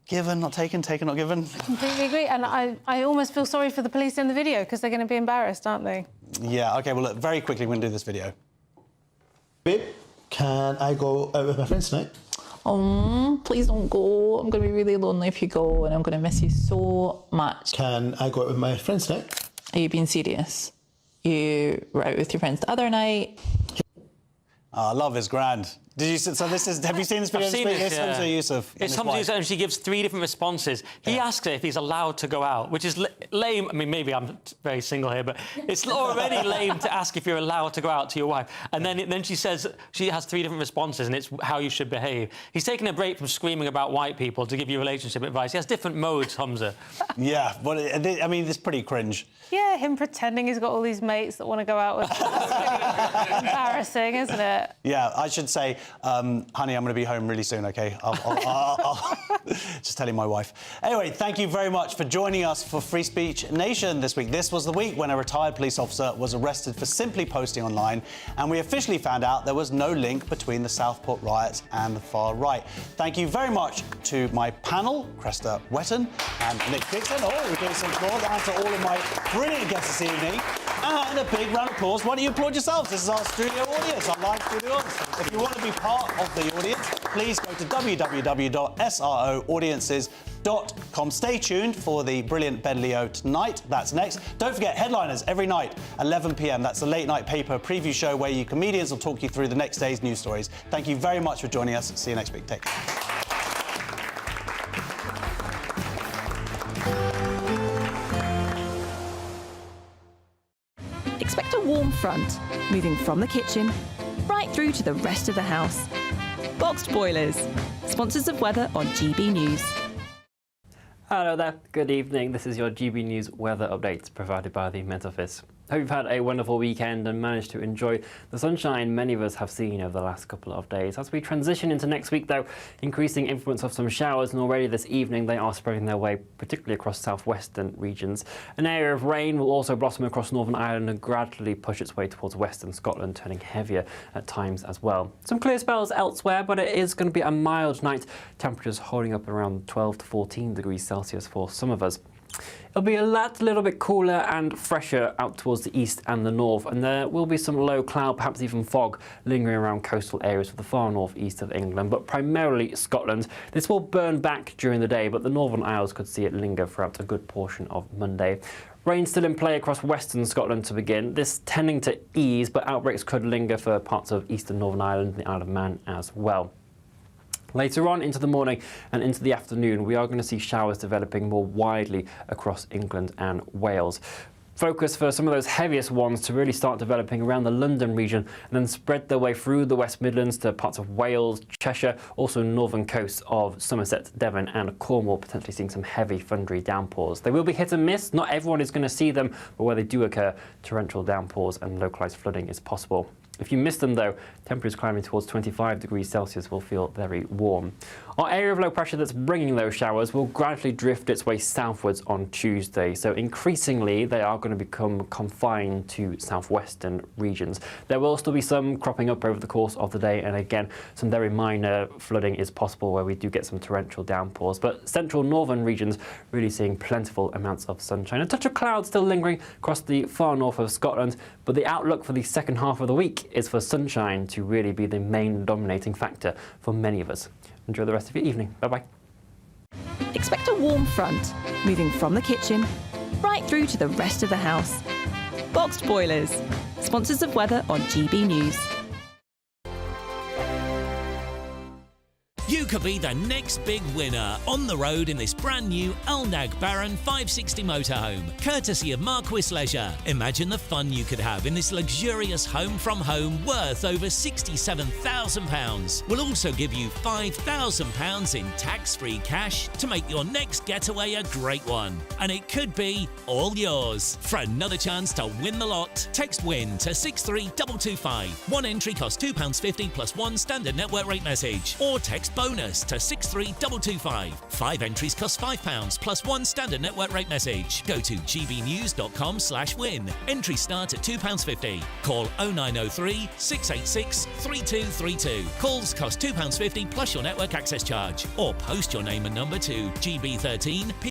given, not taken, taken, not given. I completely agree, and I almost feel sorry for the police in the video because they're going to be embarrassed, aren't they? Yeah, OK, well, look, very quickly, we're going to do this video. Babe, can I go out with my friends tonight? Please don't go. I'm going to be really lonely if you go, and I'm going to miss you so much. Can I go out with my friends tonight? Are you being serious? You were out with your friends the other night. Love is grand. Did you? So this is. Have you seen this video? I've seen it. It's Hamza Yusuf. It's Hamza Yusuf, and she gives 3 different responses. He asks her if he's allowed to go out, which is lame. I mean, maybe I'm very single here, but it's already lame to ask if you're allowed to go out to your wife. And then she says she has 3 different responses, and it's how you should behave. He's taking a break from screaming about white people to give you relationship advice. He has different modes, Hamza. Yeah, but I mean, it's pretty cringe. Yeah, him pretending he's got all these mates that want to go out with. It's really embarrassing, isn't it? Yeah, I should say Honey, I'm going to be home really soon, OK? I'll just telling my wife. Anyway, thank you very much for joining us for Free Speech Nation this week. This was the week when a retired police officer was arrested for simply posting online, and we officially found out there was no link between the Southport riots and the far right. Thank you very much to my panel, Cresta Wetton and Nick Dixon. Oh, we're doing some applause, and to all of my brilliant guests this evening. And a big round of applause. Why don't you applaud yourselves? This is our studio audience, our live studio audience. If you want to be part of the audience, please go to www.sroaudiences.com. Stay tuned for the brilliant Ben Leo tonight. That's next. Don't forget, headliners every night, 11 p.m. That's the late night paper preview show where you comedians will talk you through the next day's news stories. Thank you very much for joining us. See you next week. Take care. Expect a warm front, moving from the kitchen right through to the rest of the house. Boxed Boilers, sponsors of weather on GB News. Hello there, good evening. This is your GB News weather update provided by the Met Office. Hope you've had a wonderful weekend and managed to enjoy the sunshine many of us have seen over the last couple of days. As we transition into next week, though, increasing influence of some showers, and already this evening they are spreading their way, particularly across southwestern regions. An area of rain will also blossom across Northern Ireland and gradually push its way towards western Scotland, turning heavier at times as well. Some clear spells elsewhere, but it is going to be a mild night. Temperatures holding up around 12 to 14 degrees Celsius for some of us. It'll be a little bit cooler and fresher out towards the east and the north, and there will be some low cloud, perhaps even fog, lingering around coastal areas of the far northeast of England, but primarily Scotland. This will burn back during the day, but the Northern Isles could see it linger throughout a good portion of Monday. Rain still in play across western Scotland to begin, this tending to ease, but outbreaks could linger for parts of eastern Northern Ireland and the Isle of Man as well. Later on into the morning and into the afternoon, we are going to see showers developing more widely across England and Wales. Focus for some of those heaviest ones to really start developing around the London region and then spread their way through the West Midlands to parts of Wales, Cheshire, also northern coasts of Somerset, Devon and Cornwall, potentially seeing some heavy thundery downpours. They will be hit and miss. Not everyone is going to see them, but where they do occur, torrential downpours and localised flooding is possible. If you miss them, though, temperatures climbing towards 25 degrees Celsius will feel very warm. Our area of low pressure that's bringing those showers will gradually drift its way southwards on Tuesday, so increasingly they are going to become confined to southwestern regions. There will still be some cropping up over the course of the day, and again, some very minor flooding is possible where we do get some torrential downpours, but central northern regions really seeing plentiful amounts of sunshine. A touch of cloud still lingering across the far north of Scotland, but the outlook for the second half of the week is for sunshine to really be the main dominating factor for many of us. Enjoy the rest of your evening. Bye-bye. Expect a warm front, moving from the kitchen right through to the rest of the house. Boxed Boilers, sponsors of weather on GB News. You could be the next big winner on the road in this brand new Alnag Baron 560 motorhome, courtesy of Marquis Leisure. Imagine the fun you could have in this luxurious home from home worth over £67,000. We'll also give you £5,000 in tax-free cash to make your next getaway a great one. And it could be all yours. For another chance to win the lot, text WIN to 63225. One entry costs £2.50 plus one standard network rate message. Or text bonus to 63225. 5 entries cost £5 plus one standard network rate message. Go to gbnews.com/win. Entries start at £2.50. Call 0903 686 3232. Calls cost £2.50 plus your network access charge. Or post your name and number to GB13